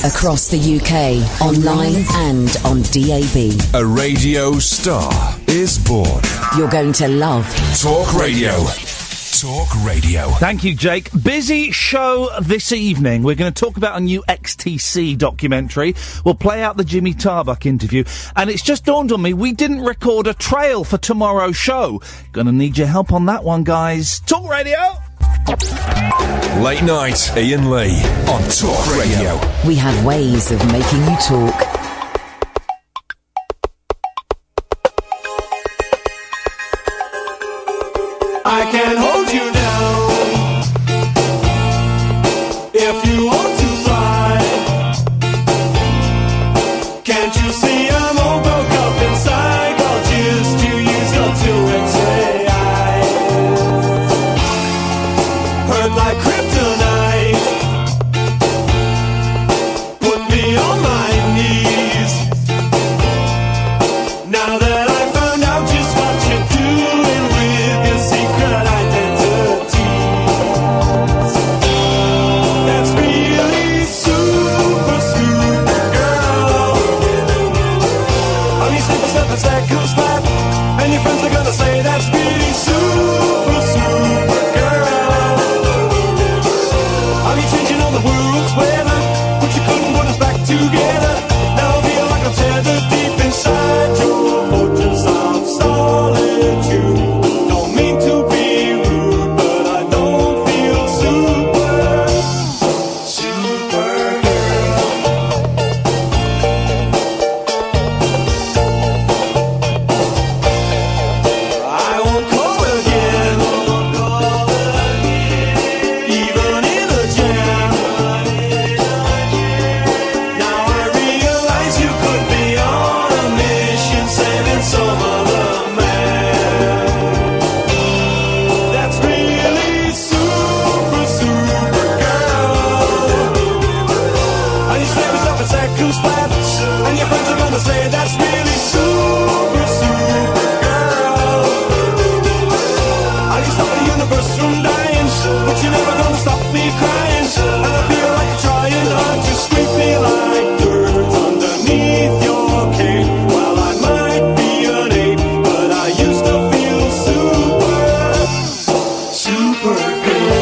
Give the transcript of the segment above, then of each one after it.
Across the UK, online and on DAB. A radio star is born. You're going to love Talk Radio. Talk Radio. Thank you, Jake. Busy show this evening. We're going to talk about a new XTC documentary. We'll play out the Jimmy Tarbuck interview. And it's just dawned on me, we didn't record a trail for tomorrow's show. Gonna need your help on that one, guys. Talk Radio! Late night, Iain Lee on Talk Radio. We have ways of making you talk. I can hold you now if you want to fly. Can't you see I'm all broke up inside? Well, just to use your two-way say I hurt like kryptonite. Put me on my knees. Now that I found out just what you're doing with your secret identities, that's really super, super girl. Are you sleeping stuff and seconds flat? And your friends are gonna say that's really super, super girl. Are you changing all the world's weather, but you couldn't put us back together? Now I feel like I'm tethered deep inside your fortress of solitude. Don't mean to be rude, but I don't feel super, super girl. I won't call again, even in a jam. Now I realize you could be on a mission, saving some other man. That's really super, super girl. And you slap yourself in seconds flat, and your friends are gonna say that's really super, super girl. I can stop the universe from dying, but you're never gonna stop me crying. And I feel like you're trying hard to sweep me like dirt underneath your cape. Well, I might be an ape, but I used to feel super, super girl.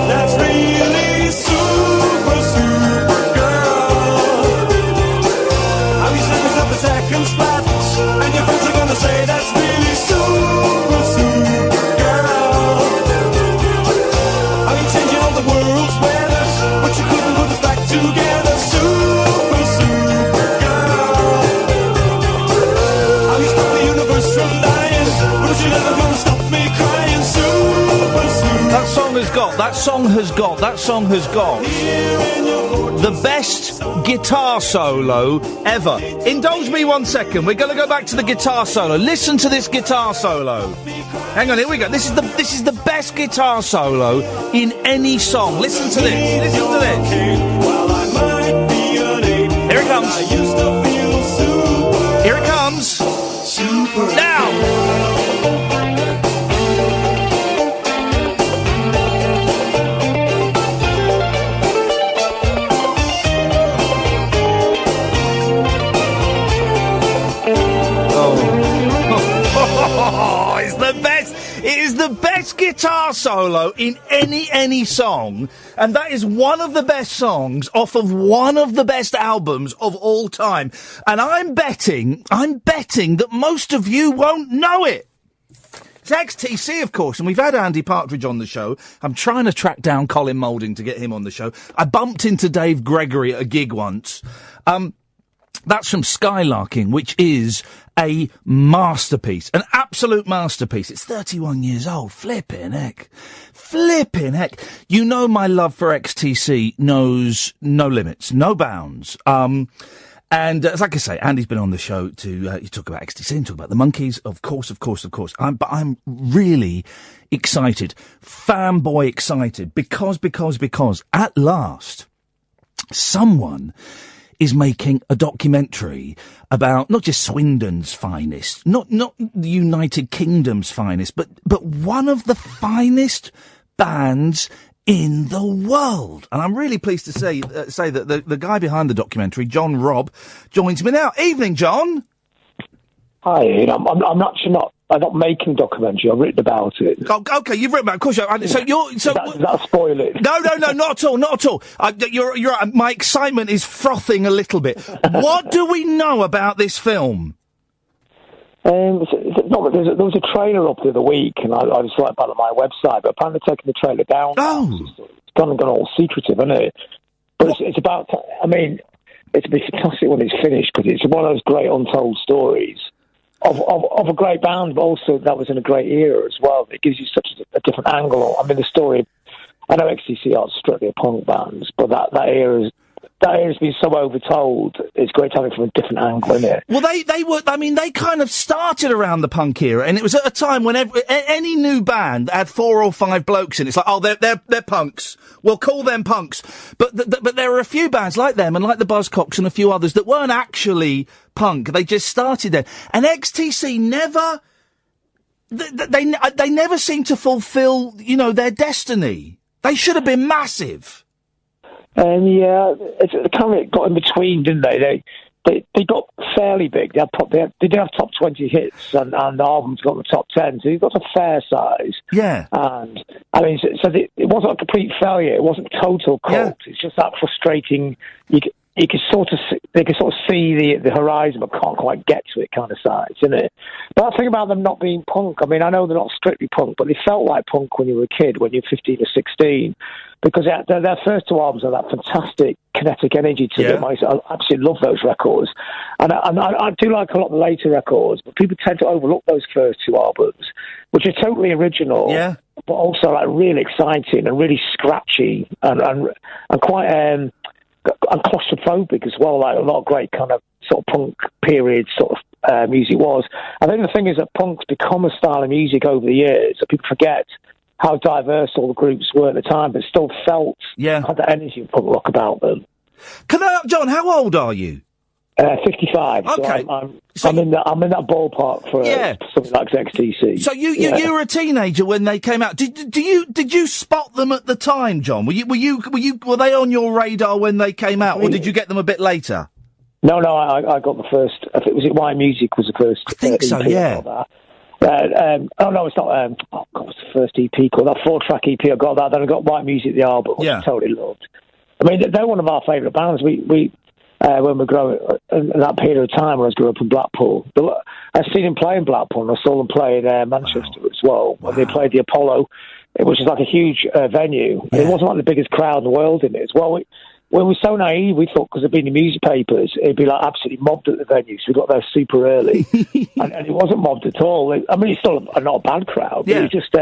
That's really super, super girl. Have you slept yourself in seconds flat? And your friends are gonna say that's really super, super girl. Are you changing all the world's weather, but you couldn't put us back together? Super, super girl. Have you stopped the universe from dying, but you're never gonna stop me crying? Super, super. That song has got the best guitar solo ever. Indulge me 1 second. We're going to go back to the guitar solo. Listen to this guitar solo. Hang on, here we go. This is the best guitar solo in any song. Listen to this. Listen to this. Well, I might be an ape. Here it comes. I used to feel super, Here it comes. super. Now. Oh, it's the best. It is the best guitar solo in any song, and that is one of the best songs off of one of the best albums of all time. And I'm betting that most of you won't know it. It's XTC, of course, and we've had Andy Partridge on the show. I'm trying to track down Colin Moulding to get him on the show. I bumped into Dave Gregory at a gig once. That's from Skylarking, which is a masterpiece, an absolute masterpiece. It's 31 years old. Flippin' heck. You know my love for XTC knows no limits, no bounds. And like I say, Andy's been on the show to you talk about XTC and talk about the Monkees, of course. But I'm really excited, fanboy excited, because at last, someone is making a documentary about not just Swindon's finest, not the United Kingdom's finest, but one of the finest bands in the world. And I'm really pleased to say that the guy behind the documentary, John Robb, joins me now. Evening, John. Hi, Ian. I'm actually not. I'm not making a documentary. I've written about it. Oh, okay, you've written about it. Of course. So you're. So does that spoil it? No, not at all. You're. My excitement is frothing a little bit. What do we know about this film? There was a trailer up the other week, and I was right back on my website, but apparently taking the trailer down. Oh, it's gone all secretive, isn't it? But it's about. I mean, it'd be fantastic when it's finished because it's one of those great untold stories of a great band, but also that was in a great era as well. It gives you such a different angle. I mean, the story. I know XTC are strictly a punk bands, but that era has been so overtold. It's great to have it from a different angle, isn't it? Well, they were. I mean, they kind of started around the punk era, and it was at a time when any new band had 4 or 5 blokes in. It's like, oh, they're punks. We'll call them punks. But there were a few bands like them and like the Buzzcocks and a few others that weren't actually punk. They just started there, and XTC never. They never seemed to fulfil, their destiny. They should have been massive. It kind of got in between, didn't they? They got fairly big. They did have top 20 hits, and the albums got the top 10, so you got a fair size. Yeah. And I mean, it wasn't a complete failure. It wasn't total cult. Yeah. It's just that frustrating. They could sort of see the horizon, but can't quite get to it kind of size, isn't it? But I think about them not being punk. I mean, I know they're not strictly punk, but they felt like punk when you were a kid, when you're 15 or 16, because their first 2 albums have that fantastic kinetic energy to them. I absolutely love those records, and I do like a lot of the later records, but people tend to overlook those first 2 albums, which are totally original, but also like really exciting and really scratchy and quite and claustrophobic as well, like a lot of great kind of sort of punk period sort of music was. I think the thing is that punk's become a style of music over the years, so people forget how diverse all the groups were at the time, but still felt had that energy of punk rock about them. John, how old are you? 55. Okay. So I'm in that ballpark for something like XTC. So you were a teenager when they came out. Did you spot them at the time, John? Were they on your radar when they came out, or did you get them a bit later? No, I got the first. I think Why Music was the first. I think so. Yeah. No, it's not. What's the first EP called? That 4-track EP. I got that. Then I got White Music, the album, which I totally loved. I mean, they're one of our favourite bands. We when we growing in that period of time when I was growing up in Blackpool, I've seen them play in Blackpool, and I saw them play in Manchester as well. When they played the Apollo, which is like a huge venue. Yeah. It wasn't like the biggest crowd in the world in it as well. We were so naive, we thought because it'd been in the music papers, it'd be like absolutely mobbed at the venue. So we got there super early, and it wasn't mobbed at all. I mean, it's still not a bad crowd, but it's just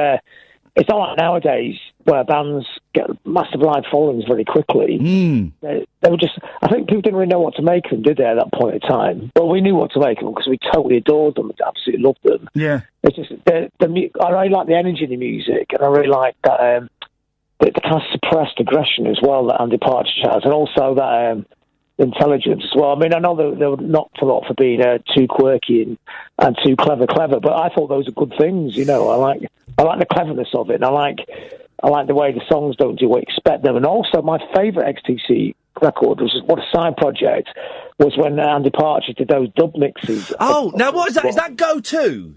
it's not like nowadays where bands get massive live followings very quickly. They were just, I think people didn't really know what to make of them, did they, at that point in time? But we knew what to make of them because we totally adored them and absolutely loved them. Yeah. It's just, I really like the energy in the music, and I really like that, the kind of suppressed aggression as well that Andy Partridge has, and also that intelligence as well. I mean, I know they were knocked a lot for being too quirky and too clever, but I thought those were good things, I like the cleverness of it, and I like the way the songs don't do what you expect them. And also, my favourite XTC record was what a side project was when Andy Partridge did those dub mixes. Oh, now what is that? Is that Go To?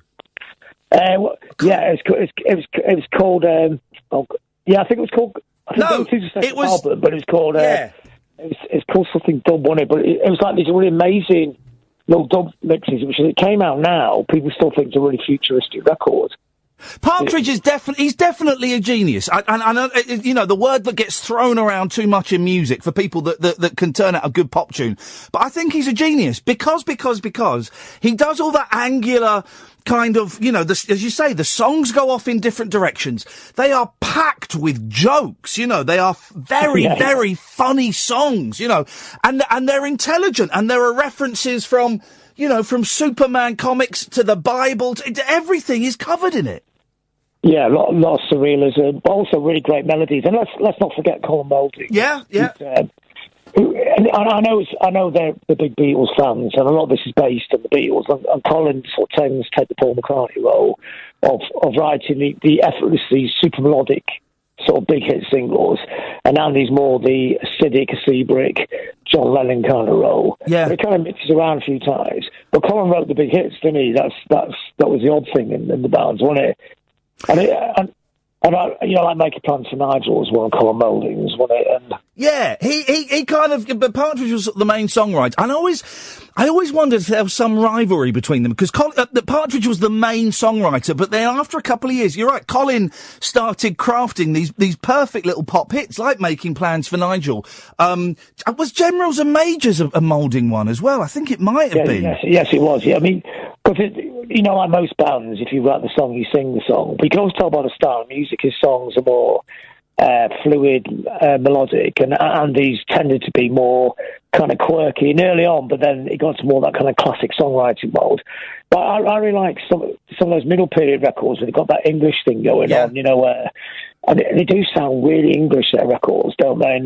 It was called. I think it was called. No, it was. Album, but it was called. It's called something dub, wasn't it? But it was like these really amazing little dub mixes, which it came out now, people still think it's a really futuristic record. Partridge is he's definitely a genius. And the word that gets thrown around too much in music for people that can turn out a good pop tune. But I think he's a genius because he does all that angular kind of, as you say, the songs go off in different directions. They are packed with jokes, they are very, very funny songs, and they're intelligent, and there are references from Superman comics to the Bible, to everything is covered in it. Yeah, a lot of surrealism, but also really great melodies. And let's not forget Colin Moulding. Yeah. And I know they're the big Beatles fans, and a lot of this is based on the Beatles. And Colin sort of tends to take the Paul McCartney role of writing the effortlessly super melodic sort of big hit singles, and Andy's more the acidic, acerbic, John Lennon kind of role. Yeah, but it kind of mixes around a few times. But Colin wrote the big hits, didn't he? That was the odd thing in the bands, wasn't it? And I, like Make a Plan for Nigel was one of Colin Moulding's, wasn't it? And yeah, he kind of, but Partridge was the main songwriter. And I always wondered if there was some rivalry between them, because Partridge was the main songwriter, but then after a couple of years, you're right, Colin started crafting these perfect little pop hits, like Making Plans for Nigel. Was Generals and Majors a Moulding one as well? I think it might have been. Yes, it was. Yeah, I mean, because like most bands, if you write the song, you sing the song. But you can always tell by the style of music, his songs are more fluid, melodic, and Andy's tended to be more kind of quirky and early on, but then it got to more that kind of classic songwriting mode. But I really like some of those middle period records where they've got that English thing going on, and they do sound really English, their records, don't they?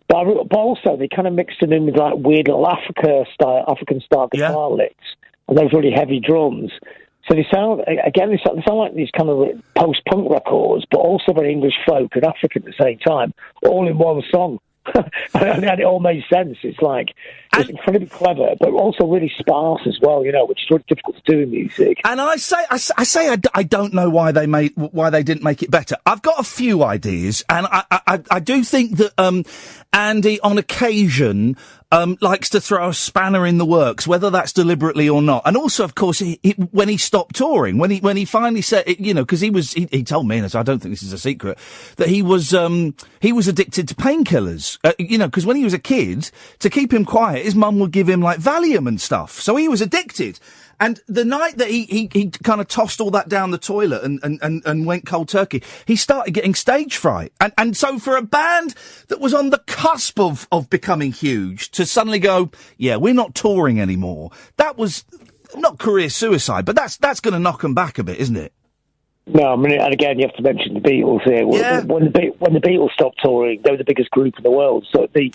But also they kind of mixed them in with like weird little African style guitar licks and those really heavy drums. So they sound like these kind of post-punk records, but also very English folk and African at the same time, all in one song. And it all made sense. It's incredibly clever, but also really sparse as well, which is really difficult to do in music. And I don't know why they didn't make it better. I've got a few ideas, and I do think that Andy on occasion likes to throw a spanner in the works, whether that's deliberately or not. And also, of course, when he stopped touring, when he finally said, because he told me, and I don't think this is a secret, that he was addicted to painkillers. Because when he was a kid, to keep him quiet, his mum would give him like Valium and stuff. So he was addicted. And the night that he kind of tossed all that down the toilet and went cold turkey, he started getting stage fright. And so for a band that was on the cusp of becoming huge to suddenly go, yeah, we're not touring anymore, that was not career suicide, but that's going to knock them back a bit, isn't it? No, I mean, and again, you have to mention the Beatles here. Yeah. When the Beatles stopped touring, they were the biggest group in the world. So the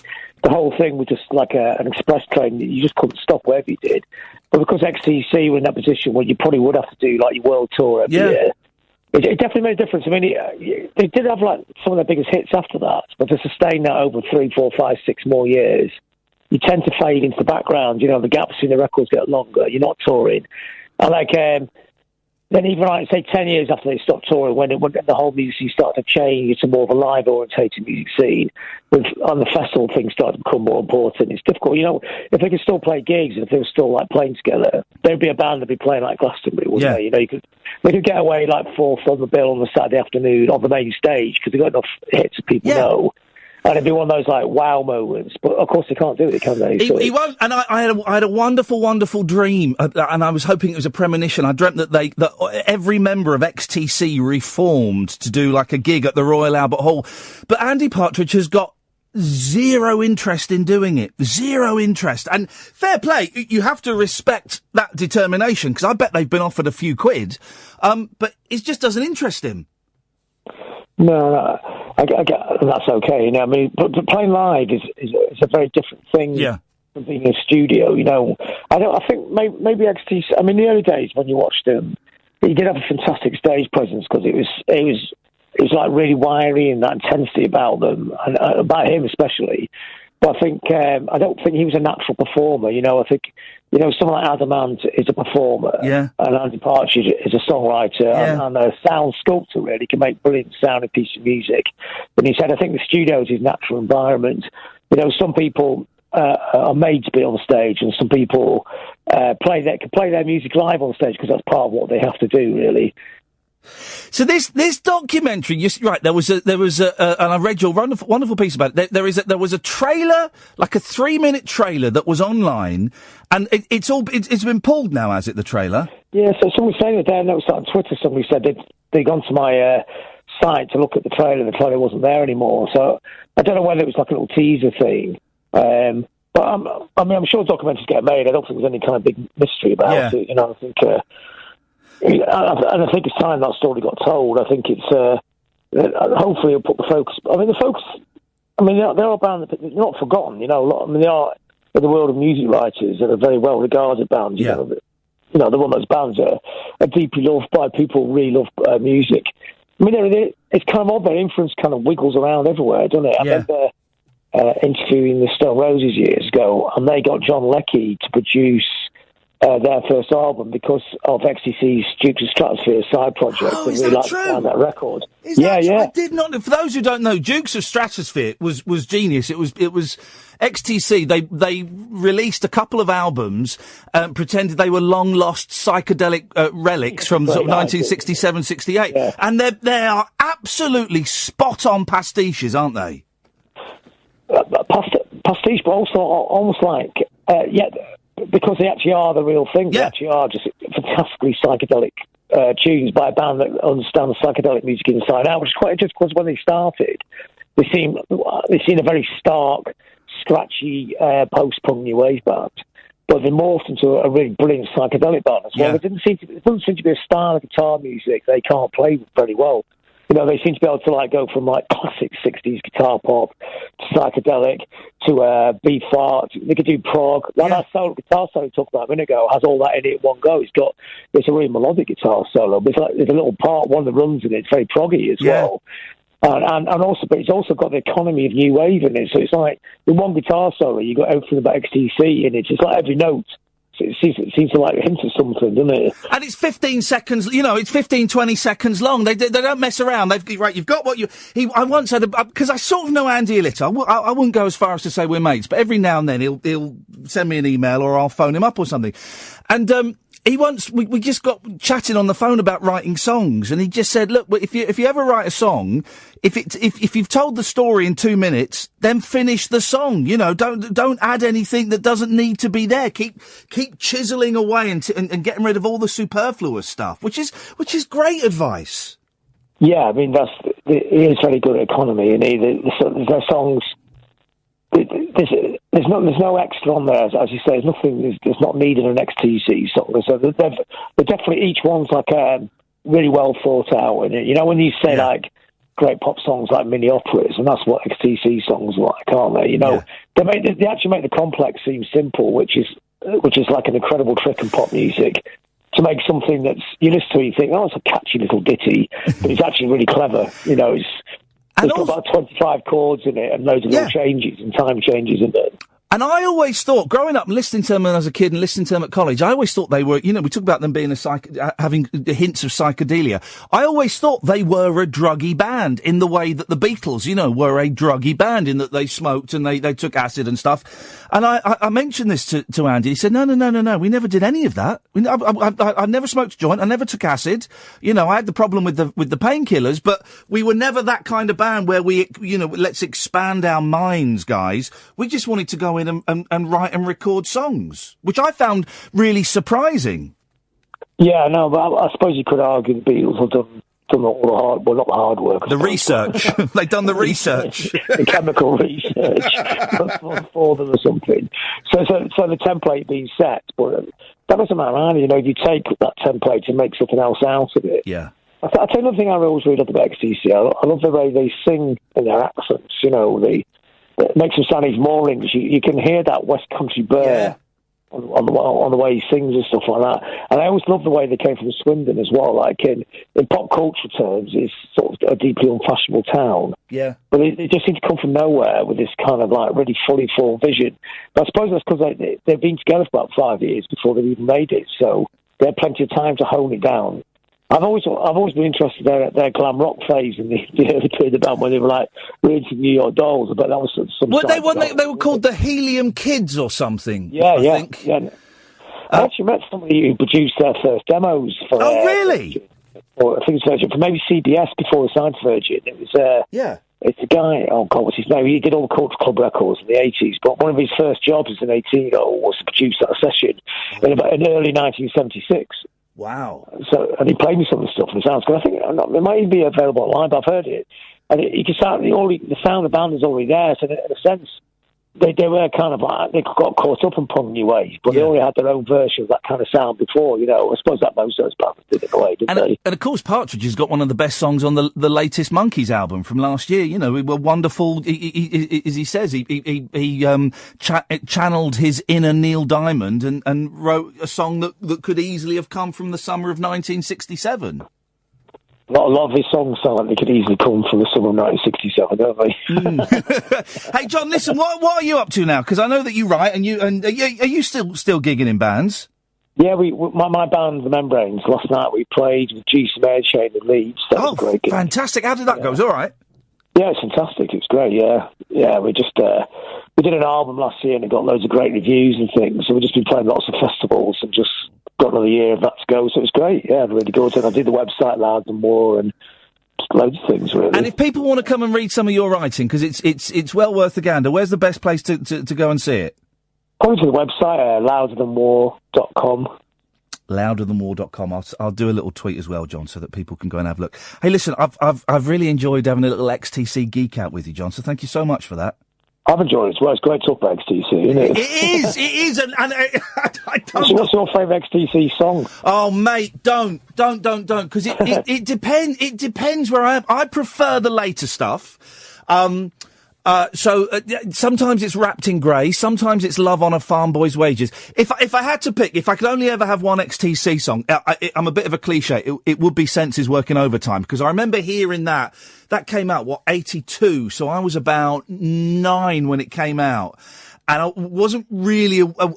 whole thing was just like an express train. You just couldn't stop wherever you did. But because XTC were in that position where you probably would have to do like your world tour every year, it definitely made a difference. I mean, they did have like some of their biggest hits after that, but to sustain that over 3, 4, 5, 6 more years, you tend to fade into the background. The gaps in the records get longer. You're not touring. And then even, say, 10 years after they stopped touring, when the whole music scene started to change to more of a live-orientated music scene, on the festival things started to become more important. It's difficult. If they could still play gigs, and if they were still, playing together, there'd be a band that'd be playing like Glastonbury, wouldn't they? They could get away, fourth on the bill on the Saturday afternoon on the main stage, because they've got enough hits that people know. And it'd be one of those wow moments, but of course they can't do it, can they? He won't. And I had a wonderful, wonderful dream, and I was hoping it was a premonition. I dreamt that every member of XTC reformed to do a gig at the Royal Albert Hall, but Andy Partridge has got zero interest in doing it. Zero interest. And fair play, you have to respect that determination, because I bet they've been offered a few quid, but it just doesn't interest him. No, that's okay. I mean, but playing live is a very different thing from being in a studio. I think maybe XTC. I mean, in the early days when you watched them, he did have a fantastic stage presence, because it was really wiry and that intensity about them, and about him especially. But I think I don't think he was a natural performer. I think someone like Adamant is a performer, and Andy Partridge is a songwriter and a sound sculptor. Really, can make brilliant sounding piece of music. And he said, I think the studio is his natural environment. Some people are made to be on the stage, and some people can play their music live on stage, because that's part of what they have to do, really. So this documentary, right? There was a, and I read your wonderful piece about it. There was a trailer, like a 3-minute trailer that was online, and it's been pulled now, has it? The trailer? Yeah. So somebody saying it there, and it was on Twitter. Somebody said they'd gone to my site to look at the trailer. The trailer wasn't there anymore. So I don't know whether it was like a little teaser thing. But I'm sure documentaries get made. I don't think there's any kind of big mystery about it. I think. And I think it's time that story got told. I think it's hopefully it'll put the focus. I mean, the focus I mean, they're a band that they're not forgotten, you know. They are, in the world of music writers, that are very well regarded bands, you know. You know, they're one of those bands that are deeply loved by people who really love music. I mean, it's kind of odd, their influence kind of wiggles around everywhere, doesn't it? I remember interviewing the Stone Roses years ago, and they got John Leckie to produce their first album because of XTC's Dukes of Stratosphere side project. Oh, is that true? That record. Is that true? I did not. For those who don't know, Dukes of Stratosphere was genius. It was XTC. They released a couple of albums, pretended they were long lost psychedelic relics from sort of 1967, 68, and they are absolutely spot on pastiches, aren't they? Pastiche, but also almost like because they actually are the real thing. They actually are just fantastically psychedelic tunes by a band that understands psychedelic music inside out, which is quite interesting because when they started, they seemed a very stark, scratchy post-punk new wave band, but they morphed into a really brilliant psychedelic band as well. It doesn't seem to be a style of guitar music they can't play very well. You know, they seem to be able to go from classic 60s guitar pop to psychedelic to B flat. They could do prog. That guitar solo we talked about a minute ago has all that in it in one go. It's a really melodic guitar solo. But there's a little part, one of the runs in it, it's very proggy as well. And also, but it's also got the economy of new wave in it. So it's like in one guitar solo, you got everything about XTC in it. It's like every note. It seems to hint at something, doesn't it? And it's 15 seconds, it's 15, 20 seconds long. They don't mess around. You've got what I once had, because I sort of know Andy a little. I wouldn't go as far as to say we're mates, but every now and then he'll send me an email or I'll phone him up or something. And, we just got chatting on the phone about writing songs, and he just said, look, if you ever write a song, if you've told the story in 2 minutes, then finish the song. Don't add anything that doesn't need to be there. Keep chiseling away and getting rid of all the superfluous stuff, which is great advice. Yeah, I mean he is very good at economy, and their songs. There's no extra on there, as you say. There's nothing. There's not needed an XTC song. So they're definitely, each one's really well thought out. And when you say great pop songs like mini operas, and that's what XTC songs are like, aren't they? They actually make the complex seem simple, which is like an incredible trick in pop music. To make something that's, you listen to it, you think, oh, it's a catchy little ditty, but it's actually really clever. It's got about 25 chords in it and loads of little changes and time changes in it. And I always thought, growing up and listening to them as a kid and listening to them at college, I always thought they were, we talk about them being having hints of psychedelia. I always thought they were a druggy band in the way that the Beatles, were a druggy band in that they smoked and they took acid and stuff. And I mentioned this to Andy. He said, no, we never did any of that. I never smoked a joint. I never took acid. I had the problem with the painkillers, but we were never that kind of band where we, let's expand our minds, guys. We just wanted to go in and write and record songs, which I found really surprising. Yeah, no, but I suppose you could argue the Beatles have done all the hard, well, not the hard work. The research. They've done the research. The chemical research for them or something. So the template being set, but that doesn't matter either. If you take that template and make something else out of it. Yeah. I'll tell you another thing I always read up about XTC. I love the way they sing in their accents, it makes them sound even more English. You can hear that West Country burr on the way he sings and stuff like that. And I always love the way they came from Swindon as well. Like in pop culture terms, it's sort of a deeply unfashionable town. Yeah. But it just seems to come from nowhere with this kind of really fully formed vision. But I suppose that's because they've been together for about 5 years before they even made it. So they had plenty of time to hone it down. I've always been interested in their glam rock phase in the early period of the band when they were really into New York Dolls. But that was some. They were called the Helium Kids or something. Yeah, I think. Yeah. I actually met somebody who produced their first demos for. Oh, really? I think it's Virgin, for maybe CBS before they signed to Virgin. It was. It's a guy. Oh God, what's his name? He did all the Culture Club records in the 80s. But one of his first jobs as an 18-year-old was to produce that session in early 1976. Wow. So, and he played me some of the stuff, and it sounds good. I think it might even be available online, but I've heard it. And you can sound, the sound of the band is already there, so in a sense, They were kind of like, they got caught up in punk new ways, but they already had their own version of that kind of sound before, you know. I suppose that most of those bands did it away, didn't they? And of course, Partridge has got one of the best songs on the latest Monkeys album from last year. You know, we were wonderful. As he says, he channeled his inner Neil Diamond and wrote a song that could easily have come from the summer of 1967. A lot of his songs sound like they could easily come from the summer of 1967, don't they? Hey, John, listen, what are you up to now? Because I know that you write, and are you still gigging in bands? Yeah, my band, The Membranes, last night we played with G. Shane in Leeds. That was a great gig. Fantastic. How did that go? It was all right? Yeah, it's fantastic. It was great, yeah. Yeah, we just, we did an album last year and it got loads of great reviews and things, so we've just been playing lots of festivals and just got another year of that to go, so it was great, yeah, really good. And I did the website Louder Than More and just loads of things, really. And if people want to come and read some of your writing, because it's well worth the gander, where's the best place to go and see it? Go to the website, louderthanmore.com. louderthanmore.com. I'll do a little tweet as well, John, so that people can go and have a look. Hey, listen, I've really enjoyed having a little XTC geek out with you, John, so thank you so much for that. I've enjoyed it as well. It's great to talk about XTC, isn't it? It is, and I don't. What's your favourite XTC song? Oh, mate, don't, because it depends. It depends where I am. I prefer the later stuff. Sometimes it's Wrapped in Grey, sometimes it's Love on a Farm Boy's Wages. If I had to pick, if I could only ever have one XTC song, I'm a bit of a cliche, it would be Senses Working Overtime, because I remember hearing that came out, 82, so I was about 9 when it came out. And I wasn't really, I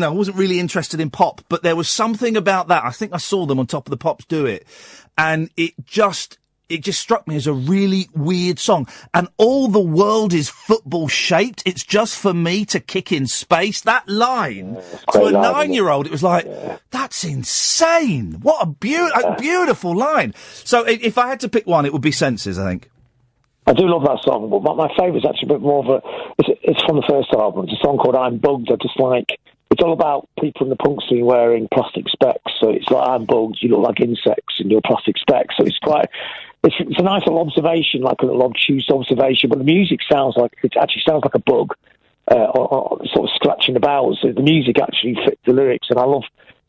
wasn't really interested in pop, but there was something about that. I think I saw them on Top of the Pops do it, and it just struck me as a really weird song. And all the world is football shaped. It's just for me to kick in space. That line to a 9-year-old, it was like, that's insane. What a beautiful line. So if I had to pick one, it would be Senses, I think. I do love that song, but my favourite's actually a bit more of it's from the first album. It's a song called I'm Bugged. I just like, it's all about people in the punk scene wearing plastic specs. So it's like, I'm bugged, you look like insects in your plastic specs. So it's quite, it's a nice little observation, like a little obtuse observation, but the music actually sounds like a bug, or sort of scratching about. So the music actually fits the lyrics, and I love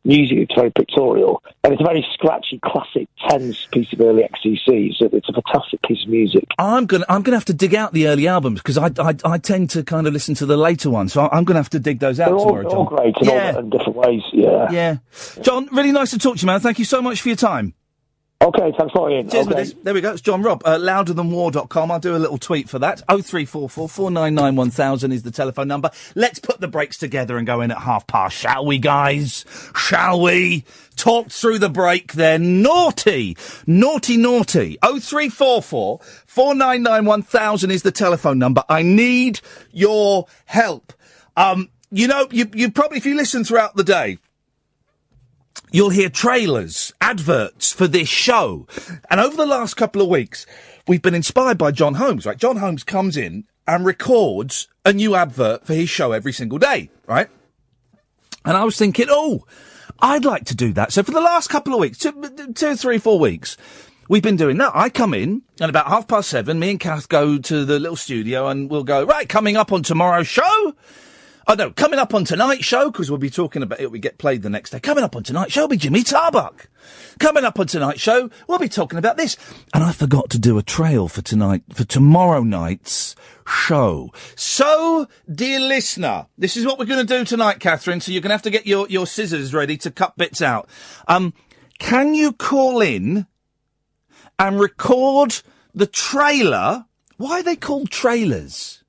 music. It's very pictorial, and it's a very scratchy, classic, tense piece of early XTC. So it's a fantastic piece of music. I'm gonna have to dig out the early albums, because I tend to kind of listen to the later ones, so I'm gonna have to dig those out tomorrow, John. They're all great in different ways. Yeah. John, really nice to talk to you, man. Thank you so much for your time. Okay, thanks a lot, Ian. Cheers, okay. There we go. It's John Robb. Louderthanwar.com. I'll do a little tweet for that. 0344 499 1000 is the telephone number. Let's put the breaks together and go in at past, shall we, guys? Shall we? Talk through the break then. Naughty. 0344 499 1000 is the telephone number. I need your help. You probably, if you listen throughout the day, you'll hear trailers, adverts for this show. And over the last couple of weeks, we've been inspired by John Holmes, right? John Holmes comes in and records a new advert for his show every single day, right? And I was thinking, I'd like to do that. So for the last couple of weeks, 2, 3, 4 weeks, we've been doing that. I come in, and about 7:30, me and Kath go to the little studio, and we'll go, right, coming up on tomorrow's show... Oh, no, coming up on tonight's show, because we'll be talking about it, we get played the next day. Coming up on tonight's show will be Jimmy Tarbuck. Coming up on tonight's show, we'll be talking about this. And I forgot to do a trail for tomorrow night's show. So, dear listener, this is what we're going to do tonight, Catherine, so you're going to have to get your scissors ready to cut bits out. Can you call in and record the trailer? Why are they called trailers?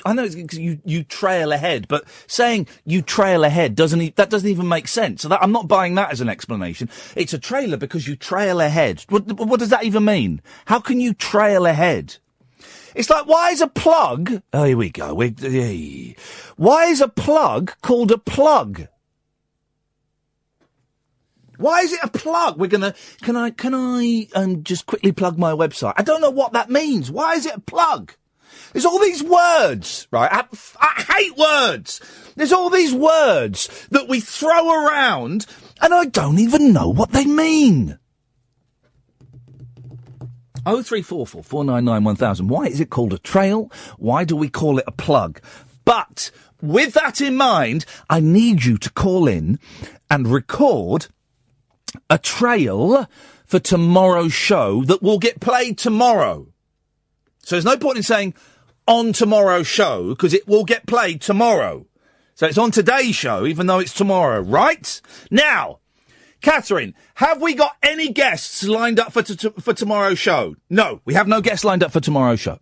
I know it's because you trail ahead, but saying you trail ahead that doesn't even make sense. So I'm not buying that as an explanation. It's a trailer because you trail ahead. What does that even mean? How can you trail ahead? It's like, why is a plug? Oh, here we go. Why is a plug called a plug? Why is it a plug? Can I just quickly plug my website? I don't know what that means. Why is it a plug? There's all these words, right? I hate words. There's all these words that we throw around, and I don't even know what they mean. 0344 499 1000. Why is it called a trail? Why do we call it a plug? But with that in mind, I need you to call in and record a trail for tomorrow's show that will get played tomorrow. So there's no point in saying on tomorrow's show, because it will get played tomorrow. So it's on today's show, even though it's tomorrow, right? Now, Catherine, have we got any guests lined up for tomorrow's show? No, we have no guests lined up for tomorrow's show.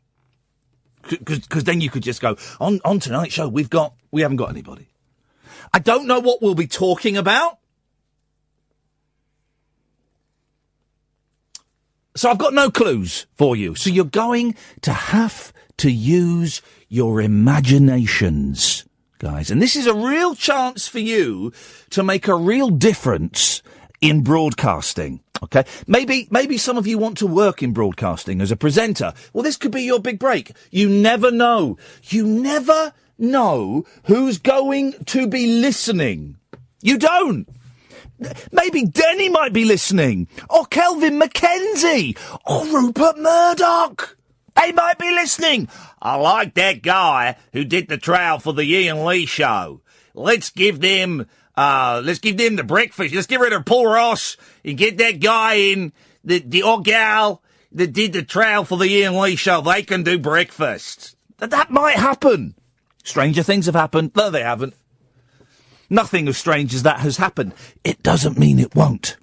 Because then you could just go, on tonight's show, we haven't got anybody. I don't know what we'll be talking about. So I've got no clues for you. So you're going to have to use your imaginations, guys. And this is a real chance for you to make a real difference in broadcasting. Okay? Maybe some of you want to work in broadcasting as a presenter. Well, this could be your big break. You never know. You never know who's going to be listening. You don't. Maybe Denny might be listening, or Kelvin Mackenzie, or Rupert Murdoch. They might be listening. I like that guy who did the trial for the Iain Lee show. Let's give them the breakfast. Let's get rid of Paul Ross and get that guy in, the old gal that did the trial for the Iain Lee show. They can do breakfast. That might happen. Stranger things have happened. No, they haven't. Nothing as strange as that has happened. It doesn't mean it won't.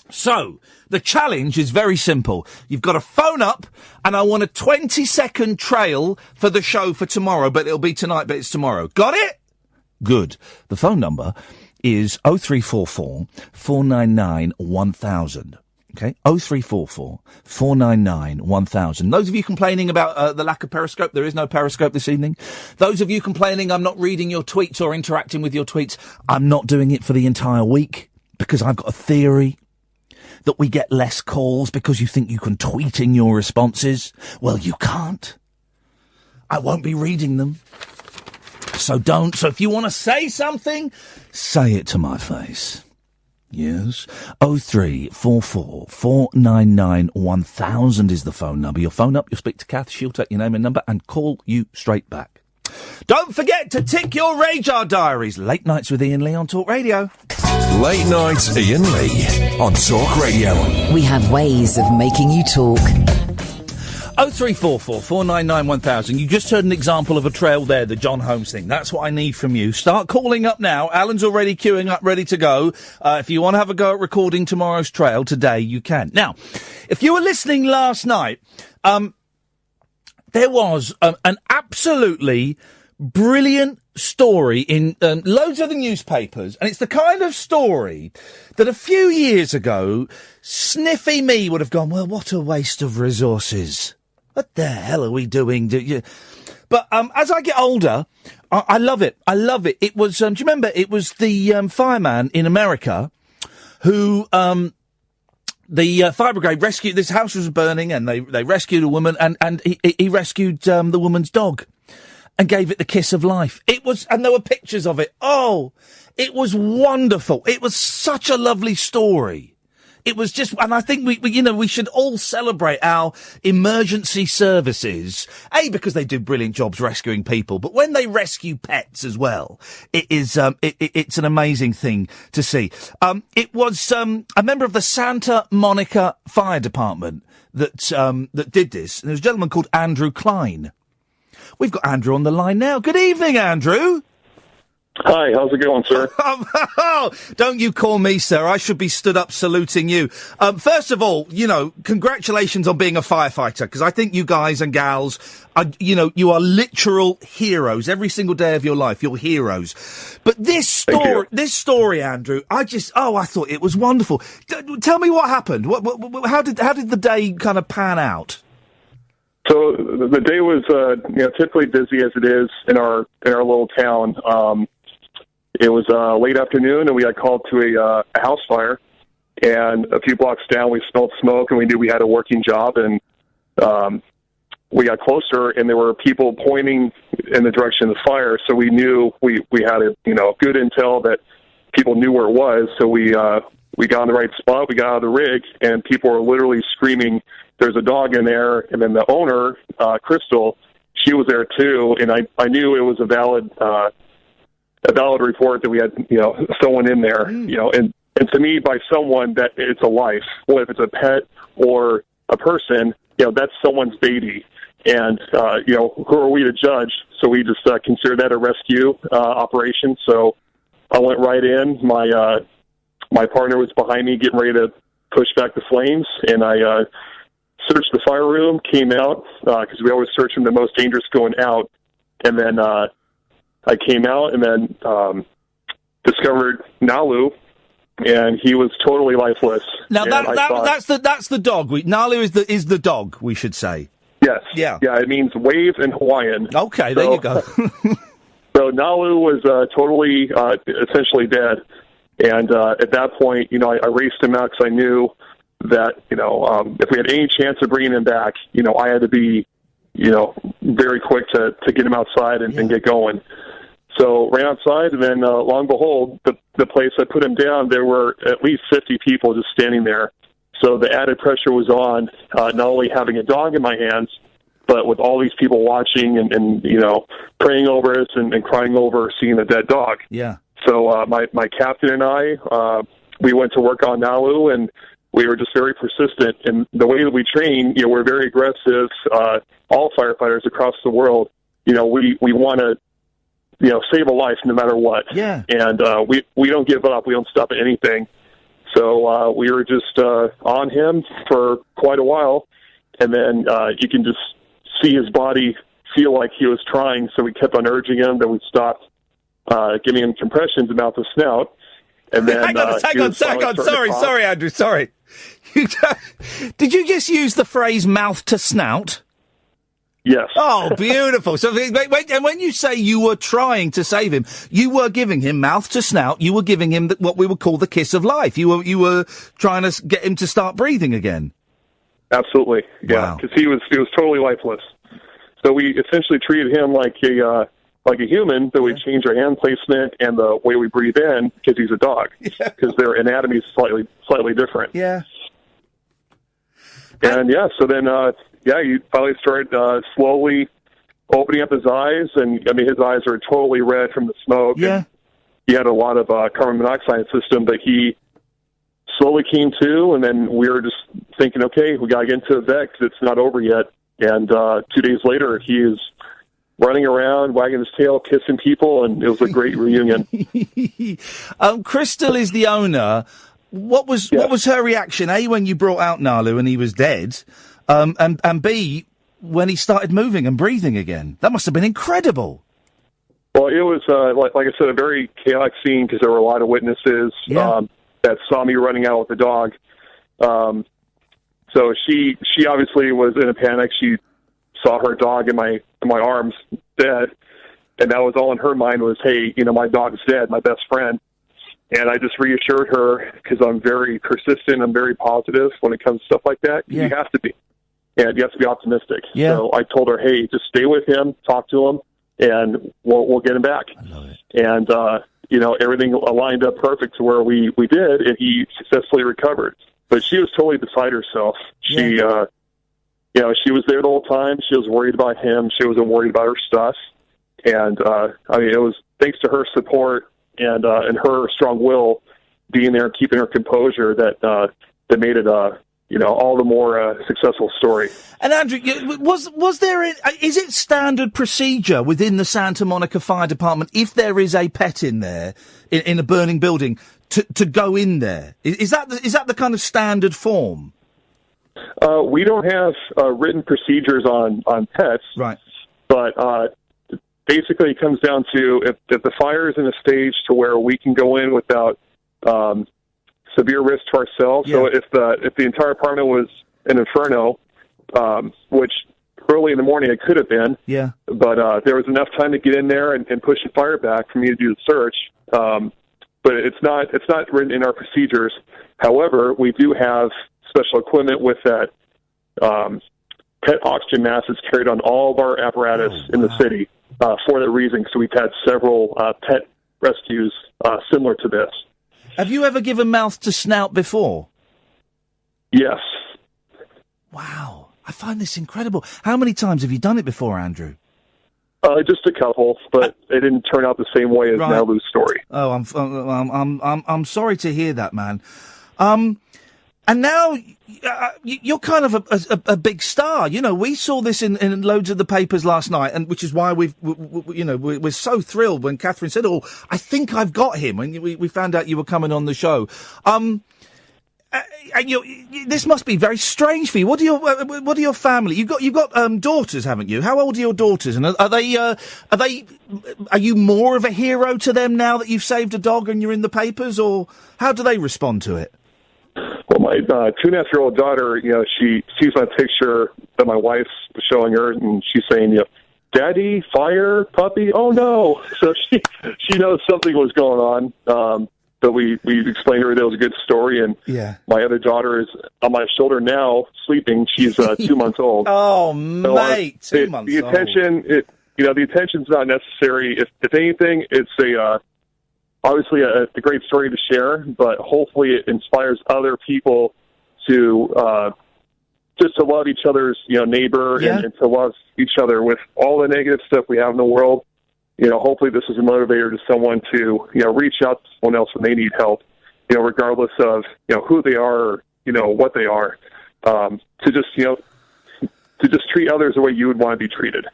So, the challenge is very simple. You've got to phone up, and I want a 20-second trail for the show for tomorrow, but it'll be tonight, but it's tomorrow. Got it? Good. The phone number is 0344 499 1000. Okay, 0344 499 1000. Those of you complaining about the lack of Periscope, there is no Periscope this evening. Those of you complaining I'm not reading your tweets or interacting with your tweets, I'm not doing it for the entire week because I've got a theory that we get less calls because you think you can tweet in your responses. Well, you can't. I won't be reading them. So don't. So if you want to say something, say it to my face. Yes. 0344 499 1000 is the phone number. You'll phone up, you'll speak to Kath, she'll take your name and number and call you straight back. Don't forget to tick your Radar Diaries. Late Nights with Iain Lee on Talk Radio. Late Night Iain Lee on Talk Radio. We have ways of making you talk. 0344 499 1000. You just heard an example of a trail there, the John Holmes thing. That's what I need from you. Start calling up now. Alan's already queuing up, ready to go. If you want to have a go at recording tomorrow's trail today, you can. Now, if you were listening last night, there was an absolutely brilliant story in loads of the newspapers, and it's the kind of story that a few years ago, sniffy me would have gone, well, what a waste of resources. What the hell are we doing? But as I get older, I love it. I love it. It was, do you remember, it was the fireman in America who, the fire brigade rescued, this house was burning and they rescued a woman and he rescued the woman's dog and gave it the kiss of life. It was, and there were pictures of it. Oh, it was wonderful. It was such a lovely story. It was just, and I think we should all celebrate our emergency services. A, because they do brilliant jobs rescuing people, but when they rescue pets as well, it is, it's an amazing thing to see. It was, a member of the Santa Monica Fire Department that did this. And there was a gentleman called Andrew Cline. We've got Andrew on the line now. Good evening, Andrew. Hi, how's it going, sir? Don't you call me, sir. I should be stood up saluting you. First of all, congratulations on being a firefighter, because I think you guys and gals are, you are literal heroes. Every single day of your life, you're heroes. But this story, Andrew, I thought it was wonderful. Tell me what happened. How did the day kind of pan out? So the day was, typically busy as it is in our little town. It was late afternoon, and we got called to a house fire. And a few blocks down, we smelled smoke, and we knew we had a working job. And we got closer, and there were people pointing in the direction of the fire. So we knew we had a good intel that people knew where it was. So we got in the right spot. We got out of the rig, and people were literally screaming, "There's a dog in there!" And then the owner, Crystal, she was there too, and I knew it was a valid report that we had, someone in there, and to me, by someone, that it's a life. Well, if it's a pet or a person, that's someone's baby. And, who are we to judge? So we just consider that a rescue operation. So I went right in. My partner was behind me getting ready to push back the flames, and I searched the fire room, came out, because we always search from the most dangerous going out. And then I came out and then discovered Nalu, and he was totally lifeless. Now that's the dog. Nalu is the dog, we should say. Yes. Yeah. Yeah, it means wave in Hawaiian. Okay, there you go. So Nalu was totally, essentially dead. And at that point, I raced him out because I knew that, if we had any chance of bringing him back, I had to be, very quick to get him outside and get going. So ran outside, and then lo and behold, the place I put him down, there were at least 50 people just standing there. So the added pressure was on, not only having a dog in my hands, but with all these people watching and praying over us and crying over seeing a dead dog. Yeah. So my captain and I, we went to work on Nalu, and we were just very persistent. And the way that we train, we're very aggressive. All firefighters across the world, we want to, save a life no matter what. Yeah. And we don't give up. We don't stop at anything. So we were just on him for quite a while, and then you can just see his body feel like he was trying, so we kept on urging him. Then we stopped giving him compressions about the snout. And then hang on. Sorry, Andrew. Sorry. Did you just use the phrase "mouth to snout"? Yes. Oh, beautiful. So, wait, and when you say you were trying to save him, you were giving him mouth to snout. You were giving him what we would call the kiss of life. You were trying to get him to start breathing again. Absolutely. Yeah. Because he was totally lifeless. So we essentially treated him like a human, but we changed our hand placement and the way we breathe in because he's a dog. Because their anatomy is slightly different. Yeah. And so then, you finally started slowly opening up his eyes, and his eyes are totally red from the smoke. Yeah. He had a lot of carbon monoxide system, but he slowly came to, and then we were just thinking, okay, we got to get into the vet because it's not over yet. And 2 days later, he is running around, wagging his tail, kissing people, and it was a great reunion. Crystal is the owner. What was her reaction? A, when you brought out Nalu and he was dead, and B, when he started moving and breathing again. That must have been incredible. Well, it was like I said, a very chaotic scene because there were a lot of witnesses that saw me running out with the dog. So she obviously was in a panic. She saw her dog in my arms dead, and that was all in her mind was, hey, my dog's dead, my best friend. And I just reassured her because I'm very persistent. I'm very positive when it comes to stuff like that. Yeah. You have to be. And you have to be optimistic. Yeah. So I told her, hey, just stay with him, talk to him, and we'll get him back. I love it. And, everything aligned up perfect to where we did, and he successfully recovered. But she was totally beside herself. She, she was there the whole time. She was worried about him. She wasn't worried about her stuff. And, it was thanks to her support and her strong will being there and keeping her composure that made it, all the more successful story. And Andrew, was there, is it standard procedure within the Santa Monica Fire Department, if there is a pet in there, in a burning building, to go in there? Is that the kind of standard form? We don't have written procedures on pets. Right. But basically it comes down to if the fire is in a stage to where we can go in without severe risk to ourselves. Yeah. So if the entire apartment was an inferno, which early in the morning it could have been, but there was enough time to get in there and push the fire back for me to do the search. But it's not written in our procedures. However, we do have special equipment with that pet oxygen mask that's carried on all of our apparatus in the city for that reason. So we've had several pet rescues similar to this. Have you ever given mouth to snout before? Yes. Wow. I find this incredible. How many times have you done it before, Andrew? Just a couple, but it didn't turn out the same way as Nalu's story. Oh, I'm sorry to hear that, man. And now you're kind of a big star. You know, we saw this in loads of the papers last night, and which is why we're so thrilled when Catherine said, "Oh, I think I've got him." When we found out you were coming on the show. This must be very strange for you. What are your family? You've got daughters, haven't you? How old are your daughters? And are you more of a hero to them now that you've saved a dog and you're in the papers, or how do they respond to it? Well, my 2.5-year-old daughter, you know, she sees my picture that my wife's showing her, and she's saying, you know, "Daddy, fire, puppy, oh no!" So she knows something was going on. But we explained to her that it was a good story, and my other daughter is on my shoulder now, sleeping. She's 2 months old. Oh, mate, 2 months old. The attention's not necessary. If anything, it's obviously a great story to share, but hopefully it inspires other people to just to love each other's neighbor and to love each other with all the negative stuff we have in the world. You know, hopefully this is a motivator to someone to, reach out to someone else when they need help, regardless of, who they are, or, what they are, to just treat others the way you would want to be treated.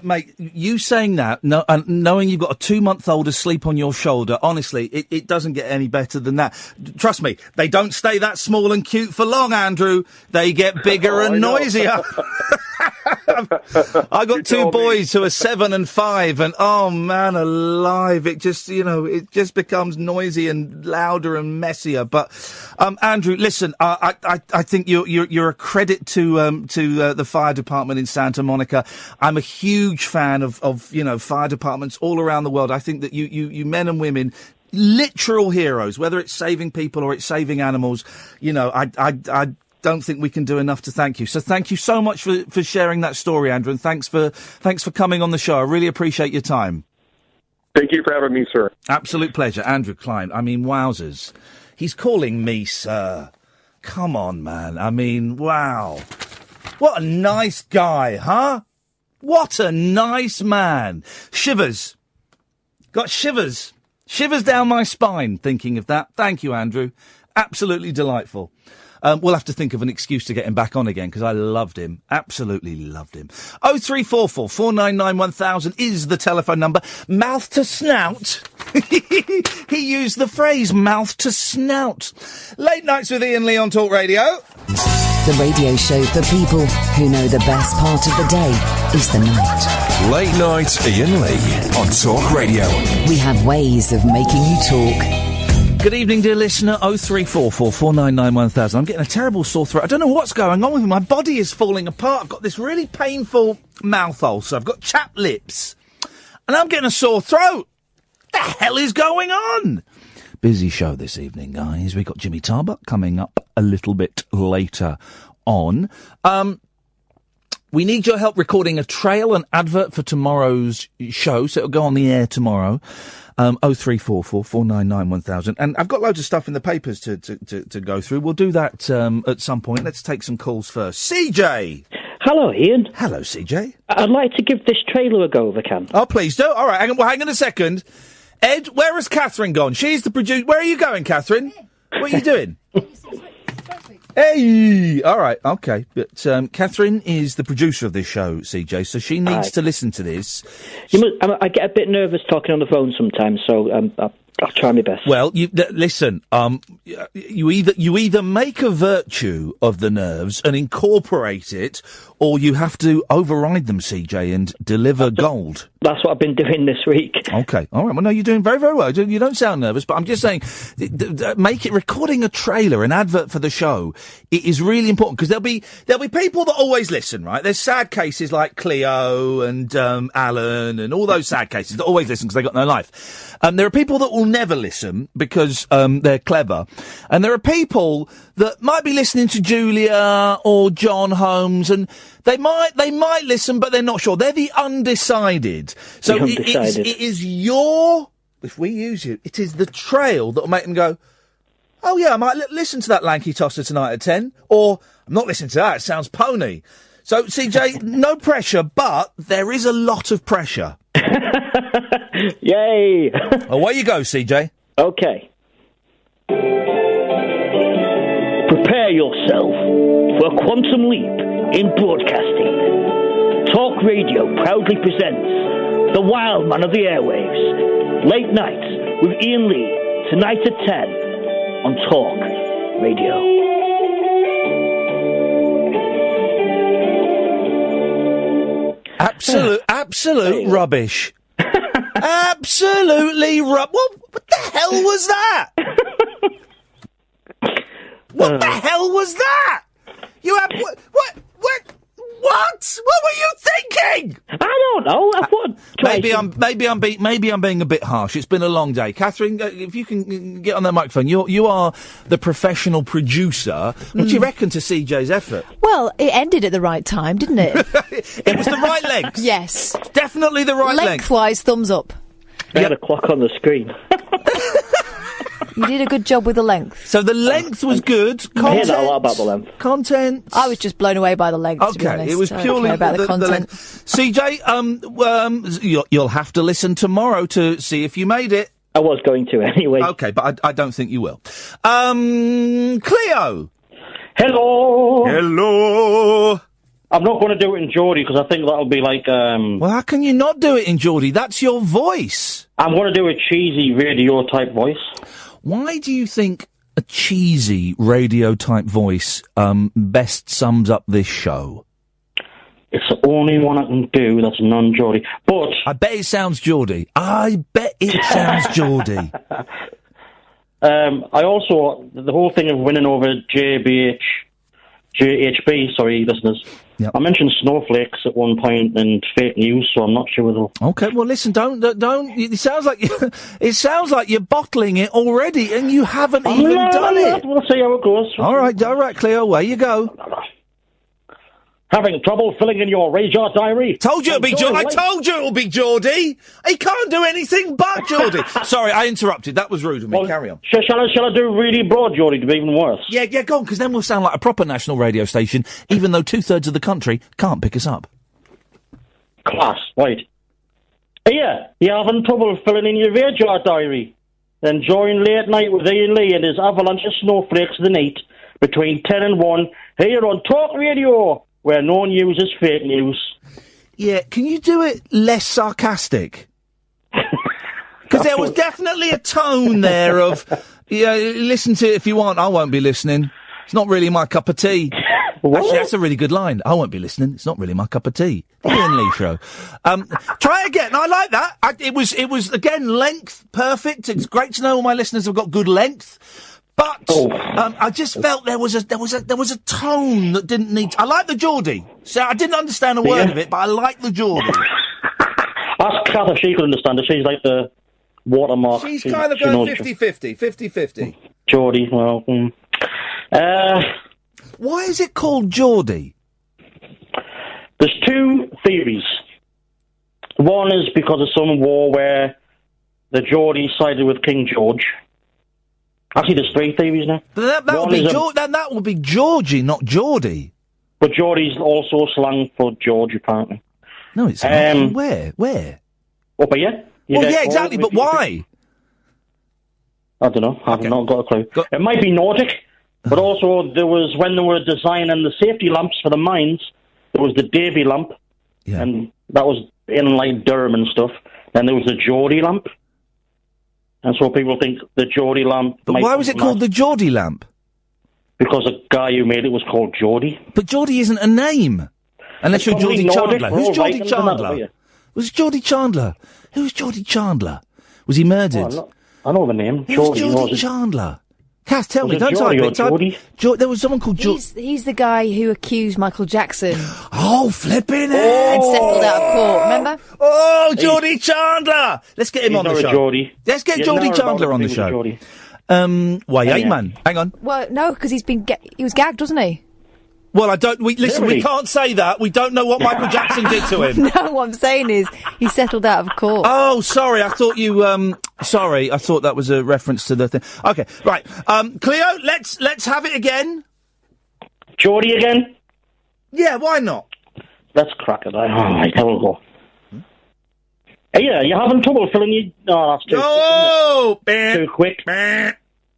Mate, you saying that, knowing you've got a 2-month-old asleep on your shoulder, honestly, it doesn't get any better than that. Trust me, they don't stay that small and cute for long, Andrew. They get bigger and noisier. I got 2 boys who are 7 and 5, and oh man alive, it just becomes noisy and louder and messier. But Andrew, listen, I think you're a credit to the fire department in Santa Monica. I'm a huge fan of fire departments all around the world. I think that you men and women, literal heroes, whether it's saving people or it's saving animals, I don't think we can do enough to thank you. So thank you so much for sharing that story, Andrew, and thanks for coming on the show. I really appreciate your time. Thank you for having me, sir. Absolute pleasure. Andrew Cline. I mean, wowzers. He's calling me sir. Come on, man. I mean, wow. What a nice guy, huh? What a nice man. Shivers. Got shivers. Shivers down my spine thinking of that. Thank you, Andrew. Absolutely delightful. We'll have to think of an excuse to get him back on again, because I loved him. Absolutely loved him. 0344 499 1000 is the telephone number. Mouth to snout. He used the phrase mouth to snout. Late Nights with Iain Lee on Talk Radio. The radio show for people who know the best part of the day is the night. Late Night Iain Lee on Talk Radio. We have ways of making you talk. Good evening, dear listener. 0344 499 1000. I'm getting a terrible sore throat. I don't know what's going on with me. My body is falling apart. I've got this really painful mouth ulcer. I've got chapped lips. And I'm getting a sore throat. What the hell is going on? Busy show this evening, guys. We've got Jimmy Tarbuck coming up a little bit later on. We need your help recording a trail and advert for tomorrow's show, so it'll go on the air tomorrow. 0344 499 1000. And I've got loads of stuff in the papers to go through. We'll do that at some point. Let's take some calls first. CJ! Hello, Ian. Hello, CJ. I'd like to give this trailer a go if I can. Oh, please do. All right, hang on a second. Ed, where has Catherine gone? She's the producer. Where are you going, Catherine? What are you doing? Hey! All right, okay. But Catherine is the producer of this show, CJ, so she needs to listen to this. I get a bit nervous talking on the phone sometimes, so I'll try my best. Well, listen. You either make a virtue of the nerves and incorporate it, or you have to override them, CJ, and deliver gold. That's what I've been doing this week. Okay, all right. Well, no, you're doing very, very well. You don't sound nervous, but I'm just saying, recording a trailer, an advert for the show, it is really important, because there'll be people that always listen, right? There's sad cases like Cleo and Alan and all those sad cases that always listen because they got no life. There are people that will never listen because they're clever, and there are people that might be listening to Julia or John Holmes, and they might listen, but they're not sure. They're the undecided. So it is if we use you, it is the trail that will make them go, oh yeah, I might listen to that lanky tosser tonight at 10, or I'm not listening to that, it sounds pony. So, CJ, no pressure, but there is a lot of pressure. Yay! Away you go, CJ. Okay. Prepare yourself for a quantum leap in broadcasting. Talk Radio proudly presents the wild man of the airwaves. Late Nights with Iain Lee, tonight at 10 on Talk Radio. Absolute rubbish. Absolutely rubbish. What the hell was that? What the hell was that? You have what? What were you thinking? I don't know. I thought maybe I'm being a bit harsh. It's been a long day. Catherine, if you can get on that microphone, you are the professional producer. What do you reckon to CJ's effort? Well, it ended at the right time, didn't it? It was the right length. Yes, definitely the right length. Lengthwise, thumbs up. I had a clock on the screen. You did a good job with the length. So the length was good. I hear that a lot about the length. Content. I was just blown away by the length. Okay, to be honest. it was purely about the content. CJ, you'll have to listen tomorrow to see if you made it. I was going to anyway. Okay, but I don't think you will. Cleo. Hello. Hello. I'm not going to do it in Geordie because I think that'll be like. Well, how can you not do it in Geordie? That's your voice. I'm going to do a cheesy radio type voice. Why do you think a cheesy radio type voice best sums up this show? It's the only one I can do that's non-Geordie. But I bet it sounds Geordie. I bet it sounds Geordie. I also, the whole thing of winning over JHB, sorry, listeners. Yep. I mentioned snowflakes at one point and fake news, so I'm not sure though. Okay, well, listen, don't. It sounds like you're bottling it already, and you haven't even done it. We'll see how it goes. All right, Cleo, away you go. Having trouble filling in your radio diary? Told you it'll be Geordie. I told you it'll be Geordie. He can't do anything but Geordie. Sorry, I interrupted. That was rude of me. Well, carry on. Shall I do really broad Geordie to be even worse? Yeah, go on, because then we'll sound like a proper national radio station, even though 2/3 of the country can't pick us up. Class, right. Here, you're having trouble filling in your radio diary? Then join Late Night with Iain Lee and his avalanche of snowflakes of the night between 10 and 1 here on Talk Radio, where no one uses fake news. Yeah, can you do it less sarcastic? Because there was definitely a tone there of, listen to it if you want, I won't be listening. It's not really my cup of tea. Actually, that's a really good line. I won't be listening. It's not really my cup of tea. The Iain Lee Show. Try again. I like that. It was again, length, perfect. It's great to know all my listeners have got good length. But I just felt there was a tone that didn't need. I like the Geordie. So I didn't understand a word of it, but I like the Geordie. Ask Kath if she could understand it. She's like the watermark. She's kind of going 50-50. Geordie, well. Why is it called Geordie? There's two theories. One is because of some war where the Geordie sided with King George. Actually, there's three theories now. But that would be Georgie, not Geordie. But Geordie's also slang for George, apparently. No, it's not. Where? Up here. Yeah, exactly, but why? I don't know. I've not got a clue. It might be Nordic, but also there was, when they were designing the safety lamps for the mines, there was the Davy lamp, and that was in like Durham and stuff. Then there was the Geordie lamp. And so people think the Geordie lamp... But why was it called the Geordie lamp? Because the guy who made it was called Geordie. But Geordie isn't a name. Unless you're Geordie Chandler. Who's Geordie Chandler? Was Geordie Chandler? Who's Geordie Chandler? Was he murdered? I know the name. Who's Geordie Chandler? Cass, tell me, don't type it. There was someone called Geordie. He's the guy who accused Michael Jackson. Oh, flipping it! And settled out of court, remember? Oh, Geordie Chandler! Let's get him on the show. Geordie. Let's get Geordie Chandler on the show. Why, man? Hang on. Well, no, because he was gagged, wasn't he? Well, we can't say that. We don't know what Michael Jackson did to him. No, what I'm saying is he settled out of court. Oh, sorry. I thought you, sorry. I thought that was a reference to the thing. Okay, right. Cleo, let's have it again. Geordie again? Yeah, why not? Let's crack it. All right, there we go. Hey, yeah, you're having trouble filling your... No, that's too quick.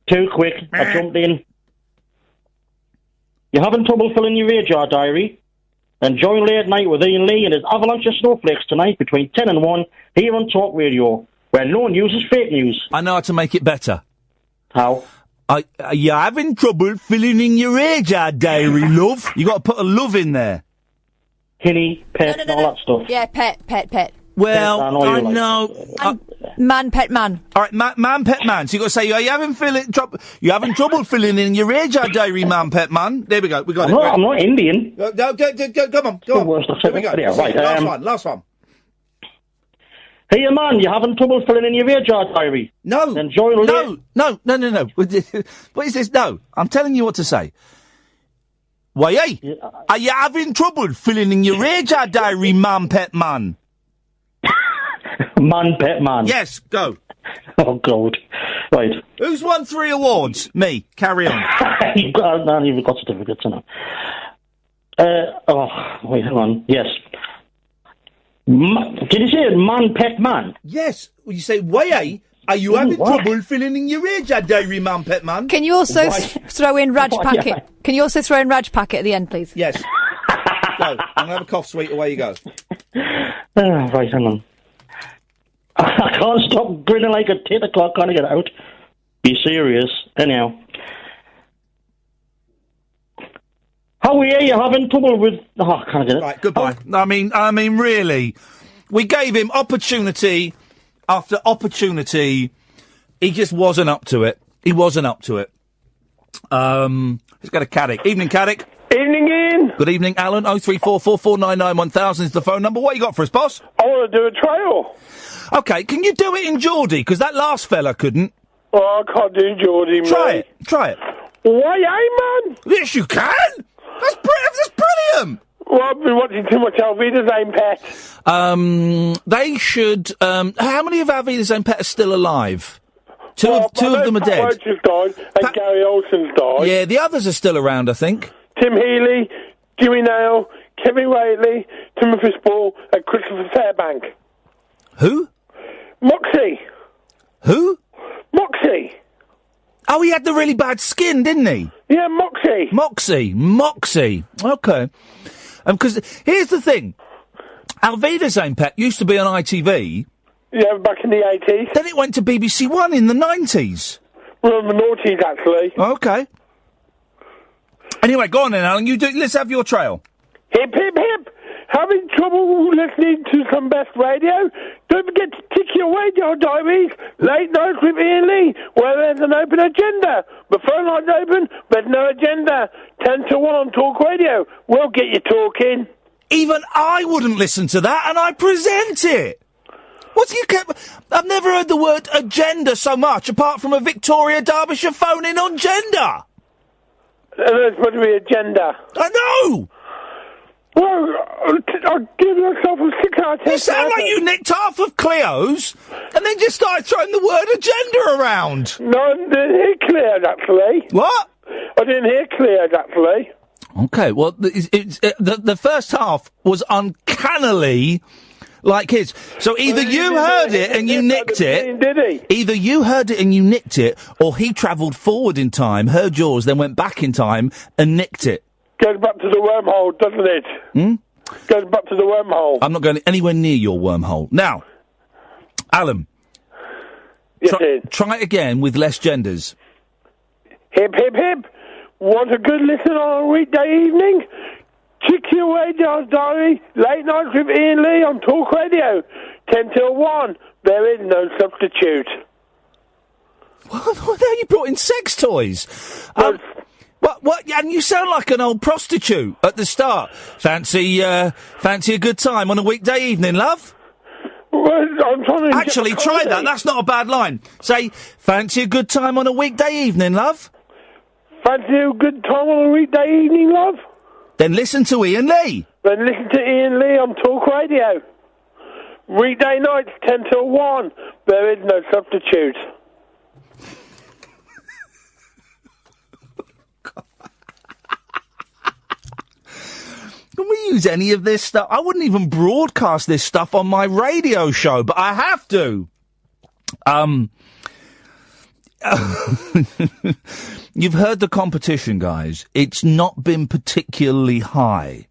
Too quick. I jumped in. You're having trouble filling your radar diary? Then join Late Night with Iain Lee and his avalanche of snowflakes tonight between 10 and 1 here on Talk Radio, where no news is fake news. I know how to make it better. How? You're having trouble filling in your radar diary, love. You got to put a love in there. Hinny, pet, all that stuff. Yeah, pet. Well, I know. Man, pet, man. All right, man, pet, man. So you got to say, are you having trouble filling in your radar diary, man, pet, man? There we go. We got it. I'm not Indian. Come on. Here we go. Yeah, right. Last one. Hey, man, you're having trouble filling in your radar diary? No. Then join No. What is this? No. I'm telling you what to say. Why, hey? Are you having trouble filling in your radar diary, man, pet, man? Man, pet, man. Yes, go. Oh, God. Right. Who's won 3 awards? Me. Carry on. I haven't even got certificates, you know. Wait, hang on. Yes. Did you say man, pet, man? Yes. Well, you say, why, are you having trouble filling in your radar diary, man, pet, man? Can you also throw in Raj Packet? Yeah. Can you also throw in Raj Packet at the end, please? Yes. Go. I'm going to have a cough, sweet. Away you go. Right, hang on. I can't stop grinning like a tit o'clock. Can't get out. Be serious. Anyhow. How are you having trouble with... Oh, I can't get it. Right, goodbye. I mean, really. We gave him opportunity after opportunity. He just wasn't up to it. Let's go to Caddick. Evening, Caddick. Evening, Ian. Good evening, Alan. 03444991000 is the phone number. What you got for us, boss? I want to do a trail. OK, can you do it in Geordie? Because that last fella couldn't. Oh, I can't do Geordie, mate. Try it. Why, man? Yes, you can. That's brilliant. Well, I've been watching too much Alvida's Aim Pet. They should... how many of Alvida's Aim Pet are still alive? Two of them are dead. Roach has died and Gary Olsen's died. Yeah, the others are still around, I think. Tim Healy, Jimmy Nail, Kevin Whately, Timothy Spall and Christopher Fairbank. Who? Moxie. Who? Moxie. Oh, he had the really bad skin, didn't he? Yeah, Moxie. Moxie. OK. Because here's the thing. Alvida's Aim Pet used to be on ITV. Yeah, back in the 80s. Then it went to BBC One in the 90s. Well, the noughties, actually. OK. Anyway, go on then, Alan. Let's have your trail. Hip, hip, hip. Having trouble listening to some best radio? Don't forget to tick your radio diaries. Late Night with Iain Lee, where there's an open agenda. The phone line's open, but no agenda. 10 to 1 on Talk Radio. We'll get you talking. Even I wouldn't listen to that, and I present it. I've never heard the word agenda so much, apart from a Victoria Derbyshire phone-in on gender. There's supposed to be agenda. I know! Well, I'll give yourself a 6 out of 10. You sound like you nicked half of Cleo's and then just started throwing the word agenda around. No, I didn't hear cleared, actually. What? I didn't hear cleared, actually. OK, well, the first half was uncannily like his. So either you heard it and you nicked it. Did he? Either you heard it and you nicked it, or he travelled forward in time, heard yours, then went back in time and nicked it. Goes back to the wormhole, doesn't it? Goes back to the wormhole. I'm not going anywhere near your wormhole. Now, Alan. Yes, try it again with less genders. Hip, hip, hip. Want a good listen on a weekday evening? Check your radio diary. Late Night with Iain Lee on Talk Radio. 10 till 1. There is no substitute. What the hell you brought in sex toys? What? And you sound like an old prostitute at the start. Fancy a good time on a weekday evening, love? Well, I'm trying to actually try that. That's not a bad line. Say, fancy a good time on a weekday evening, love? Fancy a good time on a weekday evening, love? Then listen to Iain Lee. Then listen to Iain Lee on Talk Radio. Weekday nights, 10 till 1. There is no substitute. Can we use any of this stuff? I wouldn't even broadcast this stuff on my radio show, but I have to. You've heard the competition, guys. It's not been particularly high.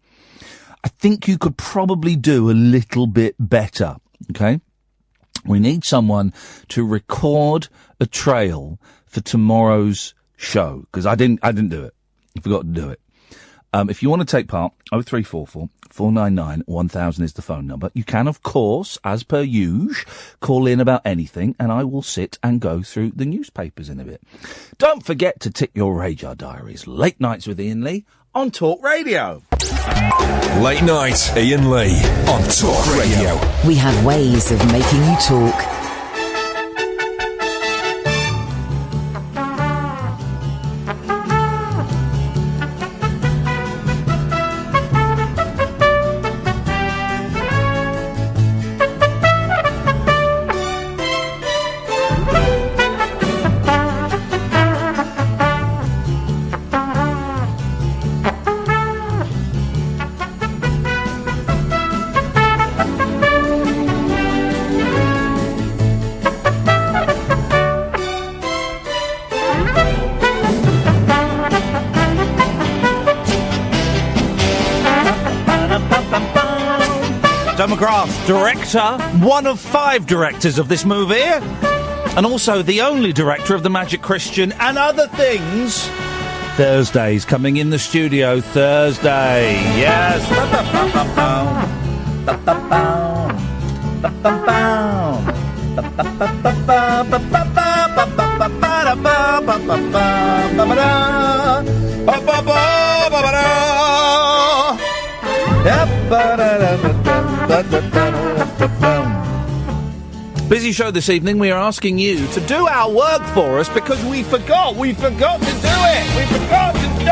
I think you could probably do a little bit better, okay? We need someone to record a trail for tomorrow's show, because I didn't do it. I forgot to do it. If you want to take part, 0344 499 1000 is the phone number. You can, of course, as per usual, call in about anything, and I will sit and go through the newspapers in a bit. Don't forget to tick your radar diaries. Late Nights with Iain Lee on Talk Radio. Late Night, Iain Lee on Talk Radio. We have ways of making you talk. Director, one of 5 directors of this movie, and also the only director of The Magic Christian and Other Things. Thursdays, coming in the studio Thursday. Yes. Busy show this evening. We are asking you to do our work for us because we forgot. We forgot to do it. We forgot to do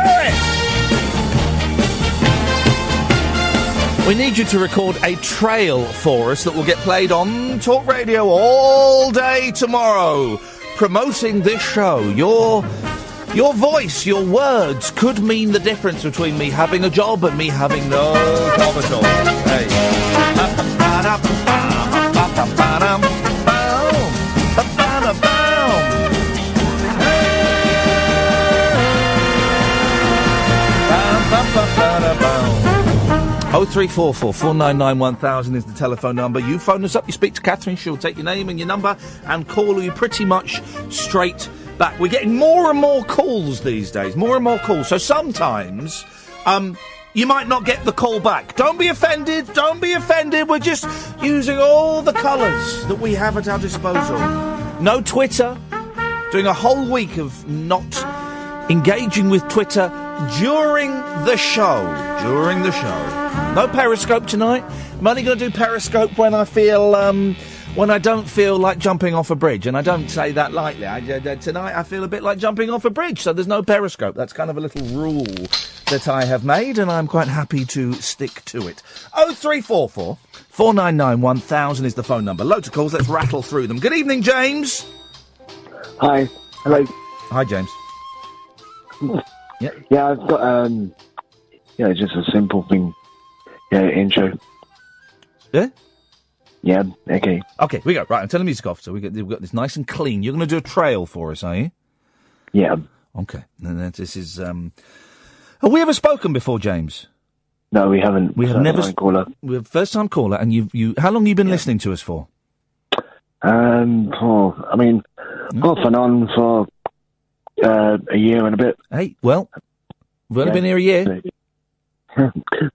it. We need you to record a trail for us that will get played on Talk Radio all day tomorrow, promoting this show. Your voice, your words could mean the difference between me having a job and me having no job at all. Hey. 0344 499 1000 is the telephone number. You phone us up, you speak to Catherine, she'll take your name and your number and call you pretty much straight back. We're getting more and more calls these days, more and more calls. So sometimes, you might not get the call back. Don't be offended, We're just using all the colours that we have at our disposal. No Twitter. Doing a whole week of not engaging with Twitter during the show. No Periscope tonight. I'm only going to do Periscope when I feel, when I don't feel like jumping off a bridge. And I don't say that lightly. Tonight I feel a bit like jumping off a bridge, so there's no Periscope. That's kind of a little rule that I have made, and I'm quite happy to stick to it. 0344 499 1000 is the phone number. Loads of calls, let's rattle through them. Good evening, James. Hi. Hello. Hi, James. Yeah, I've got, just a simple thing. Yeah, intro. Yeah? Yeah, okay. Okay, we go. Right, I'm turning the music off, so we've got this nice and clean. You're going to do a trail for us, are you? Yeah. Okay. And this is, have we ever spoken before, James? No, we haven't. We have never... caller. We're first time caller, and you how long have you been listening to us for? Off and on for a year and a bit. Hey, well, we've only been here a year.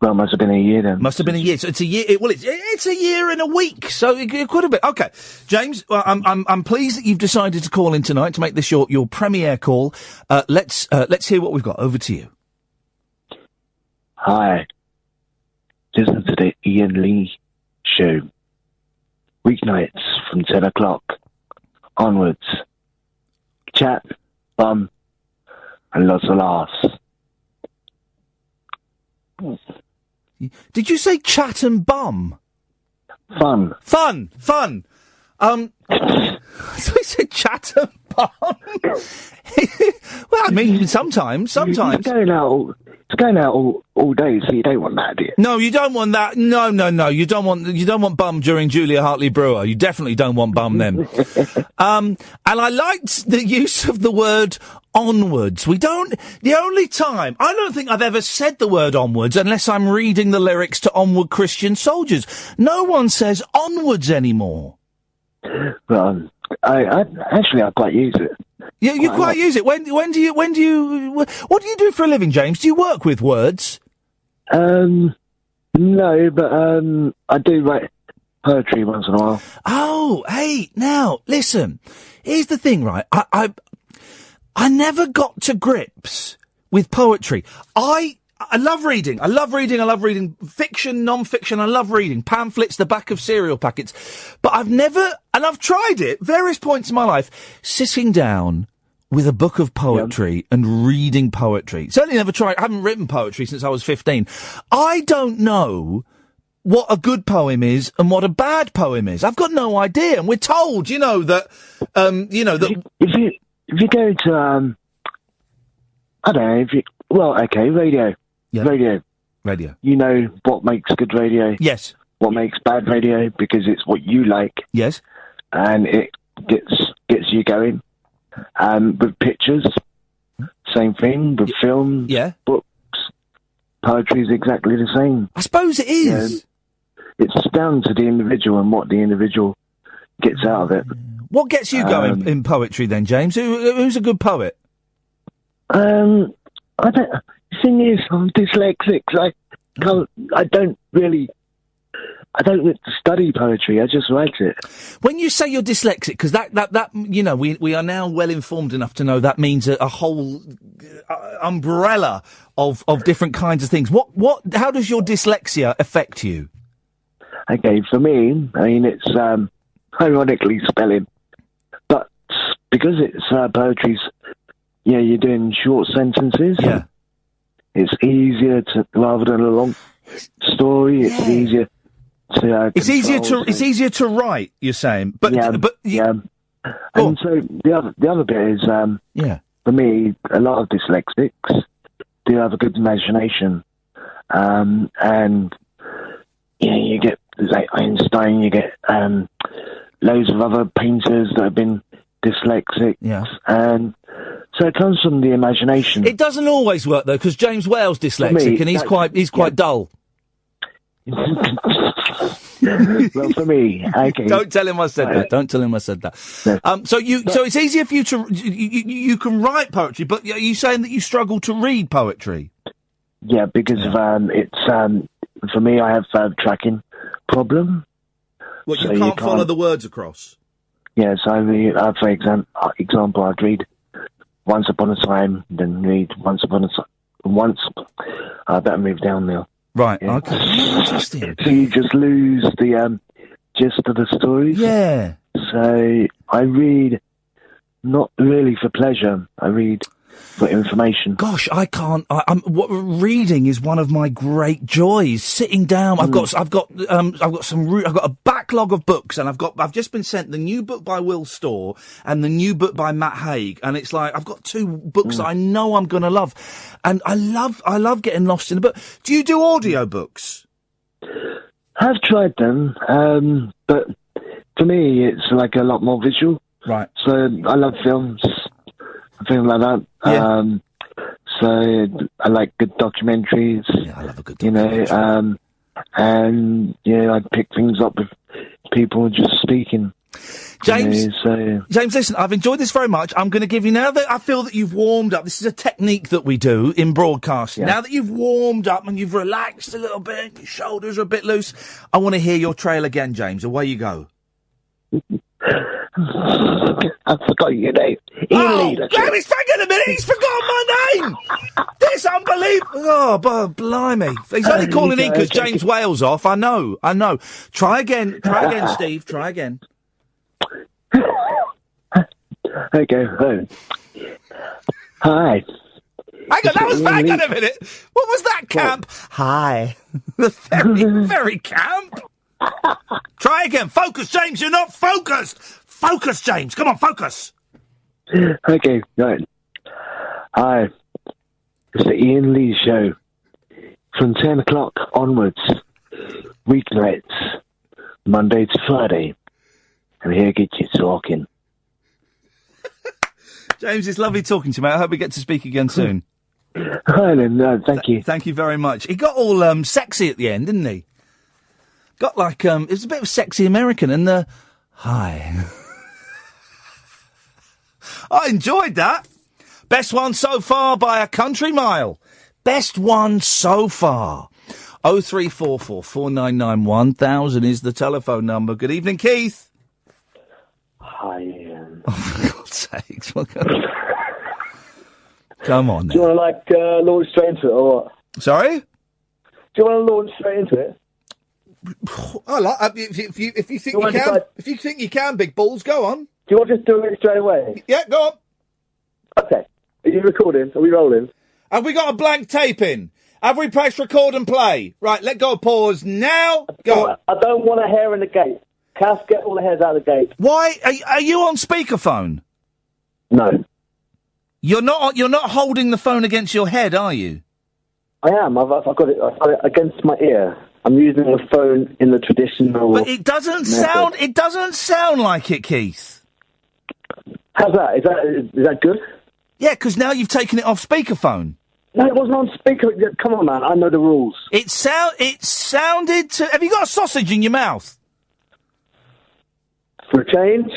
Well, must have been a year then. Must have been a year. So it's a year. It's a year and a week. So it could have been. Okay, James. Well, I'm pleased that you've decided to call in tonight to make this your premiere call. Let's hear what we've got. Over to you. Hi. Listen to the Iain Lee Show. Weeknights from 10 o'clock onwards. Chat, bum, and lots of laughs. Did you say chat and bum? Fun. So he said chat and bum. Well, I mean, sometimes. It's going out all day, so you don't want that, do you? No, you don't want that. No. You don't want bum during Julia Hartley-Brewer. You definitely don't want bum then. And I liked the use of the word onwards. The only time, I don't think I've ever said the word onwards unless I'm reading the lyrics to Onward Christian Soldiers. No one says onwards anymore. Well, I quite use it. Yeah, you quite use it. What do you do for a living, James? Do you work with words? No, but I do write poetry once in a while. Oh, hey, now, listen. Here's the thing, right? I never got to grips with poetry. I love reading. I love reading fiction, non-fiction. I love reading pamphlets, the back of cereal packets. But I've tried it, various points in my life, sitting down with a book of poetry and reading poetry. Certainly never tried. I haven't written poetry since I was 15. I don't know what a good poem is and what a bad poem is. I've got no idea. And we're told, that, If you go to, I don't know, radio. Yeah. Radio. You know what makes good radio? Yes. What makes bad radio? Because it's what you like. Yes. And it gets you going. With pictures, same thing. With film, books, poetry is exactly the same. I suppose it is. It's down to the individual and what the individual gets out of it. What gets you going in poetry then, James? Who's a good poet? I don't. The thing is, I'm dyslexic. So I don't study poetry. I just write it. When you say you're dyslexic, because that we are now well informed enough to know that means a whole umbrella of different kinds of things. How does your dyslexia affect you? Okay, for me, I mean, it's ironically spelling, but because it's poetry's, you're doing short sentences. Yeah, it's easier to rather than a long story. It's easier to. It's easier to write. You're saying, but And so the other bit is for me, a lot of dyslexics do have a good imagination, and you get like Einstein, you get loads of other painters that have been dyslexic, and so it comes from the imagination. It doesn't always work though, because James Whale's dyslexic, and he's quite dull. Well, for me, okay. Don't tell him I said that. Don't tell him I said that. So it's easier for you to you can write poetry, but are you saying that you struggle to read poetry? Yeah, because it's for me, I have a tracking problem. Well, you can't follow the words across. Yes, for example, I'd read Once Upon a Time, then read Once Upon a Time. I better move down now. Right, okay. Interesting. So you just lose the gist of the stories. Yeah. So I read not really for pleasure. I read for information. Gosh, I can't. Reading is one of my great joys. Sitting down, I've got a backlog of books, and I've just been sent the new book by Will Storr and the new book by Matt Haig, and it's like I've got two books that I know I'm going to love, and I love getting lost in a book. Do you do audio books? I've tried them, but for me, it's like a lot more visual. Right. So I love films. Things like that. Yeah. So I like good documentaries. Yeah, I love a good documentary. And I'd pick things up with people just speaking. James, James, listen, I've enjoyed this very much. I'm going to give you, now that I feel that you've warmed up, this is a technique that we do in broadcasting. Yeah. Now that you've warmed up and you've relaxed a little bit, your shoulders are a bit loose, I want to hear your trail again, James. Away you go. I forgot your name. Iain, James, hang on a minute, he's forgotten my name! This unbelievable. Oh, blimey. He's only calling in because James Whale's off. I know. Try again, Steve. Try again. Okay. Hi. Hang on a minute. What was that, camp? Hi. Very, very camp. Try again. Focus, James. You're not focused. Focus, James. Come on, focus. Okay, right. Hi. It's the Iain Lee Show. from 10 o'clock onwards, weeknights, Monday to Friday. And here get you talking. James, it's lovely talking to you, mate. I hope we get to speak again soon. Hi, then. Thank you. Thank you very much. He got all sexy at the end, didn't he? Got like, it was a bit of sexy American and the hi. I enjoyed that. Best one so far by a country mile. Best one so far. 0344 499 1000 is the telephone number. Good evening, Keith. Hi, Ian. Oh, for God's sakes. Come on, now. Do you want to, launch straight into it, or what? Sorry? Do you want to launch straight into it? I like if you think you can. If you think you can, big balls, go on. Do you want to just do it straight away? Yeah, go on. Okay. Are you recording? Are we rolling? Have we got a blank tape in? Have we pressed record and play? Right, let go, pause, now, go. I don't want a hair in the gate. Cass, get all the hairs out of the gate. Why? Are you on speakerphone? No. You're not holding the phone against your head, are you? I am. I've got it against my ear. I'm using the phone in the traditional. But it doesn't sound. It doesn't sound like it, Keith. How's that? Is that good? Yeah, because now you've taken it off speakerphone. No, it wasn't on speaker. Come on, man. I know the rules. It sounded to. Have you got a sausage in your mouth? For a change?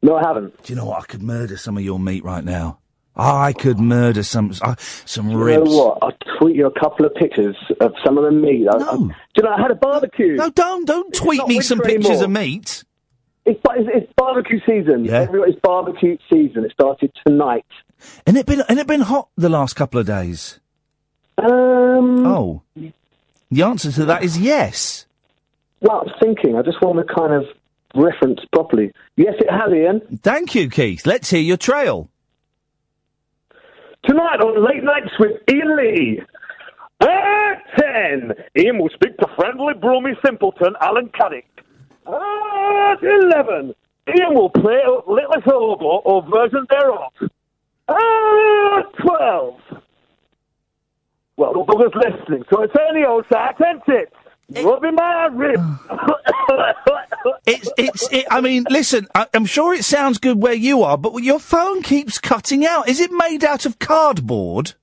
No, I haven't. Do you know what? I could murder some of your meat right now. I could murder some ribs. You know what? I'll tweet you a couple of pictures of some of the meat. No. Do you know, I had a barbecue. No, don't tweet me some pictures of meat. It's barbecue season. Yeah. It's barbecue season. It started tonight. And it been hot the last couple of days? Oh. The answer to that is yes. Well, I'm thinking. I just want to kind of reference properly. Yes, it has, Ian. Thank you, Keith. Let's hear your trail. Tonight on Late Nights with Iain Lee. At 10, Ian will speak to friendly, broomy simpleton Alan Caddick. At 11, Ian will play Little Hobo or version thereof. At 12, well, who's listening? So it's any old sack and tits. Rubbing my rib. I mean, listen, I'm sure it sounds good where you are, but your phone keeps cutting out. Is it made out of cardboard?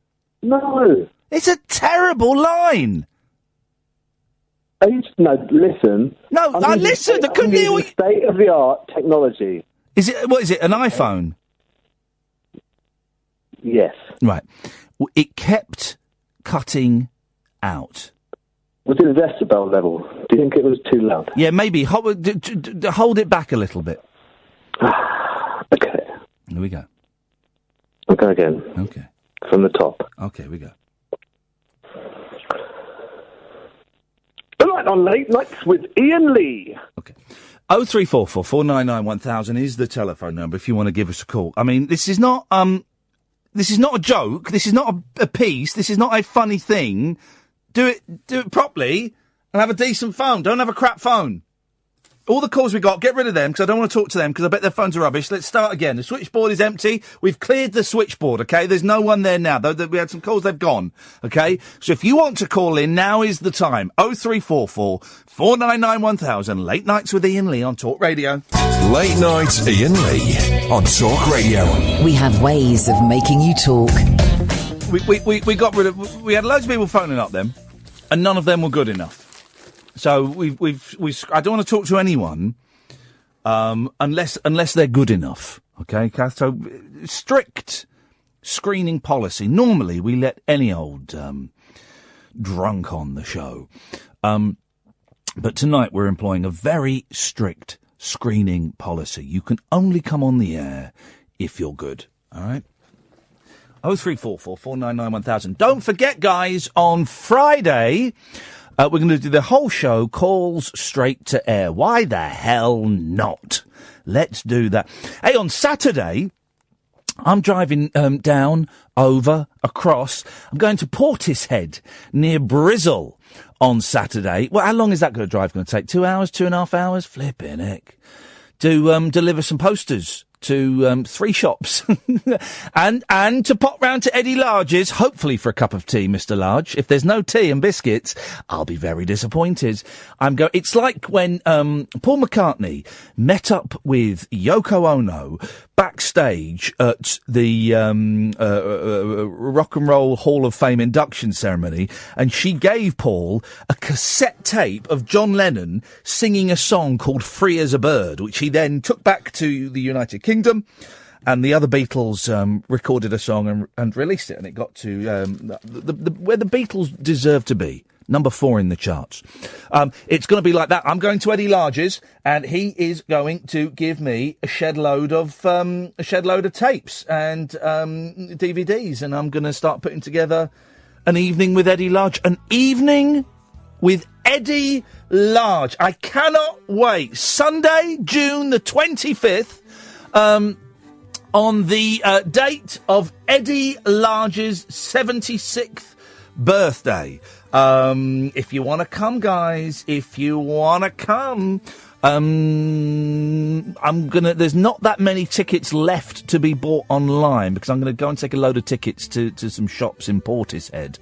No. It's a terrible line. No, listen. No, I listen. I couldn't hear what state-of-the-art technology. Is it? What is it? An iPhone? Yes. Right. It kept cutting out. Was it a decibel level? Do you think it was too loud? Yeah, maybe. Hold it back a little bit. Okay. Here we go. I'll go again. Okay. From the top. Okay, we go. Tonight on Late Nights with Iain Lee. Okay. 0344 499 1000 is the telephone number if you want to give us a call. I mean, this is not a joke. This is not a piece. This is not a funny thing. Do it properly and have a decent phone. Don't have a crap phone. All the calls we got, get rid of them because I don't want to talk to them because I bet their phones are rubbish. Let's start again. The switchboard is empty. We've cleared the switchboard, okay? There's no one there now. We had some calls, they've gone, okay? So if you want to call in, now is the time. 0344 499 1000. Late Nights with Iain Lee on Talk Radio. Late Night Iain Lee on Talk Radio. We have ways of making you talk. We got rid of... We had loads of people phoning up them, and none of them were good enough. So I don't want to talk to anyone unless they're good enough. Okay, Kath? So strict screening policy. Normally we let any old drunk on the show. But tonight we're employing a very strict screening policy. You can only come on the air if you're good. All right? 0344 499 1000. Don't forget, guys, on Friday... we're going to do the whole show, calls straight to air. Why the hell not? Let's do that. Hey, on Saturday, I'm driving down, over, across. I'm going to Portishead, near Brizzle, on Saturday. Well, how long is that drive going to take? 2 hours, 2.5 hours? Flipping heck. To deliver some posters to 3 shops and to pop round to Eddie Large's, hopefully for a cup of tea, Mr. Large. If there's no tea and biscuits, I'll be very disappointed. It's like when Paul McCartney met up with Yoko Ono backstage at the Rock and Roll Hall of Fame induction ceremony, and she gave Paul a cassette tape of John Lennon singing a song called Free as a Bird, which he then took back to the United Kingdom, and the other Beatles recorded a song and released it, and it got to where the Beatles deserve to be. Number 4 in the charts. It's going to be like that. I'm going to Eddie Large's, and he is going to give me a shed load of tapes and DVDs, and I'm going to start putting together an evening with Eddie Large. An evening with Eddie Large. I cannot wait. Sunday, June the 25th, on the date of Eddie Large's 76th birthday. If you want to come, guys, there's not that many tickets left to be bought online, because I'm going to go and take a load of tickets to some shops in Portishead.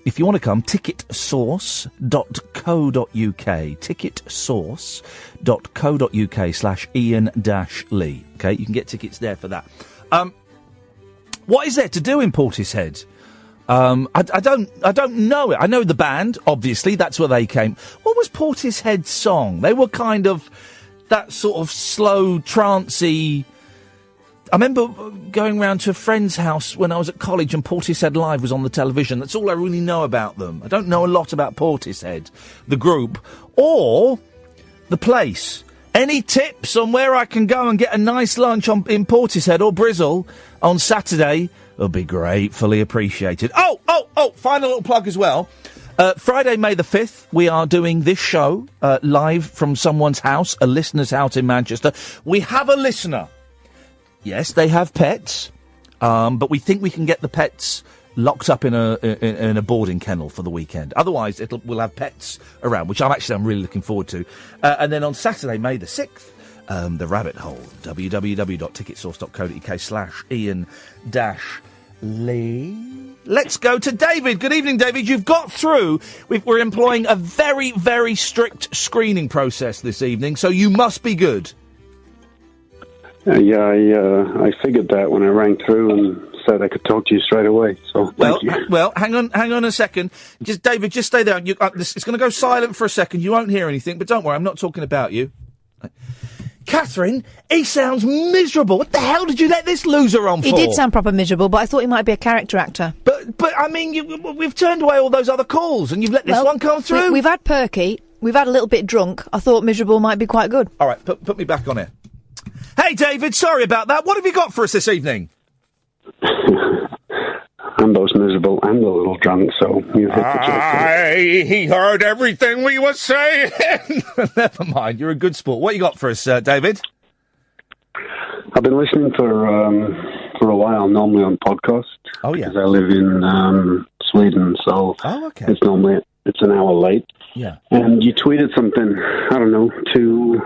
If you want to come, ticketsource.co.uk, ticketsource.co.uk/Iain-Lee. Okay, you can get tickets there for that. What is there to do in Portishead? I don't know it. I know the band, obviously, that's where they came. What was Portishead's song? They were kind of that sort of slow, trancey. I remember going round to a friend's house when I was at college, and Portishead Live was on the television. That's all I really know about them. I don't know a lot about Portishead, the group, or the place. Any tips on where I can go and get a nice lunch in Portishead or Brizzle on Saturday will be gratefully appreciated. Oh, final little plug as well. Friday, May the 5th, we are doing this show live from someone's house, a listener's house in Manchester. We have a listener. Yes, they have pets, but we think we can get the pets locked up in a boarding kennel for the weekend. Otherwise, we'll have pets around, which I'm really looking forward to. And then on Saturday, May the 6th, the Rabbit Hole, www.ticketsource.co.uk/Iain-Lee. Let's go to David. Good evening, David. You've got through. We're employing a very, very strict screening process this evening, so you must be good. I figured that when I rang through and said I could talk to you straight away. So thank you. Well, hang on a second. David, just stay there. It's going to go silent for a second. You won't hear anything, but don't worry, I'm not talking about you. Catherine, he sounds miserable. What the hell did you let this loser on for? He did sound proper miserable, but I thought he might be a character actor. But I mean, we've turned away all those other calls, and you've let this one come through. We've had Perky. We've had a little bit drunk. I thought miserable might be quite good. All right, put me back on here. Hey, David, sorry about that. What have you got for us this evening? I'm both miserable and a little drunk, so you hit the joke. He heard everything we were saying. Never mind, you're a good sport. What you got for us, David? I've been listening for a while, normally on podcast. Oh, yeah. Because I live in Sweden, so it's an hour late. Yeah. And you tweeted something, I don't know, 3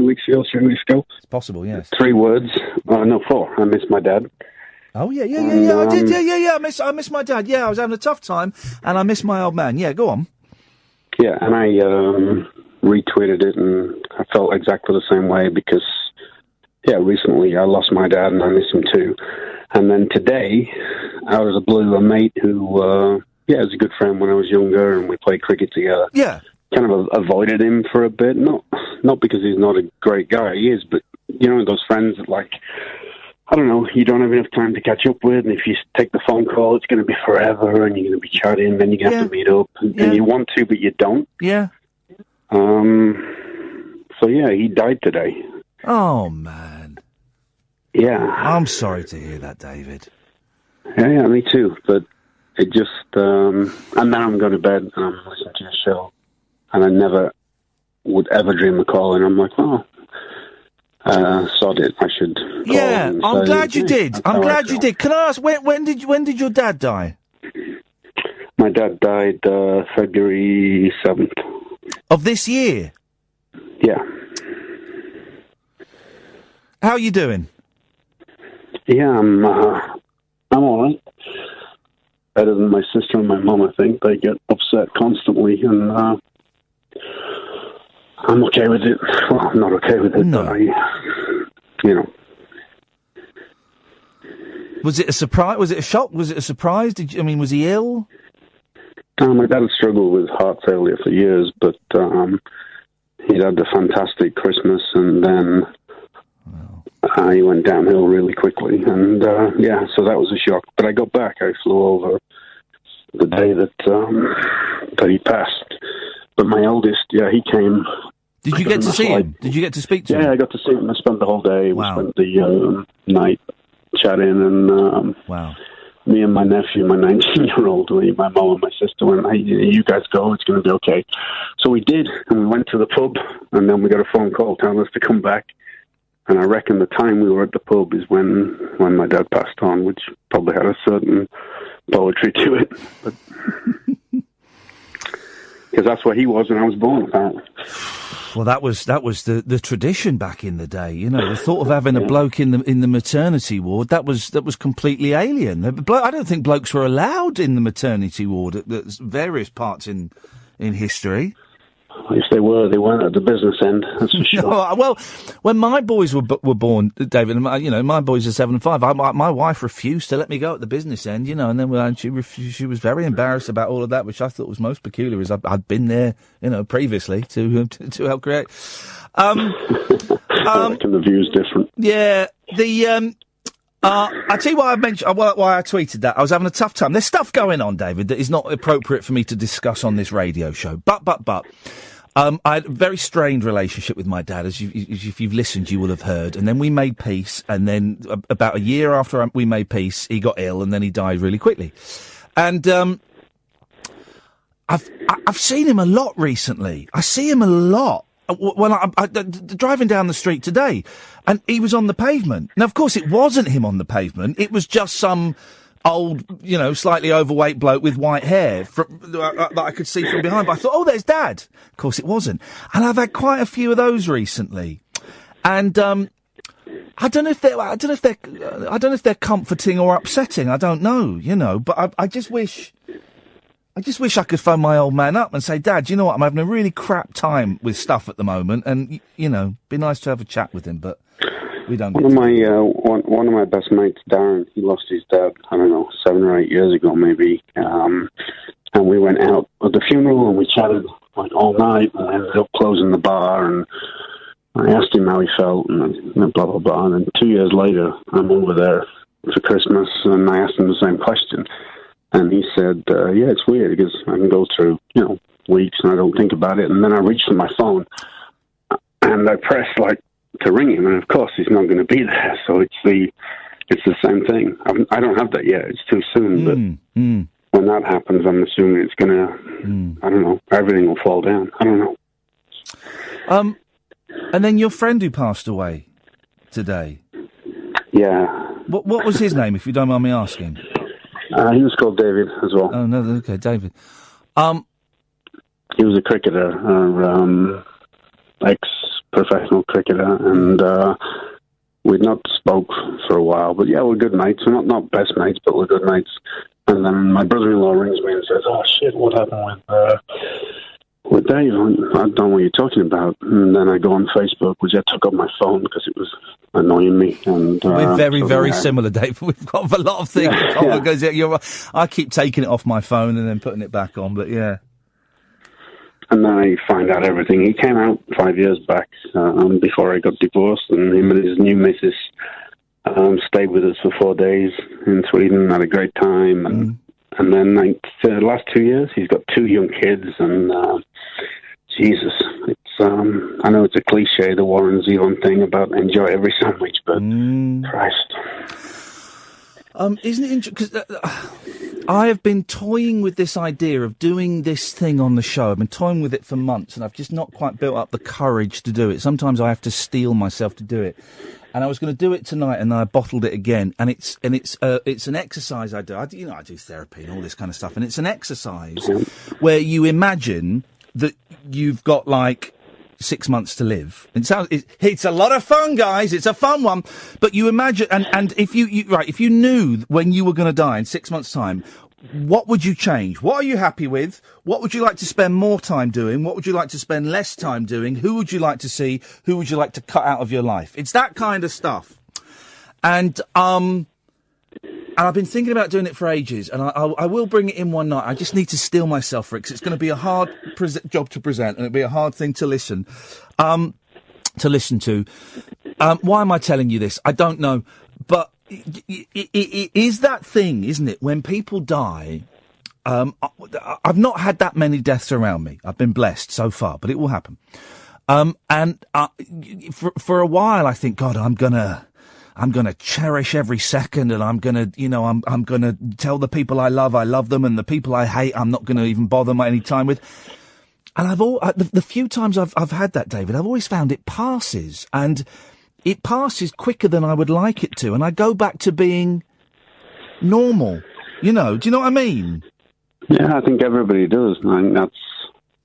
weeks ago. It's possible, yes. 3 words. No, 4. I miss my dad. Oh, yeah. I did, yeah. I miss my dad. Yeah, I was having a tough time, and I miss my old man. Yeah, go on. Yeah, and I retweeted it, and I felt exactly the same way because, recently I lost my dad, and I miss him too. And then today, out of the blue, a mate who, was a good friend when I was younger, and we played cricket together. Yeah. Kind of avoided him for a bit, not because he's not a great guy, he is, but, those friends that, I don't know, you don't have enough time to catch up with, and if you take the phone call, it's going to be forever, and you're going to be chatting, then you're going to have to meet up, and you want to, but you don't. Yeah. He died today. Oh, man. Yeah. I'm sorry to hear that, David. Yeah, me too, but it just, and then I'm going to bed, and I'm listening to your show, and I never would ever dream of calling. I'm like, sod it. I should. Yeah, I'm glad you did. I'm glad you did. Can I ask when did your dad die? My dad died February 7th of this year. Yeah. How are you doing? Yeah, I'm all right. Better than my sister and my mum, I think. They get upset constantly, and I'm okay with it. Well, I'm not okay with it, but Was it a surprise? Was it a shock? Was it a surprise? Was he ill? My dad had struggled with heart failure for years, but he'd had a fantastic Christmas, and then he went downhill really quickly. And, so that was a shock. But I got back. I flew over the day that he passed. But my eldest, he came. Did you get to see him? Did you get to speak to him? Yeah, I got to see him. I spent the whole day. Wow. We spent the night chatting, and me and my nephew, my 19-year-old, my mom and my sister went, hey, you guys go, it's going to be okay. So we did, and we went to the pub, and then we got a phone call telling us to come back. And I reckon the time we were at the pub is when my dad passed on, which probably had a certain poetry to it. Because that's where he was when I was born, apparently. Well, that was the tradition back in the day. You know, the thought of having a bloke in the maternity ward, that was completely alien. I don't think blokes were allowed in the maternity ward at various parts in history. If they were, they weren't at the business end, that's for sure. No, well, when my boys were born, David, my boys are 7 and 5. My wife refused to let me go at the business end, and then she was very embarrassed about all of that, which I thought was most peculiar, as I'd been there, previously to help create. I reckon the view's different. Yeah, I tell you why I mentioned why I tweeted that. I was having a tough time. There's stuff going on, David, that is not appropriate for me to discuss on this radio show. But I had a very strained relationship with my dad, as if you've listened, you will have heard. And then we made peace, and then about a year after we made peace, he got ill, and then he died really quickly. And I've seen him a lot recently. I see him a lot. When I'm driving down the street today, and he was on the pavement. Now, of course, it wasn't him on the pavement. It was just some old, slightly overweight bloke with white hair that I could see from behind. But I thought, oh, there's Dad. Of course, it wasn't. And I've had quite a few of those recently. And I don't know if they're comforting or upsetting. I don't know. But I just wish I could phone my old man up and say, Dad, you know what? I'm having a really crap time with stuff at the moment, and be nice to have a chat with him, but we don't. One of my best mates, Darren, he lost his dad, I don't know, 7 or 8 years ago, maybe. And we went out at the funeral and we chatted all night, and ended up closing the bar. And I asked him how he felt, and blah blah blah. And then 2 years later, I'm over there for Christmas, and I asked him the same question. And he said, yeah, it's weird because I can go through, weeks and I don't think about it. And then I reached for my phone and I pressed to ring him. And of course he's not going to be there. So it's the same thing. I don't have that yet. It's too soon. But when that happens, I'm assuming it's going to, I don't know, everything will fall down. I don't know. And then your friend who passed away today. Yeah. What was his name, if you don't mind me asking? He was called David as well. Oh, no, okay, David. He was a cricketer, ex-professional cricketer, and we'd not spoke for a while, but yeah, we're good mates. We're not best mates, but we're good mates. And then my brother-in-law rings me and says, oh, shit, what happened with Dave? I don't know what you're talking about. And then I go on Facebook, which I took up my phone because it was annoying me. And we're very similar, Dave. We've got a lot of things. Yeah. I keep taking it off my phone and then putting it back on, but yeah. And then I find out everything. He came out 5 years back before I got divorced, and him and his new missus stayed with us for 4 days in Sweden, had a great time. And then the last 2 years, he's got 2 young kids, and Jesus, it's I know it's a cliche, the Warren Zevon thing about enjoy every sandwich, but Christ. Isn't it interesting? Because I have been toying with this idea of doing this thing on the show. I've been toying with it for months, and I've just not quite built up the courage to do it. Sometimes I have to steel myself to do it. And I was going to do it tonight, and then I bottled it again. And it's an exercise I do. I do therapy and all this kind of stuff. And it's an exercise where you imagine that you've got 6 months to live. It's a lot of fun, guys. It's a fun one. But you imagine, and if if you knew when you were going to die in 6 months' time, what would you change? What are you happy with? What would you like to spend more time doing? What would you like to spend less time doing? Who would you like to see? Who would you like to cut out of your life? It's that kind of stuff. And I've been thinking about doing it for ages, and I will bring it in one night. I just need to steel myself for it, because it's going to be a hard job to present, and it'll be a hard thing to listen to. Why am I telling you this? I don't know. But it is that thing, isn't it, when people die. I've not had that many deaths around me. I've been blessed so far, but it will happen. And for a while, I think, God, I'm gonna cherish every second, and I'm gonna tell the people I love them, and the people I hate, I'm not gonna even bother any time with. And the few times I've had that, David, I've always found it passes, and it passes quicker than I would like it to, and I go back to being normal. Do you know what I mean? Yeah, I think everybody does. I think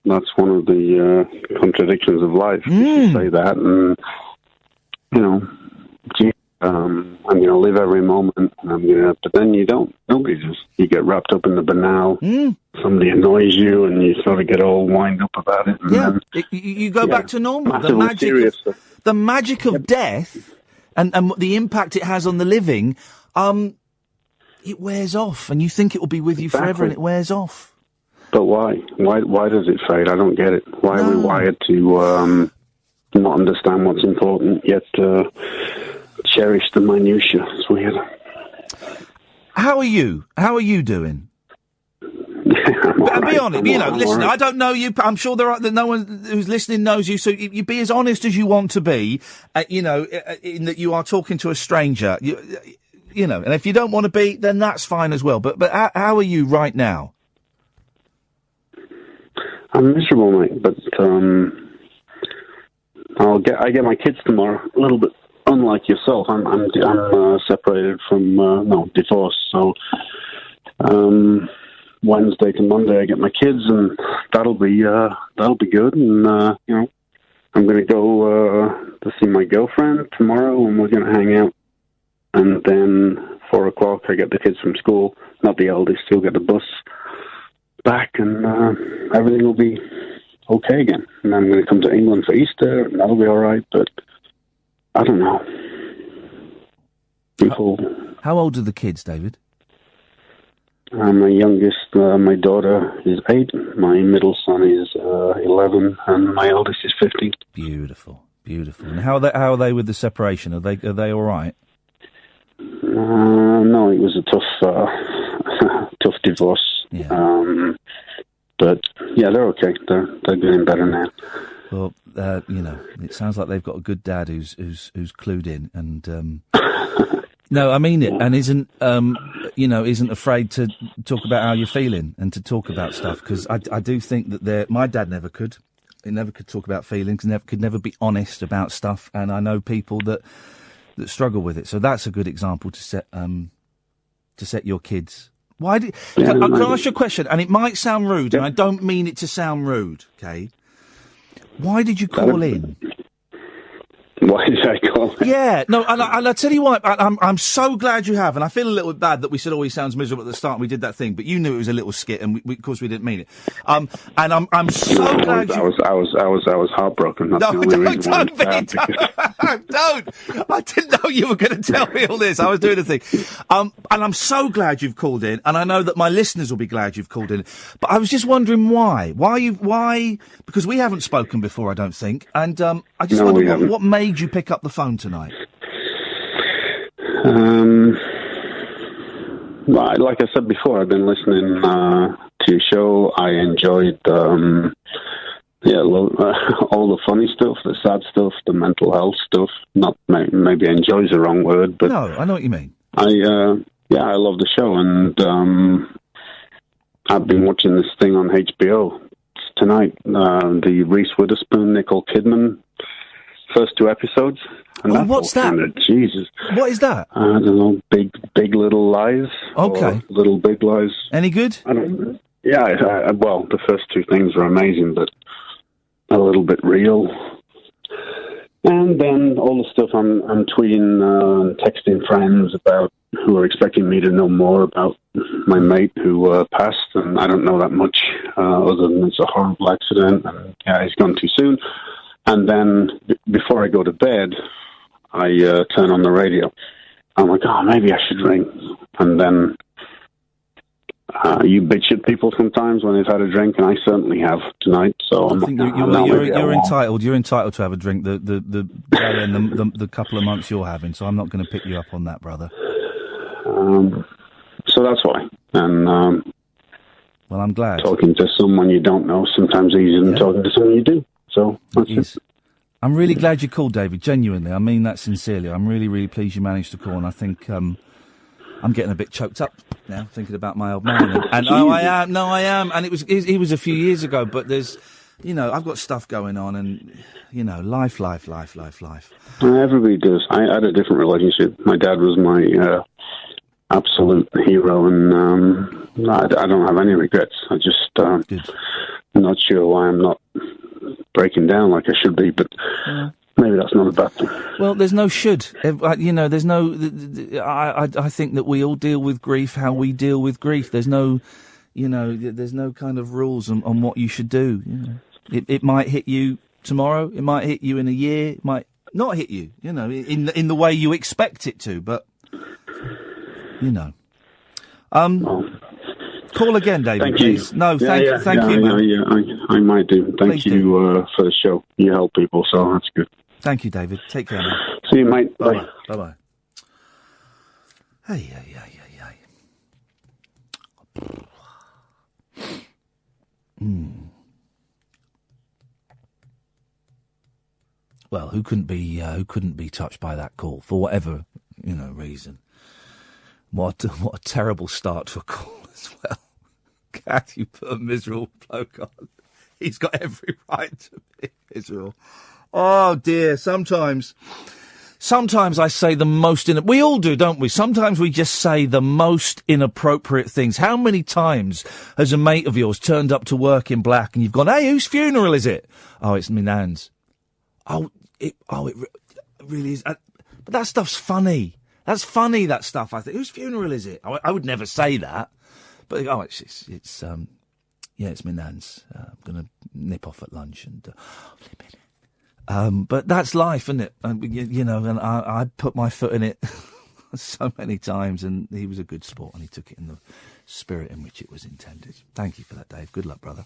that's one of the contradictions of life. You say that, and I'm going to live every moment, but then you don't. You get wrapped up in the banal. Somebody annoys you, and you sort of get all wind up about it. And then, you go back to normal. The magic of death and the impact it has on the living, it wears off, and you think it will be with you forever, and it wears off. But why? Why does it fade? I don't get it. Why are we wired to not understand what's important, yet cherish the minutiae? It's weird. How are you? How are you doing? Be honest, listen, I don't know you. I'm sure no one who's listening knows you, so you be as honest as you want to be, in that you are talking to a stranger, and if you don't want to be, then that's fine as well. But how are you right now? I'm miserable, mate, but I get my kids tomorrow. A little bit unlike yourself. I'm separated from divorced, so Wednesday to Monday I get my kids, and that'll be good. And I'm going to go to see my girlfriend tomorrow, and we're going to hang out. And then 4:00 I get the kids from school. Not the eldest; he'll get the bus back, and everything will be okay again. And I'm going to come to England for Easter, and that'll be all right. But I don't know. How old are the kids, David? My youngest, my daughter, is 8. My middle son is 11, and my eldest is 15. Beautiful. And how are they with the separation? Are they all right? No, it was a tough divorce. Yeah. But yeah, they're okay. They're getting better now. Well, it sounds like they've got a good dad who's clued in, and no, I mean it, and isn't afraid to talk about how you're feeling and to talk about stuff, because I do think that my dad never could. He never could talk about feelings, could never be honest about stuff, and I know people that struggle with it. So that's a good example to set your kids. Can I ask you a question? And it might sound rude, and I don't mean it to sound rude, okay? Why did you call in? Why did I call in? Yeah, no, and I'll tell you why. I'm so glad you have, and I feel a little bit bad that we said, he sounds miserable at the start, and we did that thing, but you knew it was a little skit, and of course we didn't mean it. And I'm so glad I was heartbroken. That's don't. I didn't know you were going to tell me all this. I was doing a thing. And I'm so glad you've called in, and I know that my listeners will be glad you've called in. But I was just wondering why. Why? Because we haven't spoken before, I don't think. And I just wonder what made you pick up the phone tonight. Like I said before, I've been listening to your show. I enjoyed all the funny stuff, the sad stuff, the mental health stuff. Not maybe enjoy is the wrong word, but no, I know what you mean. I love the show, and I've been watching this thing on HBO tonight. The Reese Witherspoon, Nicole Kidman first 2 episodes. And what's that? Jesus. What is that? I don't know. Big Little Lies. Okay. Little Big Lies. Any good? I don't know. Yeah, well, the first 2 things are amazing, but a little bit real. And then all the stuff I'm tweeting and texting friends about who are expecting me to know more about my mate who passed, and I don't know that much other than it's a horrible accident, and he's gone too soon. And then before I go to bed, I turn on the radio. I'm like, maybe I should ring. And then you bitch at people sometimes when they've had a drink, and I certainly have tonight. So I think you're entitled. You're entitled to have a drink the day and the couple of months you're having. So I'm not going to pick you up on that, brother. So that's why. And well, I'm glad. Talking to someone you don't know sometimes easier than talking to someone you do. So that's it. I'm really glad you called, David. Genuinely, I mean that sincerely. I'm really, really pleased you managed to call, and I think I'm getting a bit choked up now thinking about my old man. And I am. And he was a few years ago, but there's, I've got stuff going on, and life. Everybody does. I had a different relationship. My dad was my absolute hero, and I don't have any regrets. I just I'm not sure why I'm not breaking down like I should be, but maybe that's not a bad thing. Well, there's no should. There's no... I think that we all deal with grief how we deal with grief. There's no, there's no kind of rules on what you should do. It might hit you tomorrow. It might hit you in a year. It might not hit you, in the way you expect it to, but, Call again, David, thank please. You. No, thank you, man. Yeah, I might do. Thank you for the show. You help people, so that's good. Thank you, David. Take care, man. See you, mate. Bye. Bye-bye. Hey. Well, who couldn't be touched by that call for whatever reason? What a terrible start to a call as well. God, you put a miserable bloke on. He's got every right to be miserable. Oh dear. Sometimes I say the most we all do, don't we? Sometimes we just say the most inappropriate things. How many times has a mate of yours turned up to work in black and you've gone, "Hey, whose funeral is it?" "Oh, it's my nan's." It really is. But that stuff's funny. That's funny, that stuff, I think. Whose funeral is it? I would never say that. But, it's my nan's. I'm going to nip off at lunch. But that's life, isn't it? And I put my foot in it so many times, and he was a good sport, and he took it in the spirit in which it was intended. Thank you for that, Dave. Good luck, brother.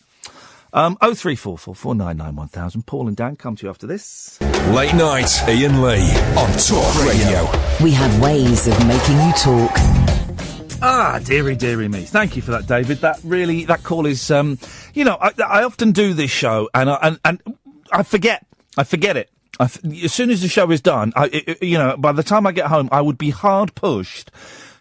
0344 499 1000. Paul and Dan come to you after this. Late night, Iain Lee on Talk Radio. We have ways of making you talk. Dearie me. Thank you for that, David. That call is, I often do this show and I forget it. As soon as the show is done, by the time I get home, I would be hard pushed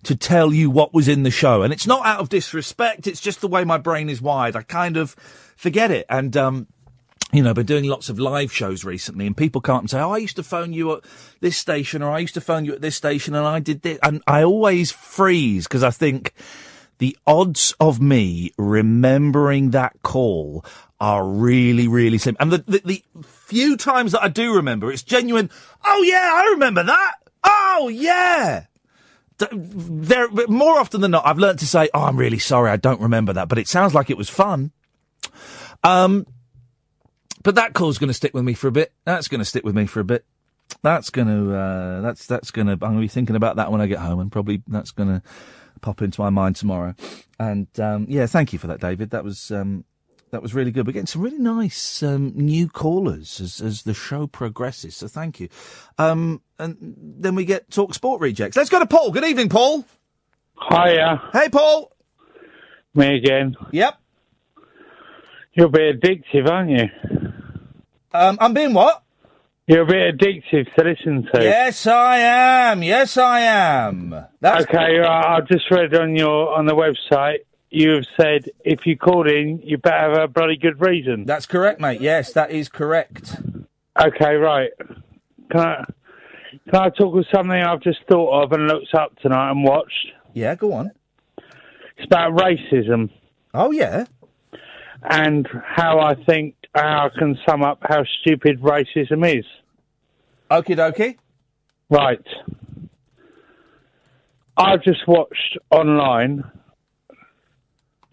to tell you what was in the show. And it's not out of disrespect. It's just the way my brain is wired. I kind of forget it. And, been doing lots of live shows recently, and people come up and say, "Oh, I used to phone you at this station," or "I used to phone you at this station, and I did this." And I always freeze, because I think the odds of me remembering that call are really, really slim. And the few times that I do remember, it's genuine, "Oh, yeah, I remember that. Oh, yeah." More often than not, I've learnt to say, "Oh, I'm really sorry, I don't remember that, but it sounds like it was fun." But that call's going to stick with me for a bit. That's going to stick with me for a bit. I'm going to be thinking about that when I get home, and probably that's going to pop into my mind tomorrow. And, thank you for that, David. That was really good. We're getting some really nice, new callers as the show progresses. So thank you. And then we get Talk Sport rejects. Let's go to Paul. Good evening, Paul. Hiya. Hey, Paul. Me again. Yep. You're a bit addictive, aren't you? I'm being what? You're a bit addictive to listen to. Yes, I am. Okay, I just read on the website, you have said if you called in, you better have a bloody good reason. That's correct, mate. Yes, that is correct. Okay, right. Can I talk of something I've just thought of and looked up tonight and watched? Yeah, go on. It's about racism. Oh, yeah. And how I think how I can sum up how stupid racism is. Okie dokie. Right. I've just watched online,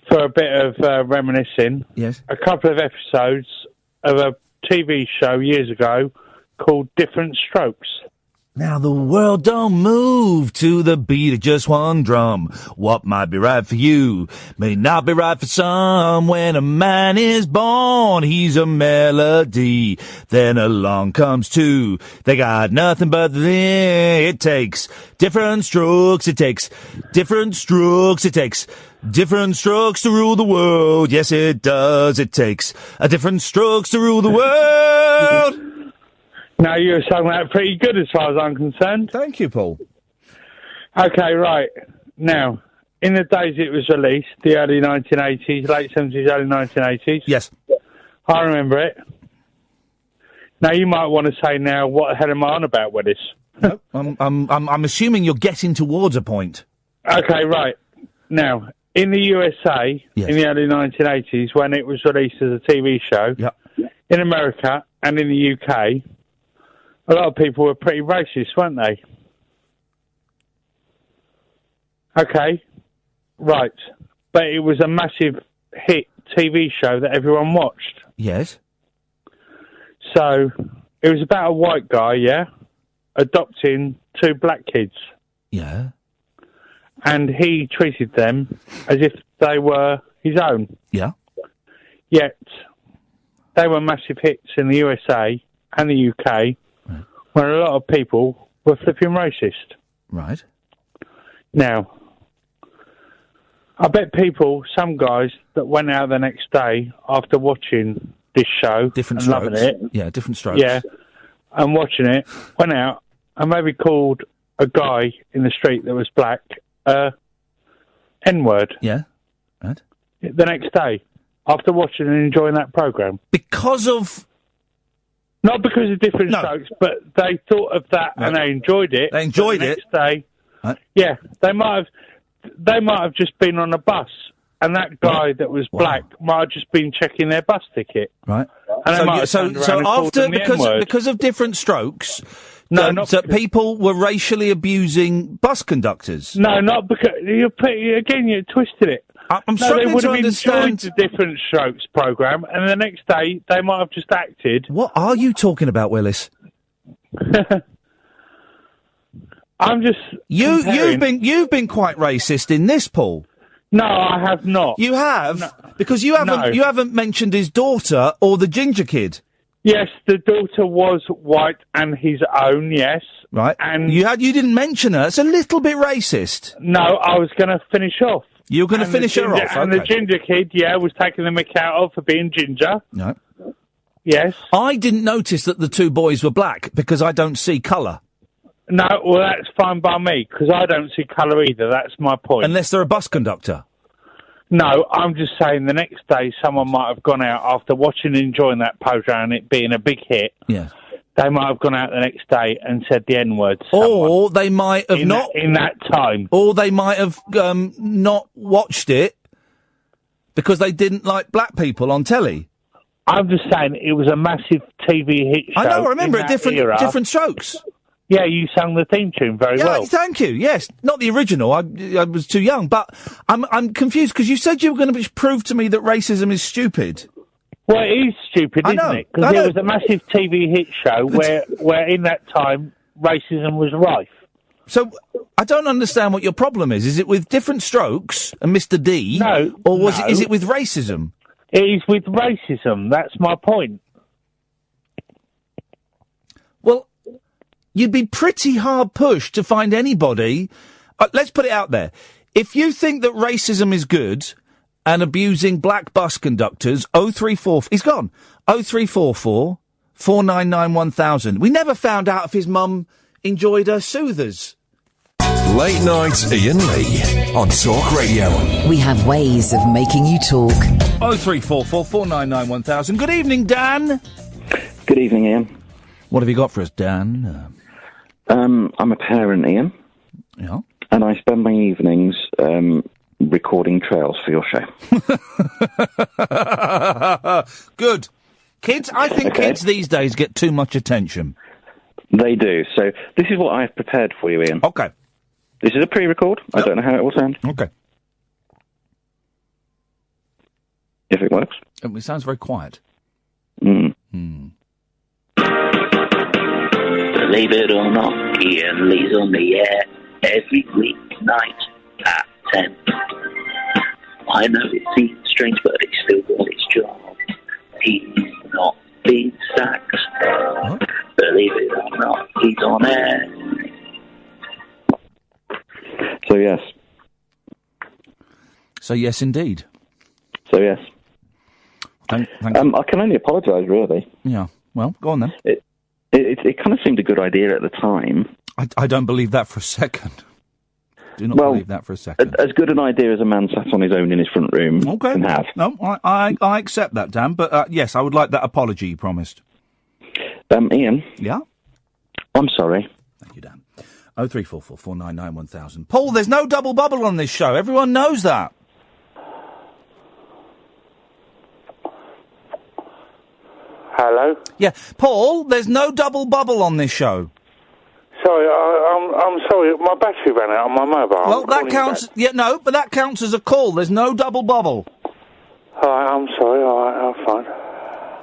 for a bit of reminiscing, Yes. a couple of episodes of a TV show years ago called Different Strokes. Now the world don't move to the beat of just one drum. What might be right for you may not be right for some. When a man is born, he's a melody. Then along comes two. They got nothing but it takes different strokes. It takes different strokes. It takes different strokes to rule the world. Yes, it does. It takes a different strokes to rule the world. Now, you were sung that pretty good as far as I'm concerned. Thank you, Paul. Okay, right. Now, in the days it was released, the early 1980s, late 70s, early 1980s. Yes. I remember it. Now, you might want to say now, what the hell am I on about with this? No, I'm assuming you're getting towards a point. Okay, right. Now, in the USA, in the early 1980s, when it was released as a TV show, in America and in the UK, a lot of people were pretty racist, weren't they? Okay, right. But it was a massive hit TV show that everyone watched. Yes. So, it was about a white guy, adopting two black kids. Yeah. And he treated them as if they were his own. Yeah. Yet, they were massive hits in the USA and the UK, where a lot of people were flipping racist. Right. Now, I bet some guys that went out the next day after watching this show Different and strokes. loving it, Yeah, different strokes. yeah, and watching it, went out and maybe called a guy in the street that was black N-word. Yeah. Right. The next day, after watching and enjoying that programme. Because of... Not because of different strokes, but they thought of that and they enjoyed it. They enjoyed it. The next day, yeah, they might have just been on a bus, and that guy that was black might have just been checking their bus ticket. Right. And they might have turned around and called after them the N-word. because of different strokes, not people were racially abusing bus conductors. No, not because you twisted it. I'm they struggling would to have understand enjoyed the Different Strokes programme, and the next day they might have just acted. What are you talking about, Willis? I'm just you've been quite racist in this, Paul. No, I have not. You have because you haven't mentioned his daughter or the ginger kid. Yes, the daughter was white and his own. Yes, right. And you didn't mention her. It's a little bit racist. No, I was going to finish off. You were going to finish her off. And the ginger kid, was taking the mick out of for being ginger. No. Yes. I didn't notice that the two boys were black because I don't see colour. No, well, that's fine by me because I don't see colour either. That's my point. Unless they're a bus conductor. No, I'm just saying the next day someone might have gone out after watching and enjoying that programme and it being a big hit. Yeah. They might have gone out the next day and said the N-word. Or they might have not... in that time. Or they might have not watched it because they didn't like black people on telly. I'm just saying it was a massive TV hit show. I know, I remember it. Different strokes. Yeah, you sang the theme tune very well. Thank you. Yes, not the original. I was too young, but I'm confused because you said you were going to prove to me that racism is stupid. Well, it is stupid, isn't it? Because it was a massive TV hit show where in that time racism was rife. So I don't understand what your problem is. Is it with Different Strokes and Mr. D? No. Or is it with racism? It is with racism. That's my point. Well, you'd be pretty hard pushed to find anybody. Let's put it out there. If you think that racism is good and abusing black bus conductors, 0344... He's gone. 0344 499 1000. We never found out if his mum enjoyed her soothers. Late night Iain Lee on Talk Radio. We have ways of making you talk. 0344 499 1000. Good evening, Dan. Good evening, Iain. What have you got for us, Dan? I'm a parent, Iain. Yeah. And I spend my evenings recording trails for your show. Good. Kids, I think kids these days get too much attention. They do. So this is what I've prepared for you, Ian. Okay. This is a pre-record. I don't know how it will sound. Okay. If it works. It sounds very quiet. Mm. Believe it or not, Ian Lee's on the air every weeknight at 10. I know it seems strange, but he's still got his job. He's not been sacked. Believe it or not, he's on air. So yes. So yes, indeed. So yes. Thank I can only apologise, really. Yeah. Well, go on then. It kind of seemed a good idea at the time. I don't believe that for a second. Do not believe that for a second. As good an idea as a man sat on his own in his front room can have. No, I accept that, Dan. But yes, I would like that apology you promised. Ian. Yeah? I'm sorry. Thank you, Dan. 0344 499 1000. Paul, there's no double bubble on this show. Everyone knows that. Hello? Yeah, Paul, there's no double bubble on this show. Sorry, I'm sorry, my battery ran out on my mobile. Well, that counts. Yeah, no, but that counts as a call. There's no double bubble. All right, I'm sorry. All right, I'm fine.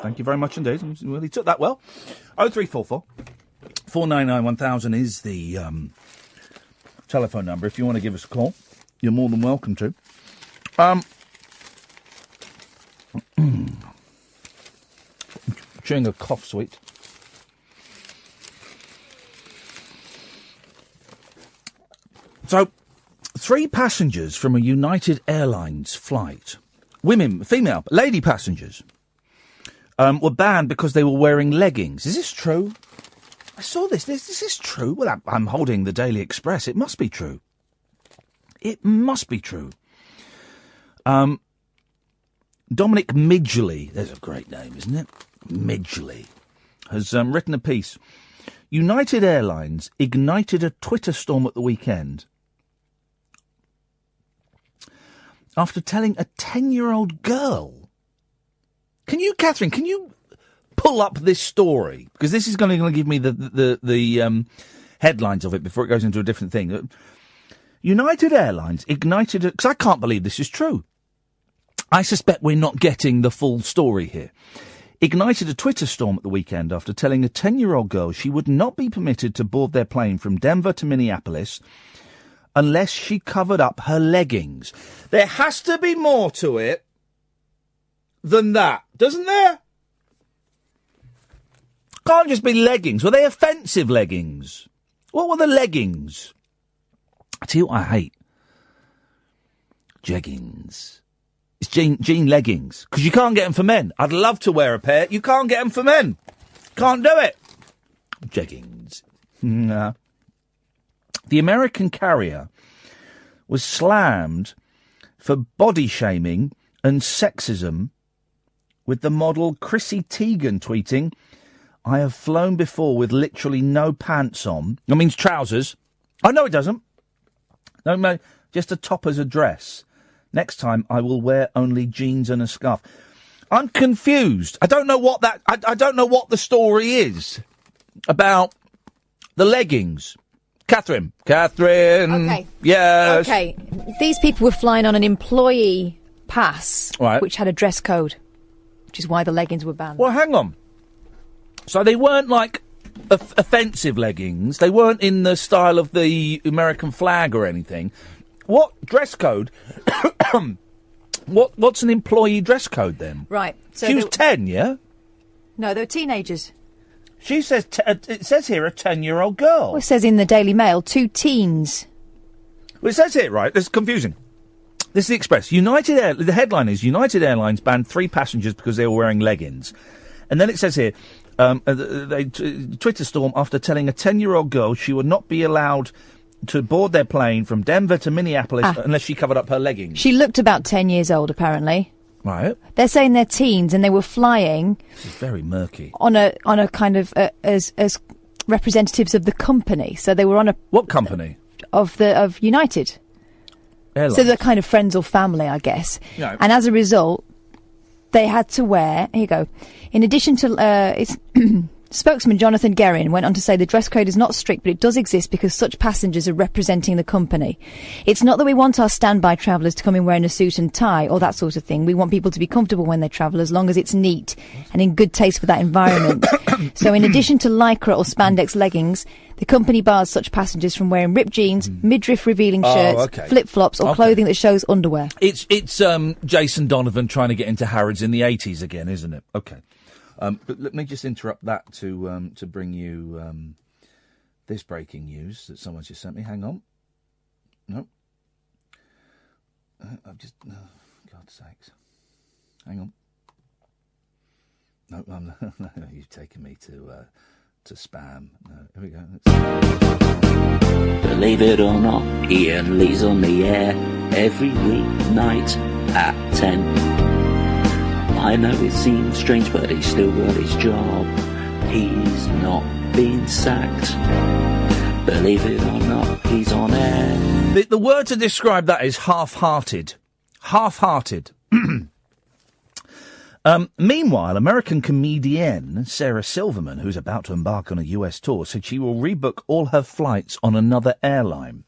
Thank you very much indeed. Well, he took that well. 0344 499 1000 is the telephone number. If you want to give us a call, you're more than welcome to. Chewing a cough sweet. So, 3 passengers from a United Airlines flight, female, lady passengers, were banned because they were wearing leggings. Is this true? I saw this. Is this true? Well, I'm holding the Daily Express. It must be true. It must be true. Dominic Midgley, there's a great name, isn't it? Midgley, has written a piece. United Airlines ignited a Twitter storm at the weekend after telling a 10-year-old girl. Catherine, can you pull up this story? Because this is going to give me the headlines of it before it goes into a different thing. United Airlines ignited a... Because I can't believe this is true. I suspect we're not getting the full story here. Ignited a Twitter storm at the weekend after telling a 10-year-old girl she would not be permitted to board their plane from Denver to Minneapolis unless she covered up her leggings. There has to be more to it than that, doesn't there? Can't just be leggings. Were they offensive leggings? What were the leggings? I tell you what I hate. Jeggings. It's jean leggings. Because you can't get them for men. I'd love to wear a pair. You can't get them for men. Can't do it. Jeggings. Nah. The American carrier was slammed for body shaming and sexism, with the model Chrissy Teigen tweeting, "I have flown before with literally no pants on." That means trousers. Oh, no, it doesn't. No, just a top as a dress. Next time I will wear only jeans and a scarf. I'm confused. I don't know what I don't know what the story is about the leggings. Catherine. Okay. Yes. Okay. These people were flying on an employee pass, right, which had a dress code, which is why the leggings were banned. Well, hang on. So they weren't like offensive leggings. They weren't in the style of the American flag or anything. What dress code? What's an employee dress code then? Right. So she was 10, yeah? No, they were teenagers. She says, it says here, a 10-year-old girl. Well, it says in the Daily Mail, 2 teens. Well, it says here, right, this is confusing. This is the Express. The headline is, United Airlines banned 3 passengers because they were wearing leggings. And then it says here, Twitter storm after telling a 10-year-old girl she would not be allowed to board their plane from Denver to Minneapolis unless she covered up her leggings. She looked about 10 years old, apparently. Right. They're saying they're teens and they were flying. This is very murky. On a kind of as representatives of the company. So they were on a... What company? Of United. Airlines. So they're kind of friends or family, I guess. No. And as a result, they had to wear... Here you go. In addition to... Spokesman Jonathan Guerin went on to say the dress code is not strict, but it does exist because such passengers are representing the company. It's not that we want our standby travellers to come in wearing a suit and tie or that sort of thing. We want people to be comfortable when they travel, as long as it's neat and in good taste for that environment. So in addition to lycra or spandex leggings, the company bars such passengers from wearing ripped jeans, midriff revealing shirts, flip-flops or clothing that shows underwear. It's Jason Donovan trying to get into Harrods in the 80s again, isn't it? Okay. But let me just interrupt that to bring you this breaking news that someone's just sent me. Hang on. No. I've just... Oh, God's sakes. Hang on. No, no, you've taken me to spam. No, here we go. Believe it or not, Iain Lee's on the air every weeknight at 10. I know it seems strange, but he's still got his job. He's not been sacked. Believe it or not, he's on air. The word to describe that is half-hearted. Half-hearted. Meanwhile, American comedian Sarah Silverman, who's about to embark on a US tour, said she will rebook all her flights on another airline.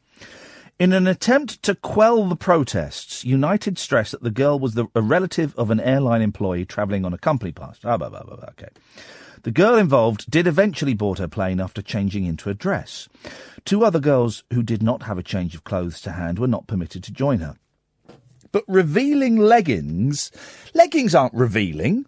In an attempt to quell the protests, United stressed that the girl was a relative of an airline employee travelling on a company pass. Okay. The girl involved did eventually board her plane after changing into a dress. 2 other girls who did not have a change of clothes to hand were not permitted to join her. But revealing leggings aren't revealing.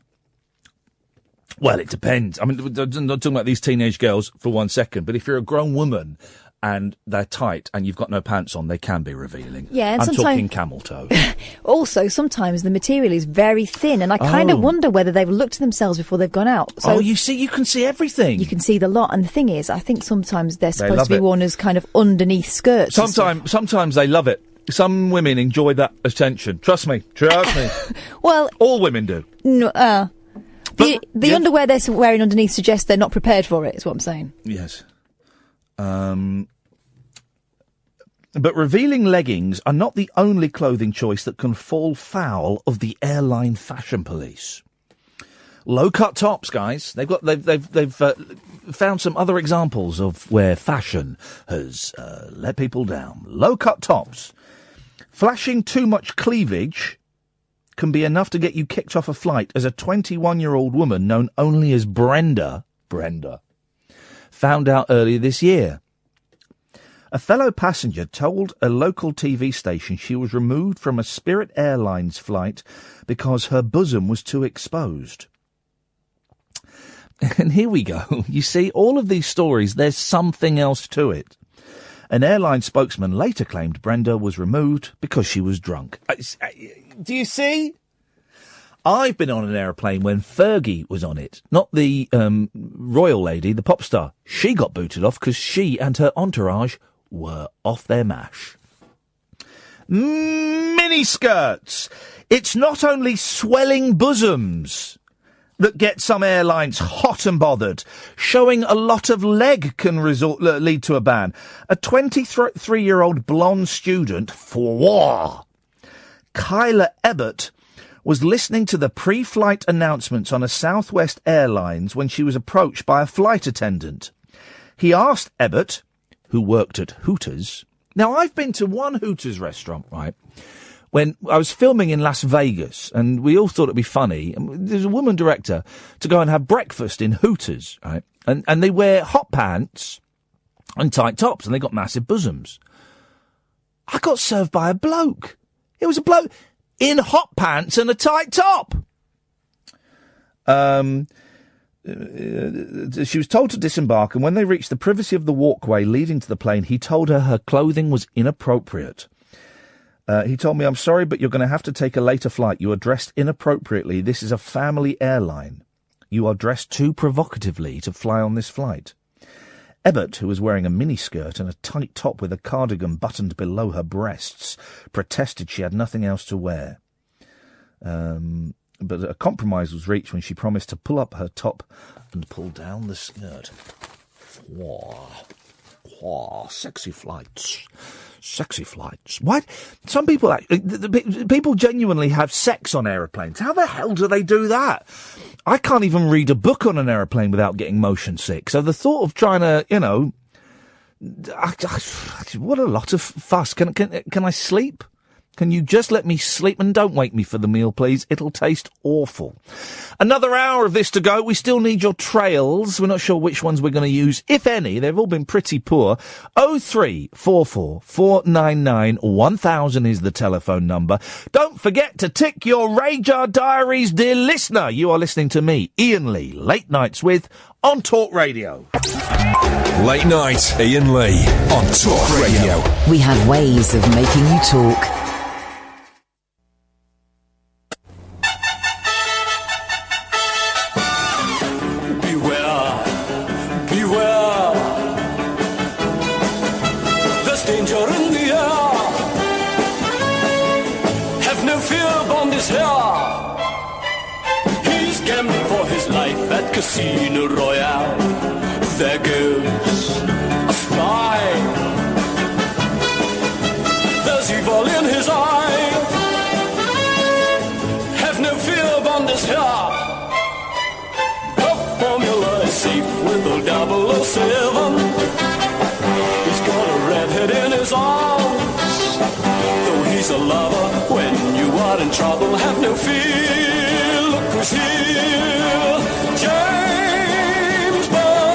Well, it depends. I mean, I'm not talking about these teenage girls for 1 second, but if you're a grown woman and they're tight and you've got no pants on, they can be revealing. Yeah, and I'm talking camel toe. Also, sometimes the material is very thin, and I kind of wonder whether they've looked at themselves before they've gone out. So you can see everything. You can see the lot, and the thing is, I think sometimes they're supposed to be worn as kind of underneath skirts. Sometimes they love it. Some women enjoy that attention. Trust me. Well, all women do. No, the underwear they're wearing underneath suggests they're not prepared for it, is what I'm saying. Yes. But revealing leggings are not the only clothing choice that can fall foul of the airline fashion police. Low-cut tops, guys. They've found some other examples of where fashion has let people down. Low-cut tops. Flashing too much cleavage can be enough to get you kicked off a flight, as a 21-year-old woman known only as Brenda, found out earlier this year. A fellow passenger told a local TV station she was removed from a Spirit Airlines flight because her bosom was too exposed. And here we go. You see, all of these stories, there's something else to it. An airline spokesman later claimed Brenda was removed because she was drunk. Do you see? I've been on an aeroplane when Fergie was on it, not the royal lady, the pop star. She got booted off because she and her entourage were off their mash. Miniskirts. It's not only swelling bosoms that get some airlines hot and bothered. Showing a lot of leg can lead to a ban. A 23-year-old blonde student, Kyla Ebbert, was listening to the pre-flight announcements on a Southwest Airlines when she was approached by a flight attendant. He asked Ebbert, who worked at Hooters. Now, I've been to one Hooters restaurant, right, when I was filming in Las Vegas, and we all thought it'd be funny. There's a woman director to go and have breakfast in Hooters, right? And they wear hot pants and tight tops, and they got massive bosoms. I got served by a bloke. It was a bloke in hot pants and a tight top. She was told to disembark, and when they reached the privacy of the walkway leading to the plane, he told her clothing was inappropriate. He told me, "I'm sorry, but you're going to have to take a later flight. You are dressed inappropriately. This is a family airline. You are dressed too provocatively to fly on this flight." Ebbert, who was wearing a miniskirt and a tight top with a cardigan buttoned below her breasts, protested she had nothing else to wear. But a compromise was reached when she promised to pull up her top and pull down the skirt. Sexy flights. Sexy flights. Why? Some people, people genuinely have sex on aeroplanes. How the hell do they do that? I can't even read a book on an aeroplane without getting motion sick. So the thought of trying to, what a lot of fuss. Can I sleep? Can you just let me sleep and don't wake me for the meal, please? It'll taste awful. Another hour of this to go. We still need your trails. We're not sure which ones we're going to use, if any. They've all been pretty poor. 0344 499 1000 is the telephone number. Don't forget to tick your Radar Diaries, dear listener. You are listening to me, Iain Lee, Late Nights with on Talk Radio. Late Night, Iain Lee on Talk Radio. We have ways of making you talk. At Casino Royale, there goes a spy. There's evil in his eye. Have no fear, Bond is here. The formula is safe with old 007. He's got a redhead in his arms. Though he's a lover, when you are in trouble, have no fear. Look who's here. James Bond,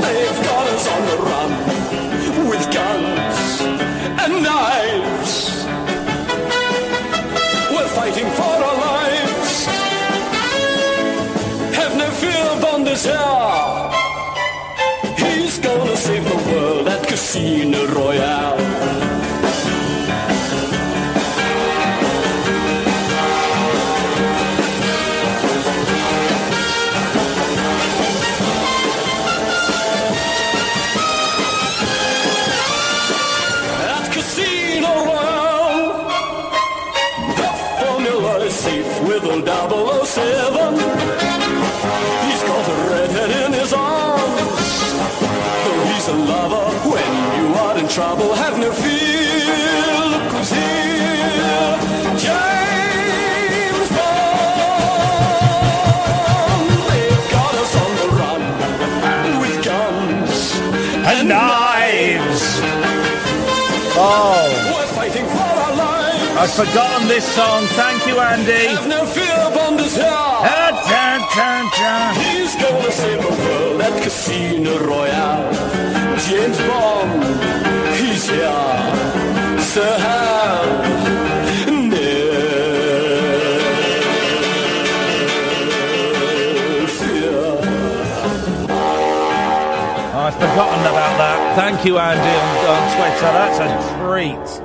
they've got us on the run with guns and knives. We're fighting for our lives. Have no fear, Bond is here. He's gonna save the world at Casino Royale. With old 007, he's got a redhead in his arms. Though he's a lover, when you are in trouble, have no fear. Look who's here, James Bond. They've got us on the run with guns and knives. Oh, we're fighting for our lives. I've forgotten this song. Thank you, Andy. Have no fear, Bond is here. He's gonna save the world at Casino Royale. James Bond, he's here. So have no fear. I've forgotten about that. Thank you, Andy, on Twitter. That's a treat.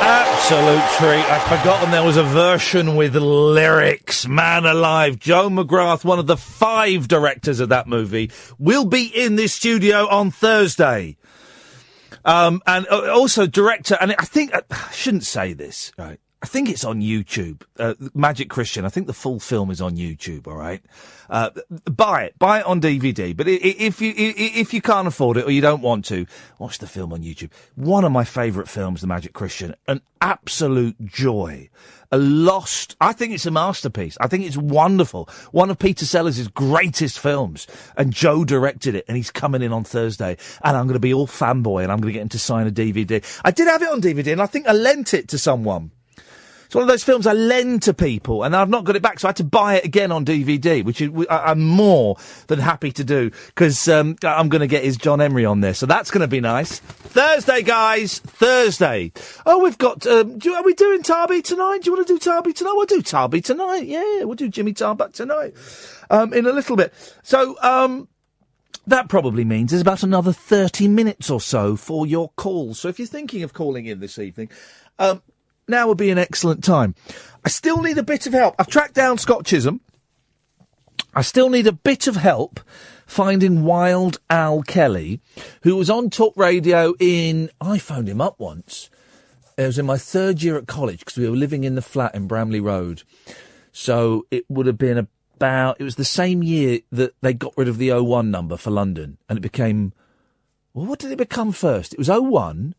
Absolute treat. I'd forgotten there was a version with lyrics. Man alive. Joe McGrath, one of the 5 directors of that movie, will be in this studio on Thursday. And also director, and I think, I shouldn't say this, right? I think it's on YouTube. Magic Christian. I think the full film is on YouTube, all right? Buy it on DVD. But if you can't afford it or you don't want to, watch the film on YouTube. One of my favourite films, The Magic Christian. An absolute joy. I think it's a masterpiece. I think it's wonderful. One of Peter Sellers' greatest films. And Joe directed it, and he's coming in on Thursday. And I'm going to be all fanboy, and I'm going to get him to sign a DVD. I did have it on DVD, and I think I lent it to someone. It's one of those films I lend to people, and I've not got it back, so I had to buy it again on DVD, which I'm more than happy to do, because I'm going to get his John Emery on there, so that's going to be nice. Thursday, guys, Thursday. Oh, we've got, are we doing Tarby tonight? Do you want to do Tarby tonight? We'll do Tarby tonight, yeah, we'll do Jimmy Tarbuck tonight, in a little bit. So, that probably means there's about another 30 minutes or so for your calls, so if you're thinking of calling in this evening, now would be an excellent time. I still need a bit of help. I've tracked down Scott Chisholm. I still need a bit of help finding Wild Al Kelly, who was on Talk Radio I phoned him up once. It was in my 3rd year at college, because we were living in the flat in Bramley Road. So it would have been it was the same year that they got rid of the 01 number for London, and it became Well, what did it become first? It was 01.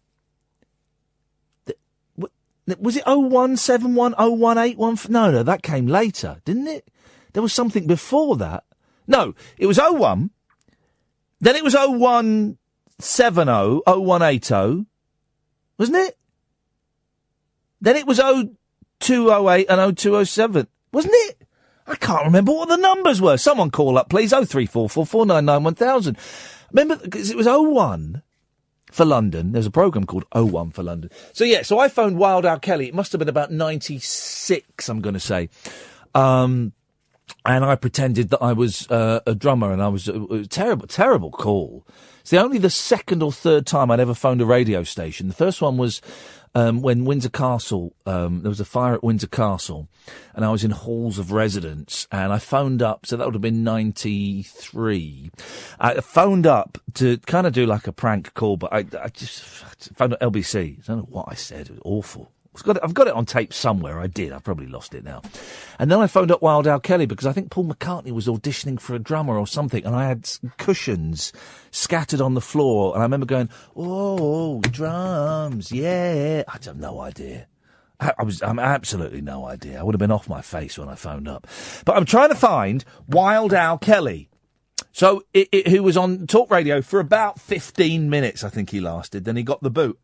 Was it 0171, 0181? No, that came later, didn't it? There was something before that. No, it was 01. Then it was 0170, 0180. Wasn't it? Then it was 0208 and 0207. Wasn't it? I can't remember what the numbers were. Someone call up, please. 0344 499 1000. Remember, because it was 01 for London. There's a programme called 01 for London. So I phoned Wild Al Kelly. It must have been about 96, I'm going to say. And I pretended that I was a drummer, and it was a terrible call. It's only the second or third time I'd ever phoned a radio station. The first one was when Windsor Castle, there was a fire at Windsor Castle, and I was in halls of residence, and I phoned up, so that would have been 93. I phoned up to kind of do like a prank call, but I just phoned up LBC. I don't know what I said. It was awful. I've got it on tape somewhere. I did. I've probably lost it now. And then I phoned up Wild Al Kelly because I think Paul McCartney was auditioning for a drummer or something, and I had cushions scattered on the floor, and I remember going, "Oh, drums, yeah." I have no idea. I'm absolutely no idea. I would have been off my face when I phoned up. But I'm trying to find Wild Al Kelly. So, who was on talk radio for about 15 minutes, I think he lasted. Then he got the boot.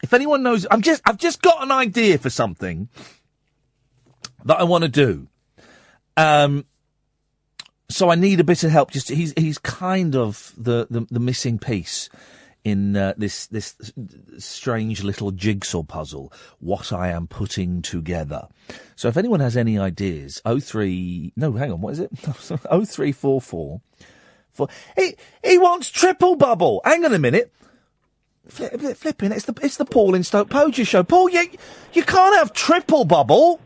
If anyone knows, I've just got an idea for something that I want to do. So I need a bit of help. He's kind of the missing piece in this strange little jigsaw puzzle, what I am putting together. So if anyone has any ideas, 0344. He wants triple bubble. Hang on a minute. Flipping, it's the Paul in Stoke Poacher show. Paul, you can't have triple bubble.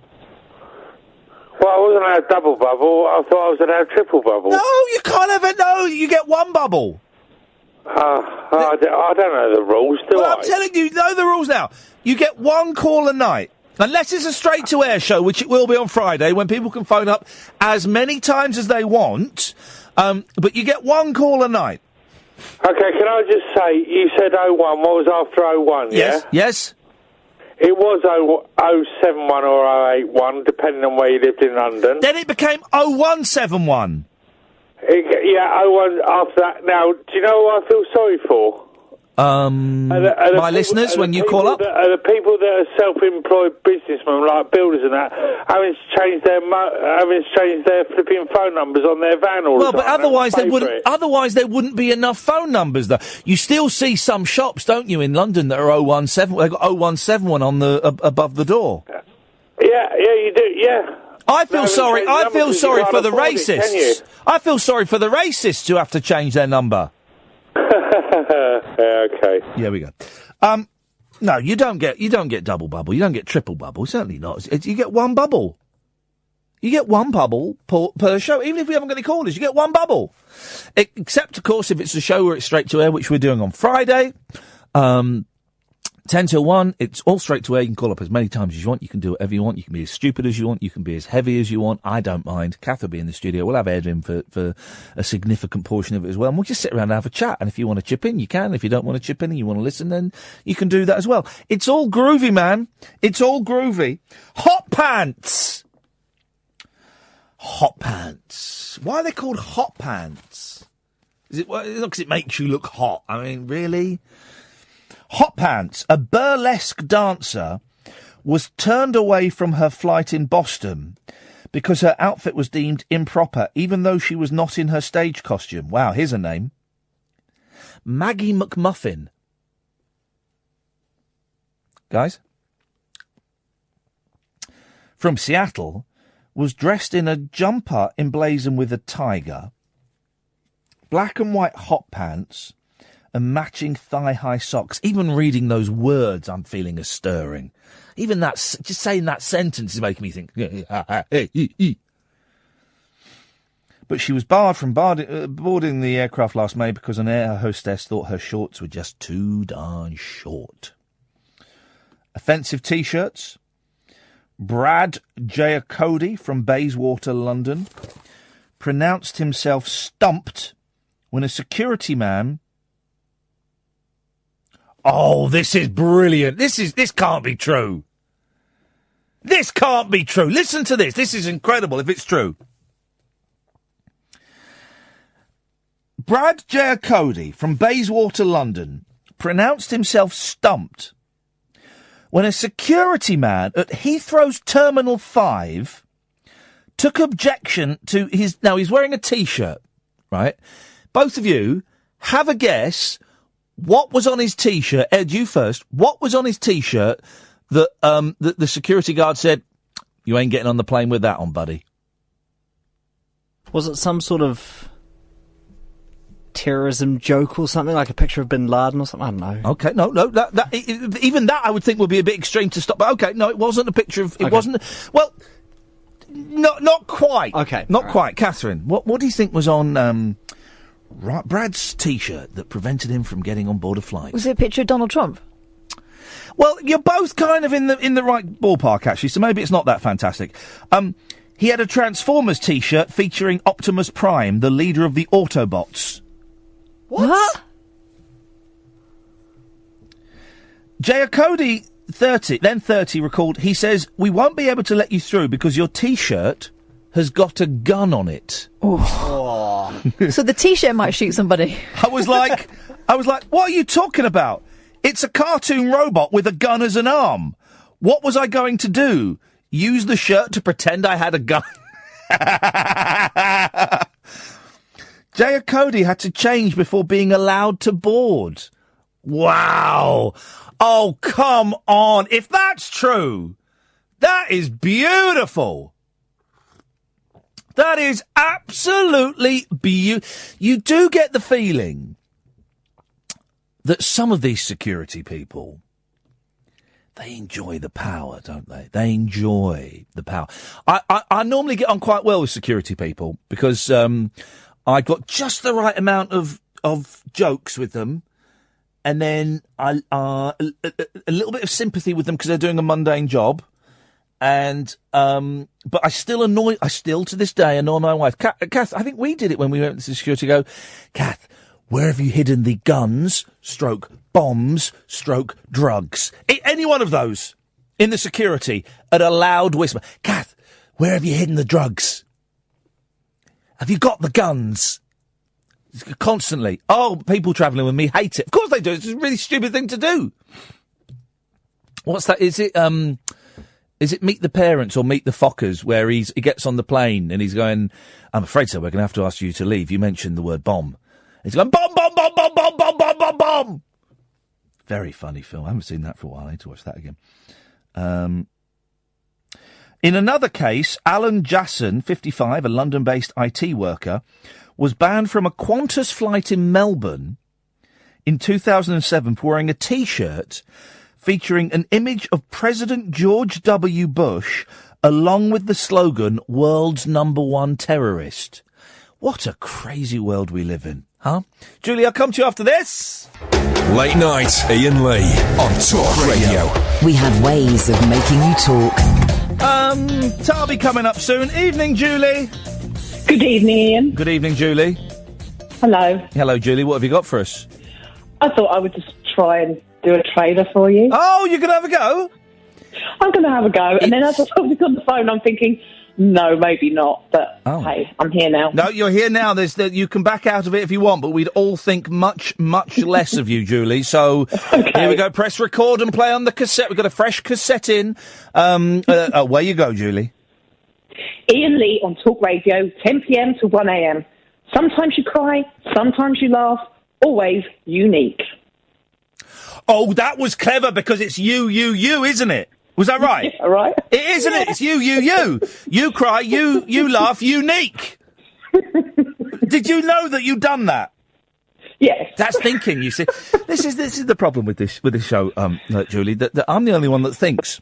Well, I wasn't allowed double bubble. I thought I was allowed triple bubble. No, you can't have it. No, you get one bubble. I don't know the rules, do I? I'm telling you, know the rules now. You get one call a night. Unless it's a straight-to-air show, which it will be on Friday, when people can phone up as many times as they want. But you get one call a night. Okay, can I just say, you said 01, what was after 01, yes, yeah? Yes. It was 071 or 081, depending on where you lived in London. Then it became 0171. 01 after that. Now, do you know what I feel sorry for? My listeners, when you call up? Are the people that are self-employed businessmen, like builders and that, having to change their flipping phone numbers on their van all the time. Well, but otherwise there wouldn't be enough phone numbers, though. You still see some shops, don't you, in London that are 017, they've got 0171 on the, above the door. Yeah, you do, yeah. I feel sorry for the racists. I feel sorry for the racists who have to change their number. Okay. Here we go. No, you don't get double bubble. You don't get triple bubble. Certainly not. You get one bubble. You get one bubble per show. Even if we haven't got any callers, you get one bubble. Except, of course, if it's a show where it's straight to air, which we're doing on Friday. 10 till 1, it's all straight to air. You can call up as many times as you want. You can do whatever you want. You can be as stupid as you want. You can be as heavy as you want. I don't mind. Kath will be in the studio. We'll have Ed in for a significant portion of it as well. And we'll just sit around and have a chat. And if you want to chip in, you can. If you don't want to chip in and you want to listen, then you can do that as well. It's all groovy, man. It's all groovy. Hot pants. Hot pants. Why are they called hot pants? Is it because it makes you look hot? I mean, really? Hot Pants, a burlesque dancer, was turned away from her flight in Boston because her outfit was deemed improper, even though she was not in her stage costume. Wow, here's a name. Maggie McMuffin. Guys? From Seattle, was dressed in a jumper emblazoned with a tiger, black and white hot pants, and matching thigh-high socks. Even reading those words, I'm feeling a stirring. Even that, just saying that sentence is making me think. But she was barred from boarding the aircraft last May because an air hostess thought her shorts were just too darn short. Offensive T-shirts. Brad Giacotti from Bayswater, London, pronounced himself stumped when a security man... Oh, this is brilliant. This can't be true. This can't be true. Listen to this. This is incredible if it's true. Brad Giacotti from Bayswater, London, pronounced himself stumped when a security man at Heathrow's Terminal 5 took objection to his... Now, he's wearing a T-shirt, right? Both of you, have a guess what was on his T-shirt. Ed, you first. What was on his T-shirt that the security guard said, you ain't getting on the plane with that on, buddy? Was it some sort of terrorism joke or something, like a picture of Bin Laden or something? I don't know. Okay, no, even that I would think would be a bit extreme to stop. But okay, no, it wasn't a picture of... It wasn't... Well, not quite. Okay. Not quite. Catherine, what do you think was on Brad's T-shirt that prevented him from getting on board a flight? Was it a picture of Donald Trump? Well, you're both kind of in the right ballpark, actually, so maybe it's not that fantastic. He had a Transformers T-shirt featuring Optimus Prime, the leader of the Autobots. What? Giacotti, 30, recalled, he says, we won't be able to let you through because your T-shirt has got a gun on it. Oh. So the T-shirt might shoot somebody. I was like, what are you talking about? It's a cartoon robot with a gun as an arm. What was I going to do? Use the shirt to pretend I had a gun? Giacotti had to change before being allowed to board. Wow. Oh, come on. If that's true, that is beautiful. That is absolutely beautiful. You do get the feeling that some of these security people, they enjoy the power, don't they? They enjoy the power. I normally get on quite well with security people because I got just the right amount of jokes with them, and then a little bit of sympathy with them because they're doing a mundane job, and but I still to this day annoy my wife. Kath, I think we did it when we went to security. Go, Kath, where have you hidden the guns, bombs, drugs? Any one of those in the security at a loud whisper. Kath, where have you hidden the drugs? Have you got the guns? Constantly. Oh, people travelling with me hate it. Of course they do. It's a really stupid thing to do. What's that? Is it Meet the Parents or Meet the Fockers, where he gets on the plane and he's going, I'm afraid, sir, we're going to have to ask you to leave. You mentioned the word bomb. He's going, bomb, bomb, bomb, bomb, bomb, bomb, bomb, bomb, bomb. Very funny film. I haven't seen that for a while. I need to watch that again. In another case, Alan Jasson, 55, a London-based IT worker, was banned from a Qantas flight in Melbourne in 2007 for wearing a T-shirt featuring an image of President George W. Bush along with the slogan, World's #1 Terrorist. What a crazy world we live in, huh? Julie, I'll come to you after this. Late night, Iain Lee on Talk Radio. We have ways of making you talk. Tarby coming up soon. Evening, Julie. Good evening, Ian. Good evening, Julie. Hello. Hello, Julie. What have you got for us? I thought I would just try and do a trailer for you. Oh, you're going to have a go? I'm going to have a go. And then as I was on the phone, I'm thinking, no, maybe not. But, hey, I'm here now. No, you're here now. You can back out of it if you want, but we'd all think much, much less of you, Julie. So Here we go. Press record and play on the cassette. We've got a fresh cassette in. Where you go, Julie. Iain Lee on Talk Radio, 10 p.m. to 1 a.m. Sometimes you cry, sometimes you laugh, always unique. Oh, that was clever because it's you, isn't it? Was that right? Yeah, right. It is, isn't it? It's you. You cry, you laugh, unique. Did you know that you'd done that? Yes. That's thinking, you see. This is the problem with this show, Julie, that I'm the only one that thinks.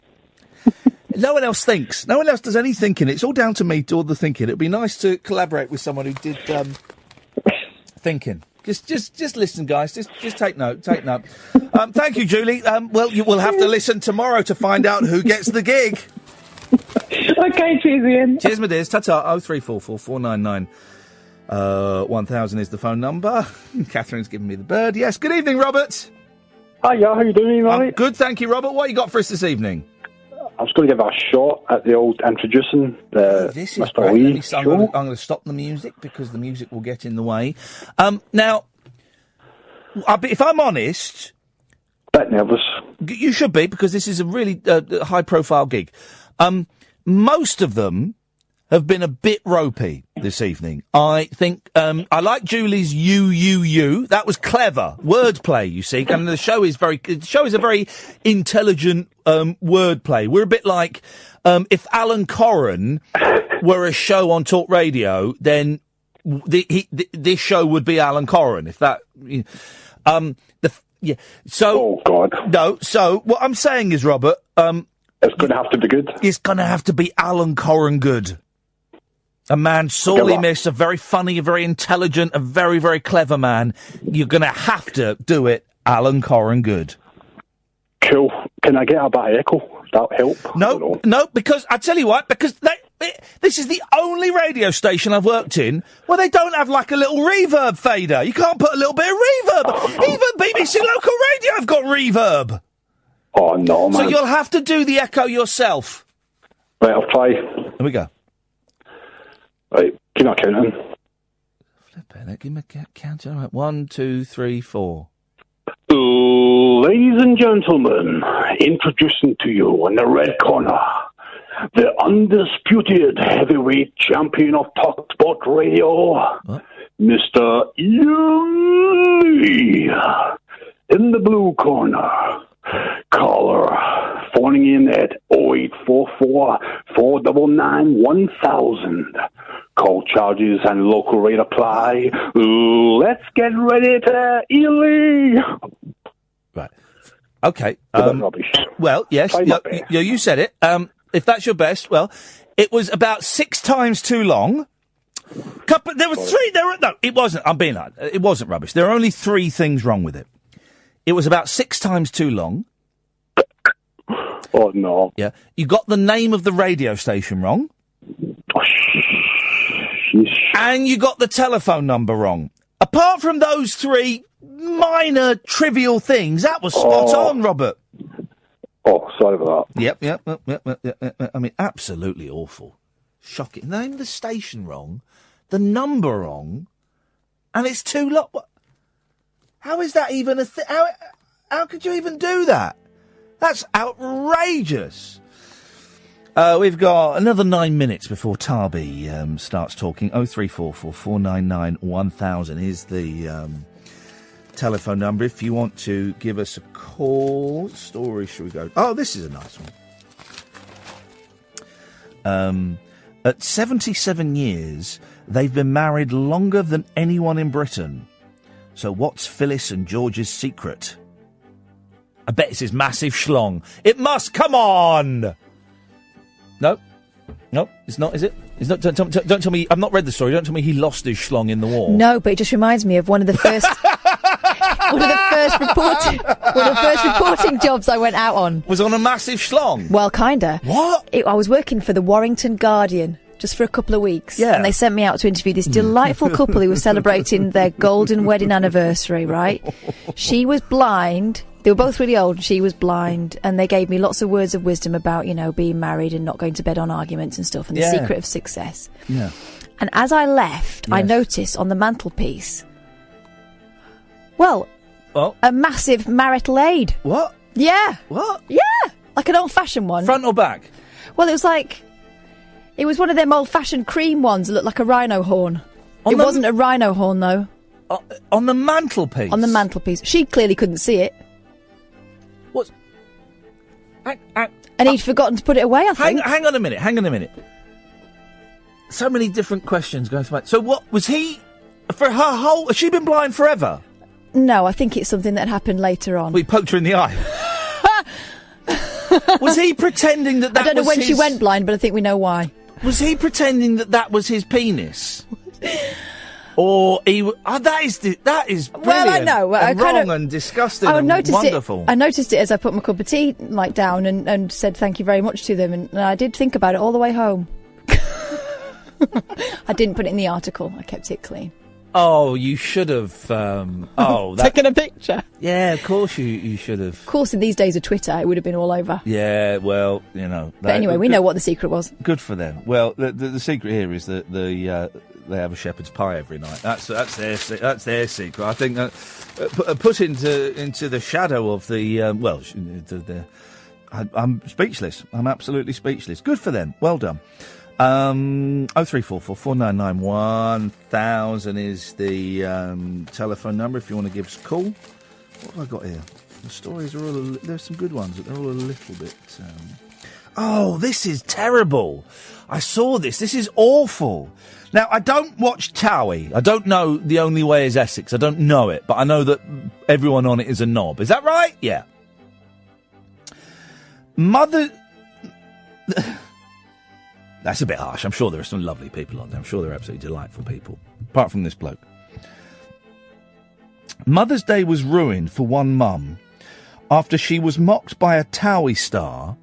No one else thinks. No one else does any thinking. It's all down to me to do all the thinking. It'd be nice to collaborate with someone who did thinking. Just listen, guys. Just take note. Thank you, Julie. Well, you will have to listen tomorrow to find out who gets the gig. Okay, cheers, Ian. Cheers, my dears. Ta-ta. 0344 499 1000 is the phone number. Catherine's giving me the bird. Yes, good evening, Robert. Hiya, how you doing, mate? Good, thank you, Robert. What you got for us this evening? I was going to give it a shot at the old introducing the This is Mr. great. Lee I'm show. going to stop the music because the music will get in the way. Now, if I'm honest... Bit nervous. You should be, because this is a really high-profile gig. Most of them have been a bit ropey this evening. I think I like Julie's you. That was clever wordplay. You see, and the show is a very intelligent wordplay. We're a bit like if Alan Corran were a show on Talk Radio, then this show would be Alan Corran. If that, So, oh God, no. So what I'm saying is, Robert, it's going to have to be good. It's going to have to be Alan Corran good. A man sorely missed, a very funny, a very intelligent, a very, very clever man. You're going to have to do it, Alan Corran good. Cool. Can I get a bit of echo? That'll help. No, because I tell you what, because this is the only radio station I've worked in where they don't have like a little reverb fader. You can't put a little bit of reverb. Even BBC Local Radio have got reverb. Oh no, man. So you'll have to do the echo yourself. Right, I'll try. Here we go. Right, can I count in? Flippin' it, give me a count. All right, 1, 2, 3, 4. Ladies and gentlemen, introducing to you in the red corner, the undisputed heavyweight champion of Talk Sport Radio, Mr. Iain Lee. In the blue corner, caller phoning in at 0844 499 1000. Call charges and local rate apply. Let's get ready to Iain Lee. Right. Okay. Well, yes, you said it. If that's your best, well, it was about 6 times too long. There were 3. No, it wasn't. I'm being honest. It wasn't rubbish. There are only 3 things wrong with it. It was about 6 times too long. Oh no! Yeah, you got the name of the radio station wrong. And you got the telephone number wrong. Apart from those 3 minor trivial things, that was spot on, Robert. Oh, sorry about that. Yep. I mean, absolutely awful. Shocking. Name of the station wrong, the number wrong, and it's too long. How is that even a thing? How could you even do that? That's outrageous. We've got another 9 minutes before Tarby starts talking. 0344 499 1000 is the telephone number if you want to give us a call. What story should we go? Oh, this is a nice one. At 77 years, they've been married longer than anyone in Britain. So what's Phyllis and George's secret? I bet it's his massive schlong. It must. Come on. No, it's not. Is it? It's not. Don't tell me. I've not read the story. Don't tell me he lost his schlong in the war. No, but it just reminds me of one of the first reporting jobs I went out on. Was on a massive schlong. Well, kinda. What? I was working for the Warrington Guardian just for a couple of weeks. Yeah. And they sent me out to interview this delightful couple who were celebrating their golden wedding anniversary. Right? She was blind. They were both really old, and she was blind, and they gave me lots of words of wisdom about, being married and not going to bed on arguments and stuff, and the secret of success. Yeah. And as I left, I noticed on the mantelpiece, a massive marital aid. What? Yeah. What? Yeah. Like an old-fashioned one. Front or back? Well, it was one of them old-fashioned cream ones that looked like a rhino horn. It wasn't a rhino horn, though. On the mantelpiece? On the mantelpiece. She clearly couldn't see it. What? And he'd forgotten to put it away, I think. Hang on a minute. So many different questions going through my... So what, was he... For her whole... Has she been blind forever? No, I think it's something that happened later on. We poked her in the eye. Was he pretending that was I don't know when she went blind, but I think we know why. Was he pretending that was his penis? Or he... that is brilliant. Well, I know. And wrong and disgusting and wonderful. I noticed it as I put my cup of tea down and said thank you very much to them. And I did think about it all the way home. I didn't put it in the article. I kept it clean. Oh, you should have. Taken a picture. Yeah, of course you should have. Of course, in these days of Twitter, it would have been all over. Yeah, well, you know. But anyway, we know what the secret was. Good for them. Well, the secret here is that they have a shepherd's pie every night. That's their secret. I think put into the shadow of the I'm speechless. I'm absolutely speechless. Good for them. Well done. 0344 499 1000 is the telephone number if you want to give us a call. What have I got here? The stories are all... There's some good ones, but they're all a little bit... Oh, this is terrible. I saw this. This is awful. Now, I don't watch Towie. I don't know The Only Way is Essex. I don't know it, but I know that everyone on it is a knob. Is that right? Yeah. Mother... That's a bit harsh. I'm sure there are some lovely people on there. I'm sure they're absolutely delightful people. Apart from this bloke. Mother's Day was ruined for one mum after she was mocked by a Towie star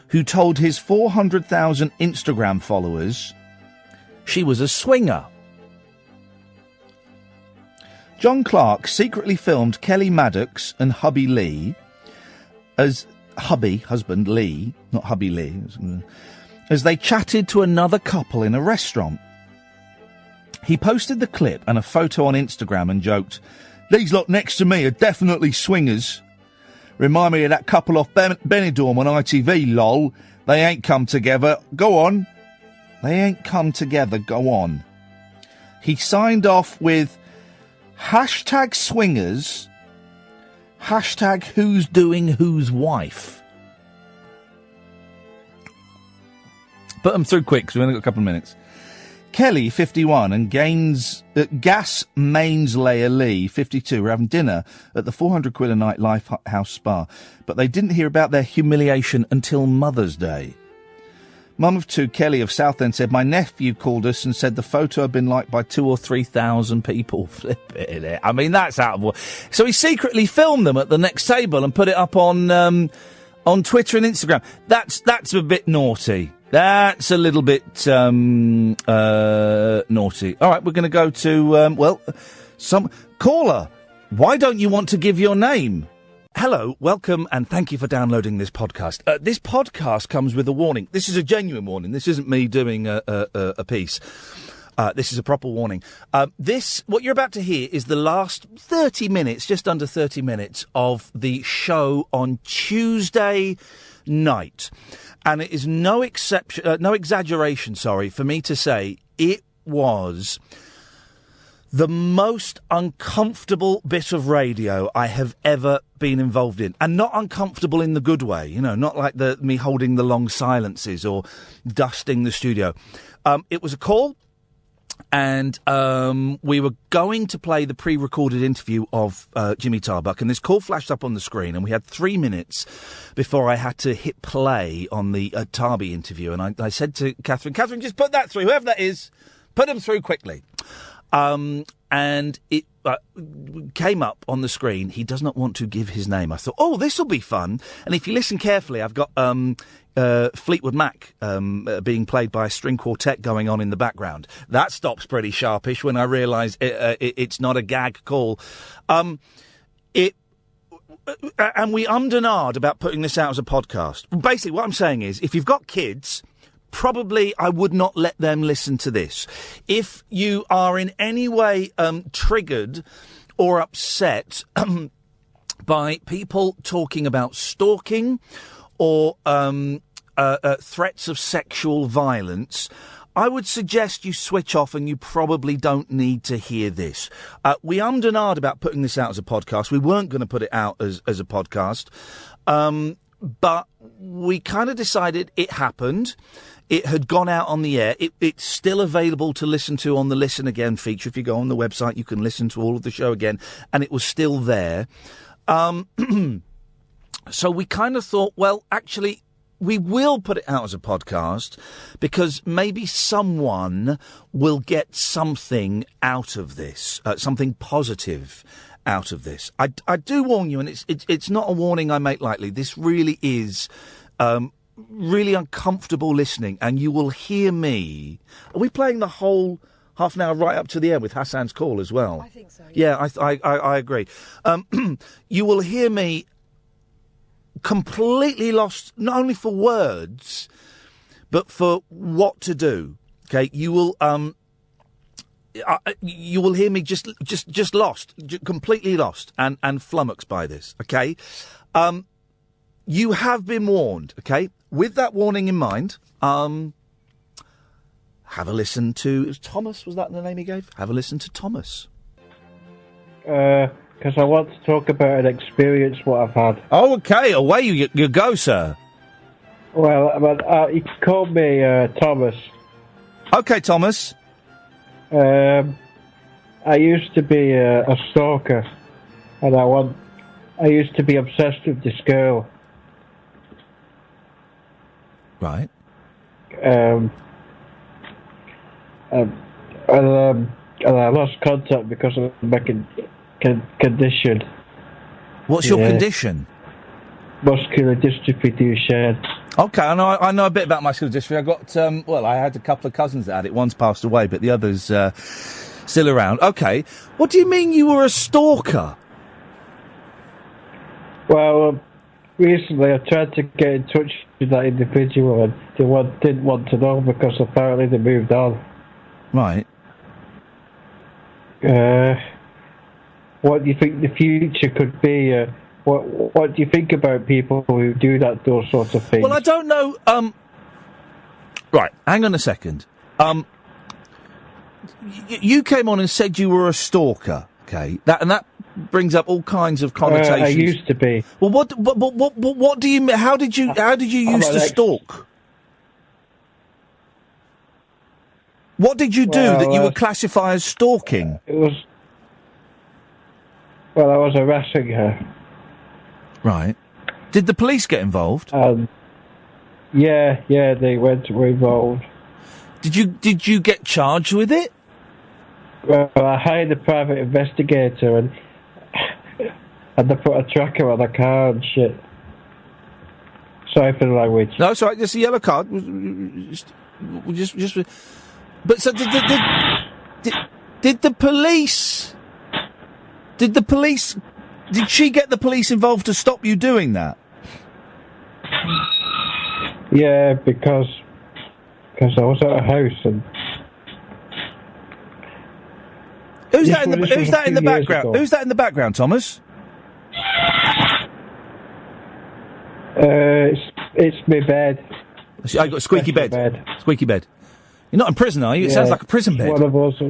who told his 400,000 Instagram followers she was a swinger. John Clark secretly filmed Kelly Maddox and hubby Lee as... husband Lee, not hubby Lee... as they chatted to another couple in a restaurant. He posted the clip and a photo on Instagram and joked, "These lot next to me are definitely swingers. Remind me of that couple off Benidorm on ITV, lol. They ain't come together. Go on. They ain't come together. Go on." He signed off with hashtag swingers, hashtag who's doing whose wife. Put them through quick, because we've only got a couple of minutes. Kelly, 51, and Gas Mainslayer Lee, 52, were having dinner at the 400 quid a night Lifehouse Spa, but they didn't hear about their humiliation until Mother's Day. Mum of two, Kelly of Southend, said, "My nephew called us and said the photo had been liked by 2,000 or 3,000 people." Flip it. I mean, that's out of order. So he secretly filmed them at the next table and put it up on Twitter and Instagram. That's a bit naughty. That's a little bit naughty. All right, we're going to go to, some caller. Why don't you want to give your name? Hello, welcome, and thank you for downloading this podcast. This podcast comes with a warning. This is a genuine warning. This isn't me doing a piece. This is a proper warning. What you're about to hear is the last 30 minutes, just under 30 minutes, of the show on Tuesday night. And it is no exaggeration, for me to say it was the most uncomfortable bit of radio I have ever been involved in. And not uncomfortable in the good way, not like me holding the long silences or dusting the studio. It was a call. And we were going to play the pre-recorded interview of Jimmy Tarbuck, and this call flashed up on the screen, and we had 3 minutes before I had to hit play on the Tarby interview. And I said to Catherine, just put that through, whoever that is, put them through quickly. And it came up on the screen, he does not want to give his name. I thought, this will be fun. And if you listen carefully, I've got Fleetwood Mac being played by a string quartet going on in the background. That stops pretty sharpish when I realise it's not a gag call. And we ummed and ahed about putting this out as a podcast. Basically, what I'm saying is, if you've got kids, probably I would not let them listen to this. If you are in any way triggered or upset by people talking about stalking or threats of sexual violence, I would suggest you switch off, and you probably don't need to hear this. We ummed and ahed about putting this out as a podcast. We weren't going to put it out as a podcast, but we kind of decided it happened. It had gone out on the air. It's still available to listen to on the Listen Again feature. If you go on the website, you can listen to all of the show again, and it was still there. So we kind of thought, well, actually, we will put it out as a podcast because maybe someone will get something out of this, something positive out of this. I do warn you, and it's not a warning I make lightly. This really is really uncomfortable listening, and you will hear me. Are we playing the whole half an hour right up to the end with Hassan's call as well? I think so. Yeah, I agree. You will hear me completely lost, not only for words, but for what to do. Okay, you will hear me just lost, completely lost, and flummoxed by this. Okay, you have been warned. Okay, with that warning in mind, have a listen to Thomas. Was that the name he gave? Have a listen to Thomas. Because I want to talk about an experience what I've had. Oh, okay, away you go, sir. Well, he called me Thomas. Okay, Thomas. I used to be a stalker, and I used to be obsessed with this girl. Right. And I lost contact because of my condition. What's your condition? Muscular dystrophy Duchenne. Okay, I know a bit about muscular dystrophy. I got, I had a couple of cousins that had it. One's passed away, but the other's still around. Okay, what do you mean you were a stalker? Well, recently I tried to get in touch with that individual, and they didn't want to know because apparently they moved on. Right. What do you think the future could be? What do you think about people who do those sorts of things? Well, I don't know. Right, hang on a second. You came on and said you were a stalker. Okay, that brings up all kinds of connotations. I used to be. Well, what do you? How did you used to stalk? What did you do that you would classify as stalking? I was harassing her. Right. Did the police get involved? Yeah, they were involved. Did you get charged with it? Well, I hired a private investigator and they put a tracker on the car and shit. Sorry for the language. No, it's all right. Just a yellow card. But so did the police? Did she get the police involved to stop you doing that? Yeah, because I was at a house and. Who's that in the background? Who's that in the background, Thomas? It's my bed. I got a squeaky bed. Squeaky bed. You're not in prison, are you? It sounds like a prison bed. One of us.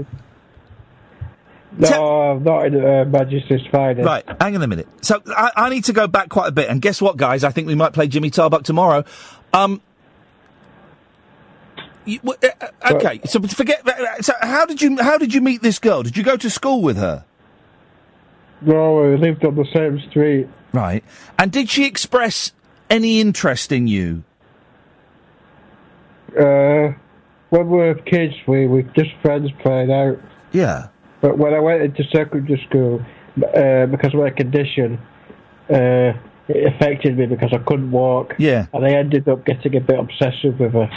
No, I'm not in Magistrate's Finest. Right, hang on a minute. So, I need to go back quite a bit, and guess what, guys? I think we might play Jimmy Tarbuck tomorrow. Okay, so forget. So, how did you meet this girl? Did you go to school with her? No, we lived on the same street. Right, and did she express any interest in you? When we were kids, we were just friends playing out. Yeah. But when I went into secondary school, because of my condition, it affected me because I couldn't walk. Yeah. And I ended up getting a bit obsessive with her.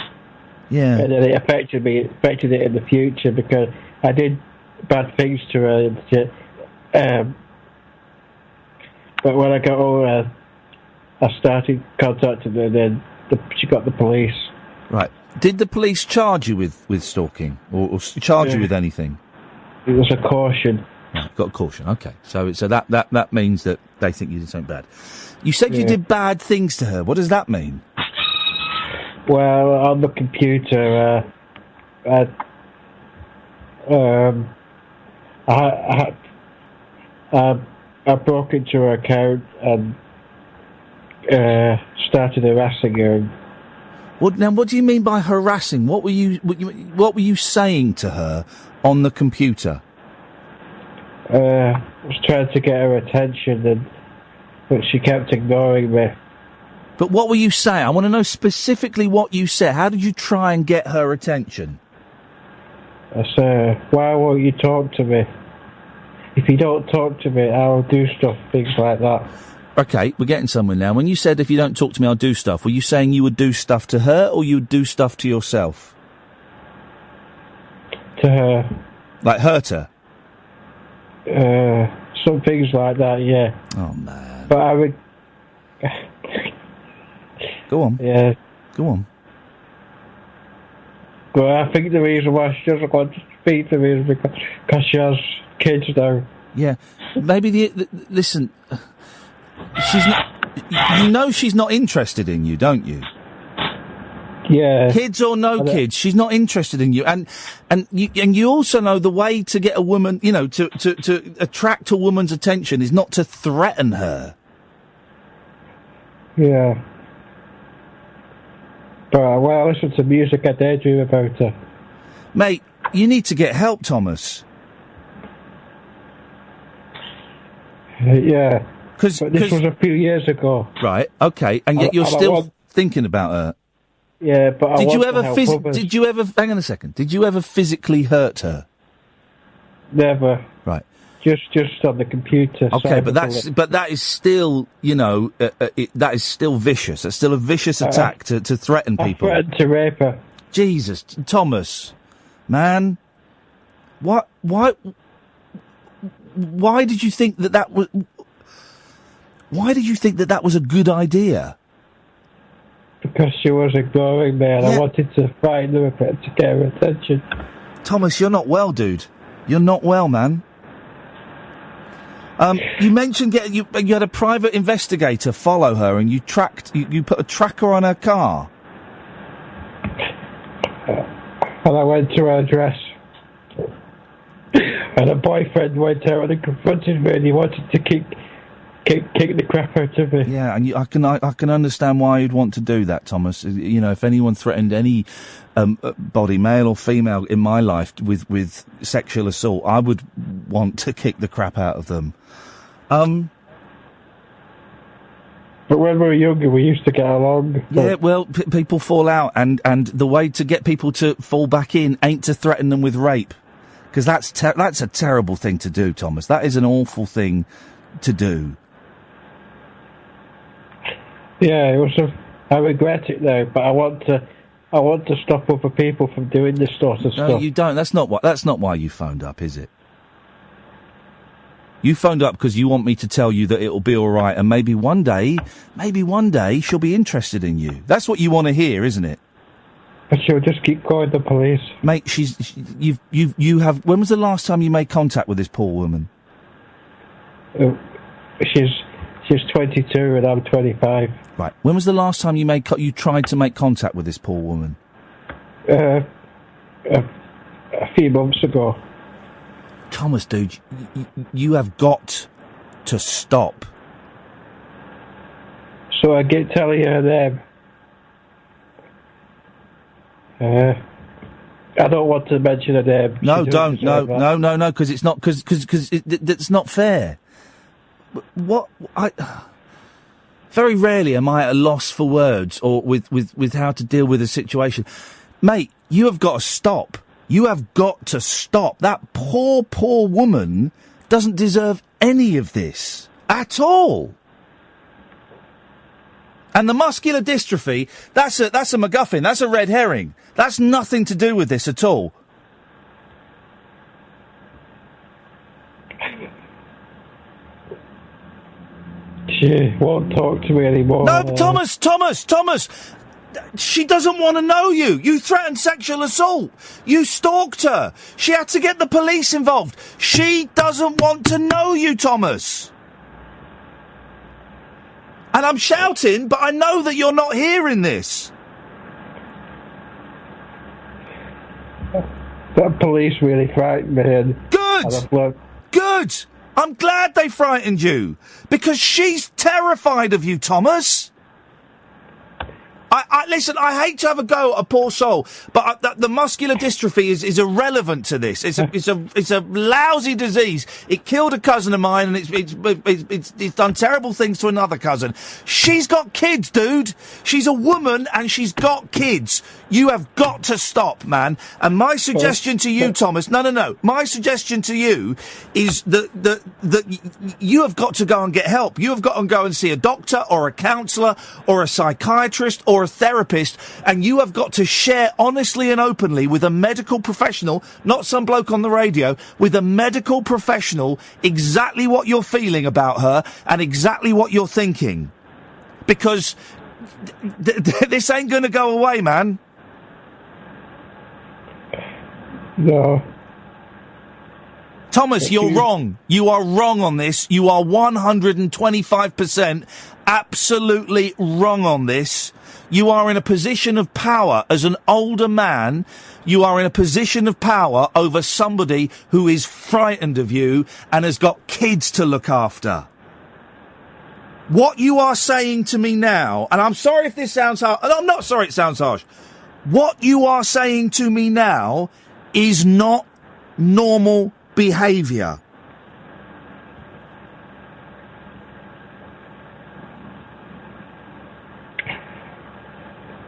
Yeah. And then it affected it in the future because I did bad things to her and shit. But when I got older, I started contacting her, and then she got the police. Right. Did the police charge you with stalking or charge you with anything? It was a caution. Right, got a caution. Okay, so that means that they think you did something bad. You said you did bad things to her. What does that mean? Well, on the computer, I broke into her account and started harassing her. Now, what do you mean by harassing? What were you saying to her on the computer? I was trying to get her attention, but she kept ignoring me. But what were you saying? I want to know specifically what you said. How did you try and get her attention? I said, why won't you talk to me? If you don't talk to me, I'll do things like that. Okay, we're getting somewhere now. When you said if you don't talk to me, I'll do stuff, were you saying you would do stuff to her or you would do stuff to yourself? To her. Like hurt her? Some things like that, yeah. Oh, man. But I would... Go on. Yeah. Go on. Well, I think the reason why she doesn't want to speak to me is because she has kids now. Yeah. Maybe listen, she's not... You know she's not interested in you, don't you? Yeah. Kids or no kids, she's not interested in you, and you also know the way to get a woman, you know, to attract a woman's attention is not to threaten her. Yeah. But when I listen to music, I daydream about her. Mate, you need to get help, Thomas. Yeah. But this was a few years ago. Right. Okay. And yet you're still thinking about her. Yeah, but Did you ever hang on a second? Did you ever physically hurt her? Never. Right. Just on the computer. Okay, but that is still, you know, that is still vicious. That's still a vicious attack to threaten people. I threatened to rape her. Jesus, Thomas, man, why did you think that was? Why did you think that was a good idea? Because she was ignoring me, and I wanted to find her to get her attention. Thomas, you're not well, dude. You're not well, man. You mentioned you had a private investigator follow her, and you put a tracker on her car. And I went to her address, and her boyfriend went out and confronted me, and he wanted to kick the crap out of me. Yeah, and I can understand why you'd want to do that, Thomas. You know, if anyone threatened any body, male or female, in my life with sexual assault, I would want to kick the crap out of them. But when we were younger, we used to get along. Yeah, well, people fall out, and the way to get people to fall back in ain't to threaten them with rape, because that's a terrible thing to do, Thomas. That is an awful thing to do. Yeah, I regret it now, but I want to stop other people from doing this sort of stuff. No, you don't. That's not why you phoned up, is it? You phoned up because you want me to tell you that it'll be all right, and maybe one day she'll be interested in you. That's what you want to hear, isn't it? But she'll just keep calling the police. Mate, you have. When was the last time you made contact with this poor woman? She's 22 and I'm 25. Right. When was the last time you tried to make contact with this poor woman? A few months ago. Thomas, dude, you have got to stop. So I get telling her them. I don't want to mention her name. No, don't. No, because it's not it's not fair. Very rarely am I at a loss for words or with how to deal with a situation. Mate, you have got to stop. You have got to stop. That poor woman doesn't deserve any of this at all. And the muscular dystrophy, that's a MacGuffin. That's a red herring. That's nothing to do with this at all. She won't talk to me anymore. No, Thomas! She doesn't want to know you. You threatened sexual assault. You stalked her. She had to get the police involved. She doesn't want to know you, Thomas. And I'm shouting, but I know that you're not hearing this. That police really frightened me. Good! I'm glad they frightened you. Because she's terrified of you, Thomas. Listen, I hate to have a go at a poor soul, but the muscular dystrophy is irrelevant to this. It's a lousy disease. It killed a cousin of mine, and it's done terrible things to another cousin. She's got kids, dude. She's a woman, and she's got kids. You have got to stop, man. And my suggestion to you, Thomas, no. My suggestion to you is that you have got to go and get help. You have got to go and see a doctor or a counsellor or a psychiatrist or a therapist, and you have got to share honestly and openly with a medical professional, not some bloke on the radio, with a medical professional exactly what you're feeling about her and exactly what you're thinking. Because this ain't going to go away, man. No. Thomas, you're wrong. You are wrong on this. You are 125% absolutely wrong on this. You are in a position of power as an older man. You are in a position of power over somebody who is frightened of you and has got kids to look after. What you are saying to me now, and I'm sorry if this sounds harsh, I'm not sorry it sounds harsh. What you are saying to me now is not normal behaviour.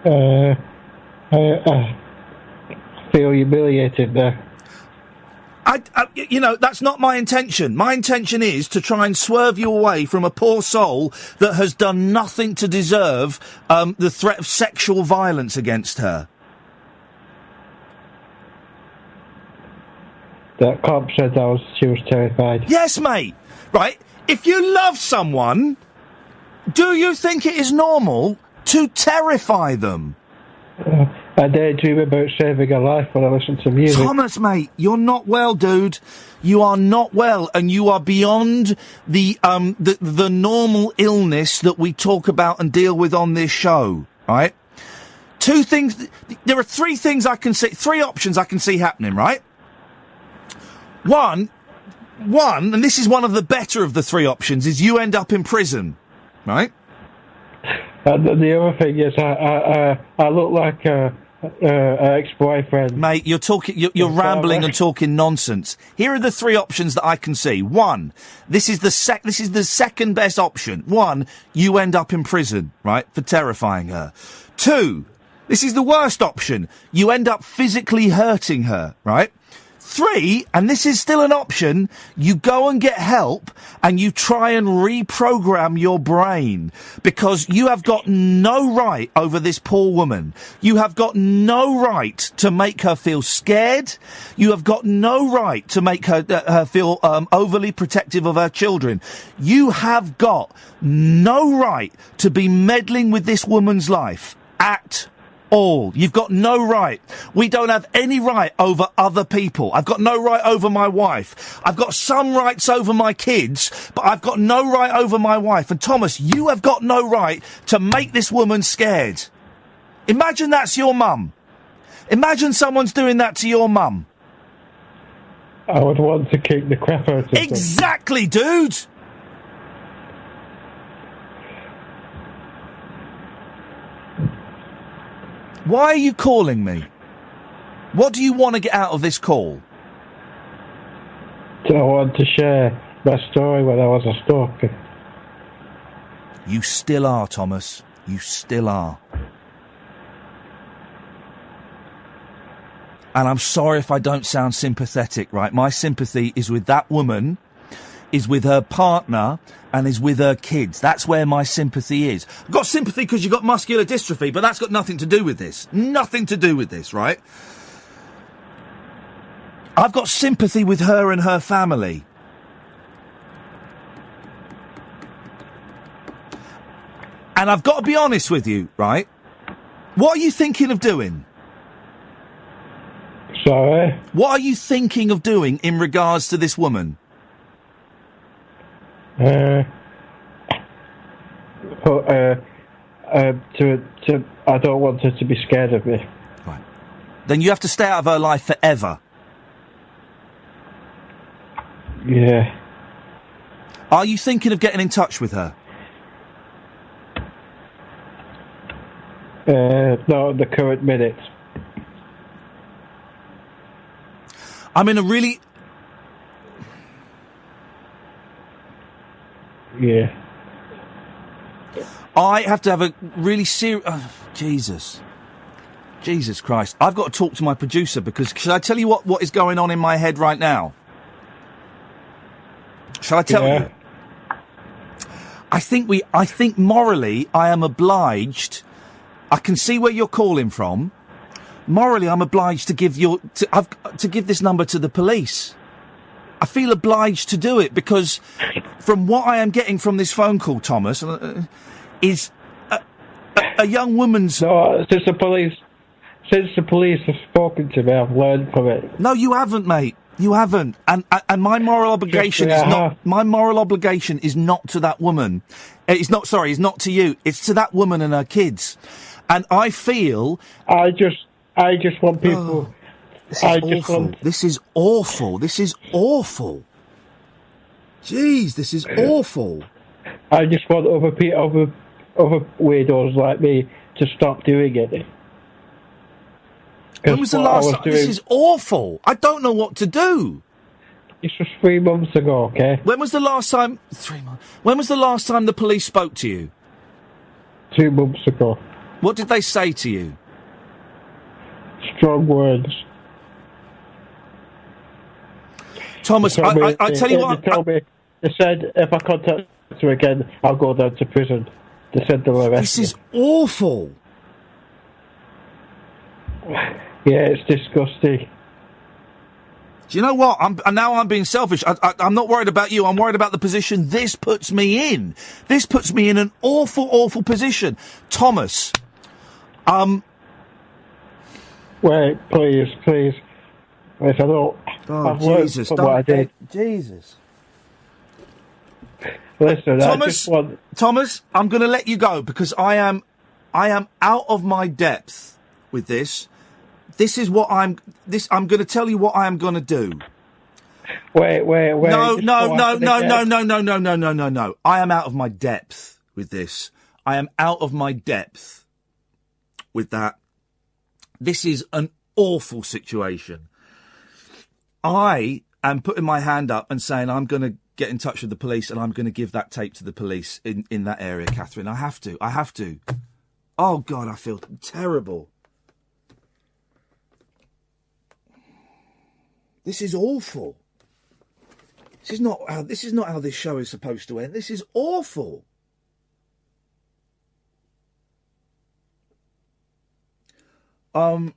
I feel humiliated there. You know, that's not my intention. My intention is to try and swerve you away from a poor soul that has done nothing to deserve the threat of sexual violence against her. That cop said she was terrified. Yes, mate. Right. If you love someone, do you think it is normal to terrify them? I daydream about saving a life when I listen to music. Thomas, mate, you're not well, dude. You are not well, and you are beyond the normal illness that we talk about and deal with on this show, right? Two things. There are three things I can see, three options I can see happening, right? One, and this is one of the better of the three options, is you end up in prison, right? The other thing is, I look like an ex-boyfriend. Mate, you're rambling and talking nonsense. Here are the three options that I can see. One, this is the second best option. One, you end up in prison, right, for terrifying her. Two, this is the worst option. You end up physically hurting her, right? Three, and this is still an option, you go and get help and you try and reprogram your brain, because you have got no right over this poor woman. You have got no right to make her feel scared. You have got no right to make her feel overly protective of her children. You have got no right to be meddling with this woman's life at all. You've got no right. We don't have any right over other people. I've got no right over my wife. I've got some rights over my kids, but I've got no right over my wife. And Thomas, you have got no right to make this woman scared. Imagine that's your mum. Imagine someone's doing that to your mum. I would want to kick the crap out of them. Exactly, dude. Why are you calling me? What do you want to get out of this call? I want to share my story when I was a stalker. You still are, Thomas. You still are. And I'm sorry if I don't sound sympathetic, right? My sympathy is with that woman, is with her partner, and is with her kids. That's where my sympathy is. I've got sympathy because you've got muscular dystrophy, but that's got nothing to do with this. Nothing to do with this, right? I've got sympathy with her and her family. And I've got to be honest with you, right? What are you thinking of doing? Sorry? What are you thinking of doing in regards to this woman? I don't want her to be scared of me. Right. Then you have to stay out of her life forever. Yeah. Are you thinking of getting in touch with her? No, the current minute. I'm in a really... Yeah. I have to have a really serious... Jesus Christ. I've got to talk to my producer because... Shall I tell you what is going on in my head right now? Shall I tell you? I think morally I am obliged... I can see where you're calling from. Morally, I'm obliged to give to give this number to the police. I feel obliged to do it because from what I am getting from this phone call, Thomas, is a young woman's... No, since the police have spoken to me, I've learned from it. No, you haven't, mate. You haven't. And my moral obligation is not... My moral obligation is not to that woman. It's not to you. It's to that woman and her kids. And I feel... I just want people... This is awful. This is awful. Jeez, this is awful. I just want other weirdos like me to stop doing it. When was the last time? This is awful. I don't know what to do. This was 3 months ago, okay? When was the last time... 3 months. When was the last time the police spoke to you? 2 months ago. What did they say to you? Strong words. Thomas, I tell you what... They said if I contact you again, I'll go down to prison. They said they'll arrest me. This is awful. Yeah, it's disgusting. Do you know what? I'm being selfish. I'm not worried about you. I'm worried about the position this puts me in. This puts me in an awful, awful position. Thomas, Wait, please. If I don't... Oh, Jesus. What I did. Jesus. Listen, Thomas, I'm going to let you go because I am out of my depth with this. This is what I'm going to tell you what I am going to do. Wait. No. I am out of my depth with this. I am out of my depth with that. This is an awful situation. I am putting my hand up and saying I'm going to get in touch with the police and I'm going to give that tape to the police in that area, Catherine. I have to. Oh, God, I feel terrible. This is awful. This is not how this show is supposed to end. This is awful. I've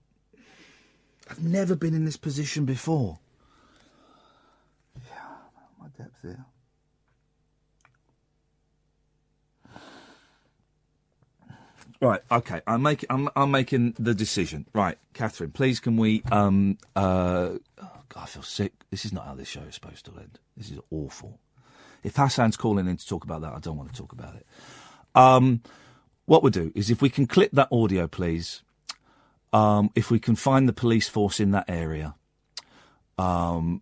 never been in this position before. Yeah, my depth here. Right, okay. I'm making the decision. Right, Catherine, please can we oh God, I feel sick. This is not how this show is supposed to end. This is awful. If Hassan's calling in to talk about that, I don't want to talk about it. What we'll do is if we can clip that audio, please. If we can find the police force in that area, and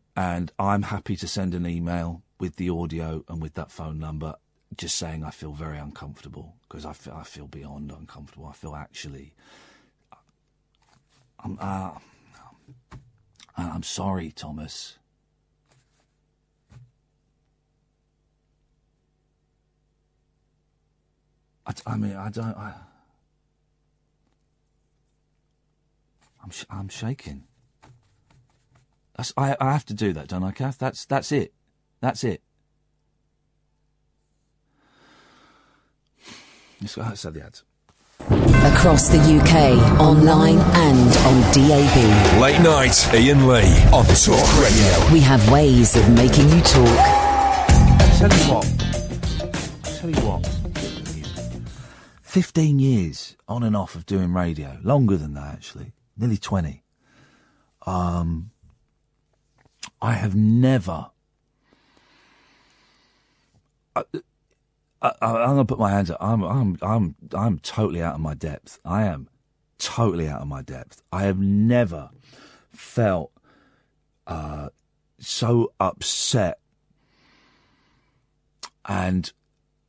I'm happy to send an email with the audio and with that phone number, just saying I feel very uncomfortable because I feel beyond uncomfortable. I feel actually, I'm sorry, Thomas. I'm shaking. I have to do that, don't I, Kath? That's it. That's it. Let's have the ads. Across the UK, online and on DAB. Late night, Iain Lee on Talk Radio. We have ways of making you talk. Tell you what. 15 years on and off of doing radio. Longer than that, actually. Nearly 20. I have never... I'm going to put my hands up. I'm totally out of my depth. I am totally out of my depth. I have never felt so upset and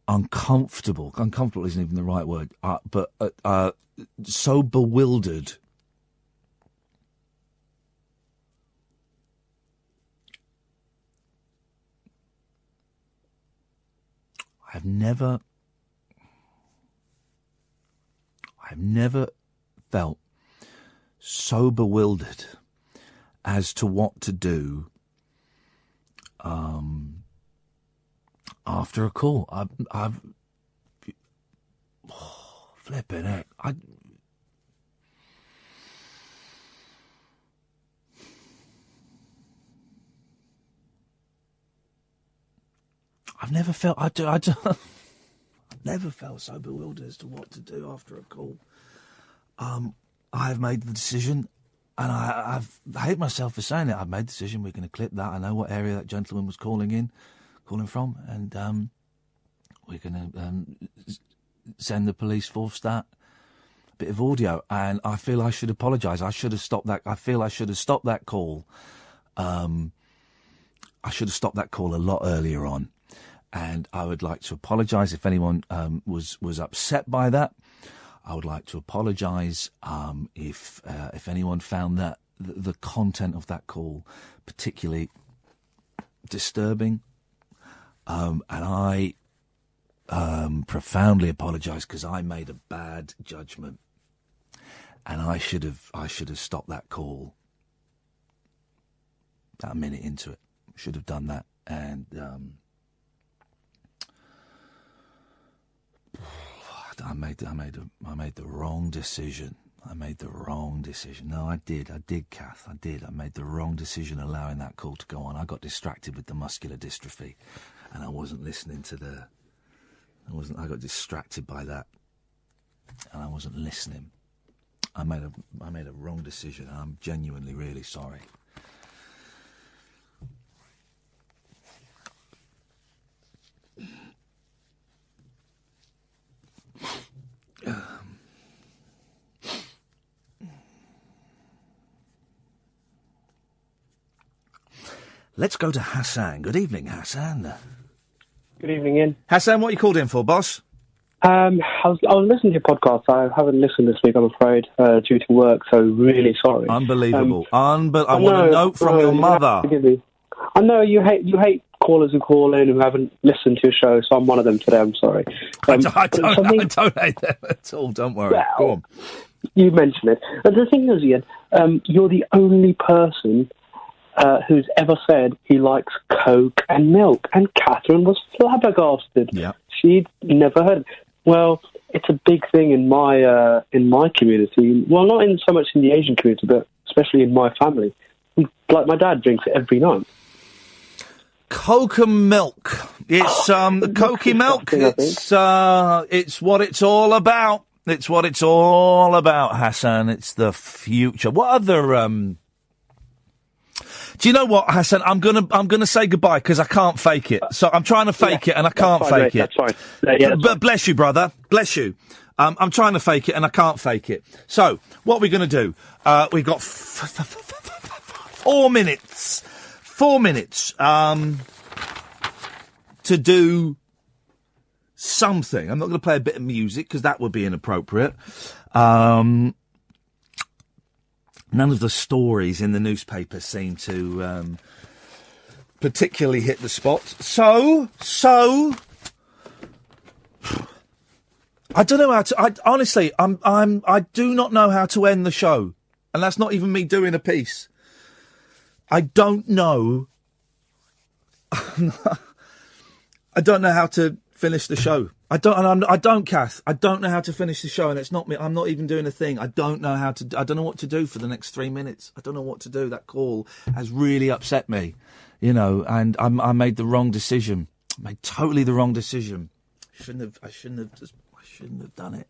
uncomfortable. Uncomfortable isn't even the right word, but so bewildered. I've never felt so bewildered as to what to do after a call. I've flipping it. I've never felt. I've never felt so bewildered as to what to do after a call. I've made the decision, and I hate myself for saying it. I've made the decision. We're going to clip that. I know what area that gentleman was calling from, and we're going to send the police force that bit of audio. And I feel I should apologise. I should have stopped that. I feel I should have stopped that call. I should have stopped that call a lot earlier on. And I would like to apologise if anyone was upset by that. I would like to apologise if anyone found that the content of that call particularly disturbing. And I profoundly apologise because I made a bad judgment, and I should have stopped that call about a minute into it. Should have done that, and I made the wrong decision. I made the wrong decision. No, I did, Kath. I did. I made the wrong decision allowing that call to go on. I got distracted with the muscular dystrophy, and I wasn't listening to I got distracted by that, and I wasn't listening. I made a wrong decision, and I'm genuinely really sorry. Let's go to Hassan. Good evening, Hassan. Good evening, Ian. Hassan, what you called in for, boss? I was listening to your podcast. I haven't listened this week, I'm afraid, due to work, so really sorry. Unbelievable. I want a note from your mother. Forgive me. I know you hate callers who call in who haven't listened to your show, so I'm one of them today. I'm sorry. I don't hate them at all. Don't worry. Well, Go on. You mentioned it. And the thing is, Ian, you're the only person who's ever said he likes Coke and milk, and Catherine was flabbergasted. Yeah. She'd never heard it. Well, it's a big thing in my community. Well, not in so much in the Asian community, but especially in my family. Like my dad drinks it every night. Coke and milk. It's Cokey milk. It's what it's all about. It's what it's all about, Hassan. It's the future. What other Do you know what, Hassan? I'm gonna say goodbye because I can't fake it. So I'm trying to fake it and I can't fake it. That's fine. That's but bless you, brother. Bless you. I'm trying to fake it and I can't fake it. So what are we going to do? We've got 4 minutes. 4 minutes to do something. I'm not going to play a bit of music because that would be inappropriate. None of the stories in the newspaper seem to particularly hit the spot. So I don't know how to. Honestly, I do not know how to end the show, and that's not even me doing a piece. I don't know. I don't know how to finish the show. I don't, Kath. I don't know how to finish the show, and it's not me. I'm not even doing a thing. I don't know how to. I don't know what to do for the next 3 minutes. I don't know what to do. That call has really upset me, and I made the wrong decision. I made totally the wrong decision. I shouldn't have done it.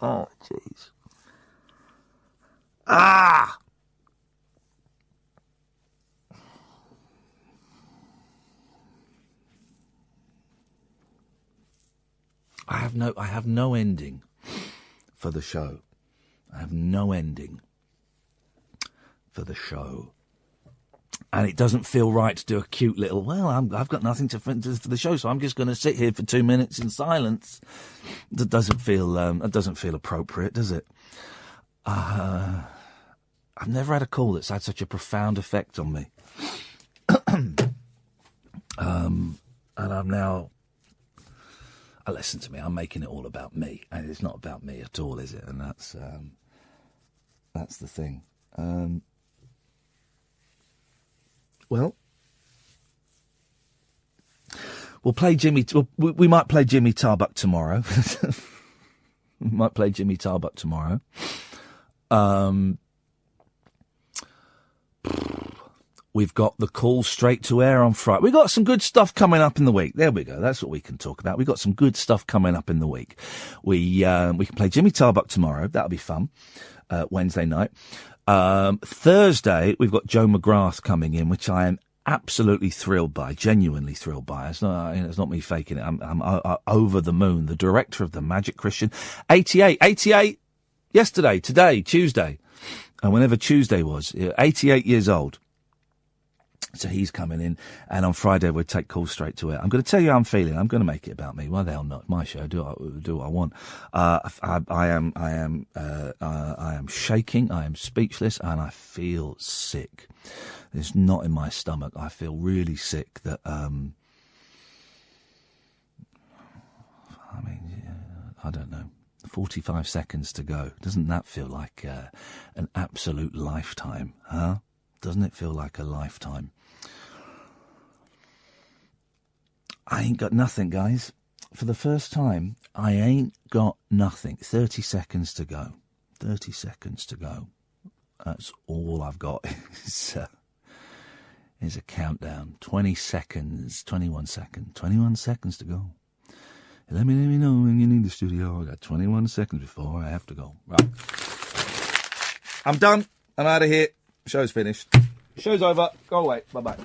Oh, jeez. Ah. I have no ending for the show. I have no ending for the show. And it doesn't feel right to do a cute little, well, I've got nothing for the show, so I'm just going to sit here for 2 minutes in silence. That doesn't feel appropriate, does it? I've never had a call that's had such a profound effect on me. And I'm now... listen to me, I'm making it all about me. And it's not about me at all, is it? And that's the thing. Well, we'll play Jimmy... We might play Jimmy Tarbuck tomorrow. We might play Jimmy Tarbuck tomorrow. We've got the call straight to air on Friday. We've got some good stuff coming up in the week. There we go. That's what we can talk about. We've got some good stuff coming up in the week. We can play Jimmy Tarbuck tomorrow. That'll be fun. Wednesday night. Thursday, we've got Joe McGrath coming in, which I am absolutely thrilled by, genuinely thrilled by. It's not me faking it. I'm over the moon. The director of the Magic Christian. 88 yesterday, today, Tuesday. And whenever Tuesday was, 88 years old. So he's coming in, and on Friday we'll take calls straight to air. I'm going to tell you how I'm feeling. I'm going to make it about me. Why the hell not? My show. Do what I want. I am shaking. I am speechless, and I feel sick. It's not in my stomach. I feel really sick. That I don't know. 45 seconds to go. Doesn't that feel like an absolute lifetime? Huh? Doesn't it feel like a lifetime? I ain't got nothing, guys. For the first time, I ain't got nothing. 30 seconds to go. 30 seconds to go. That's all I've got is a countdown. 20 seconds, 21 seconds. 21 seconds to go. Let me know when you need the studio. I got 21 seconds before I have to go. Right. I'm done. I'm out of here. Show's finished. Show's over. Go away. Bye-bye.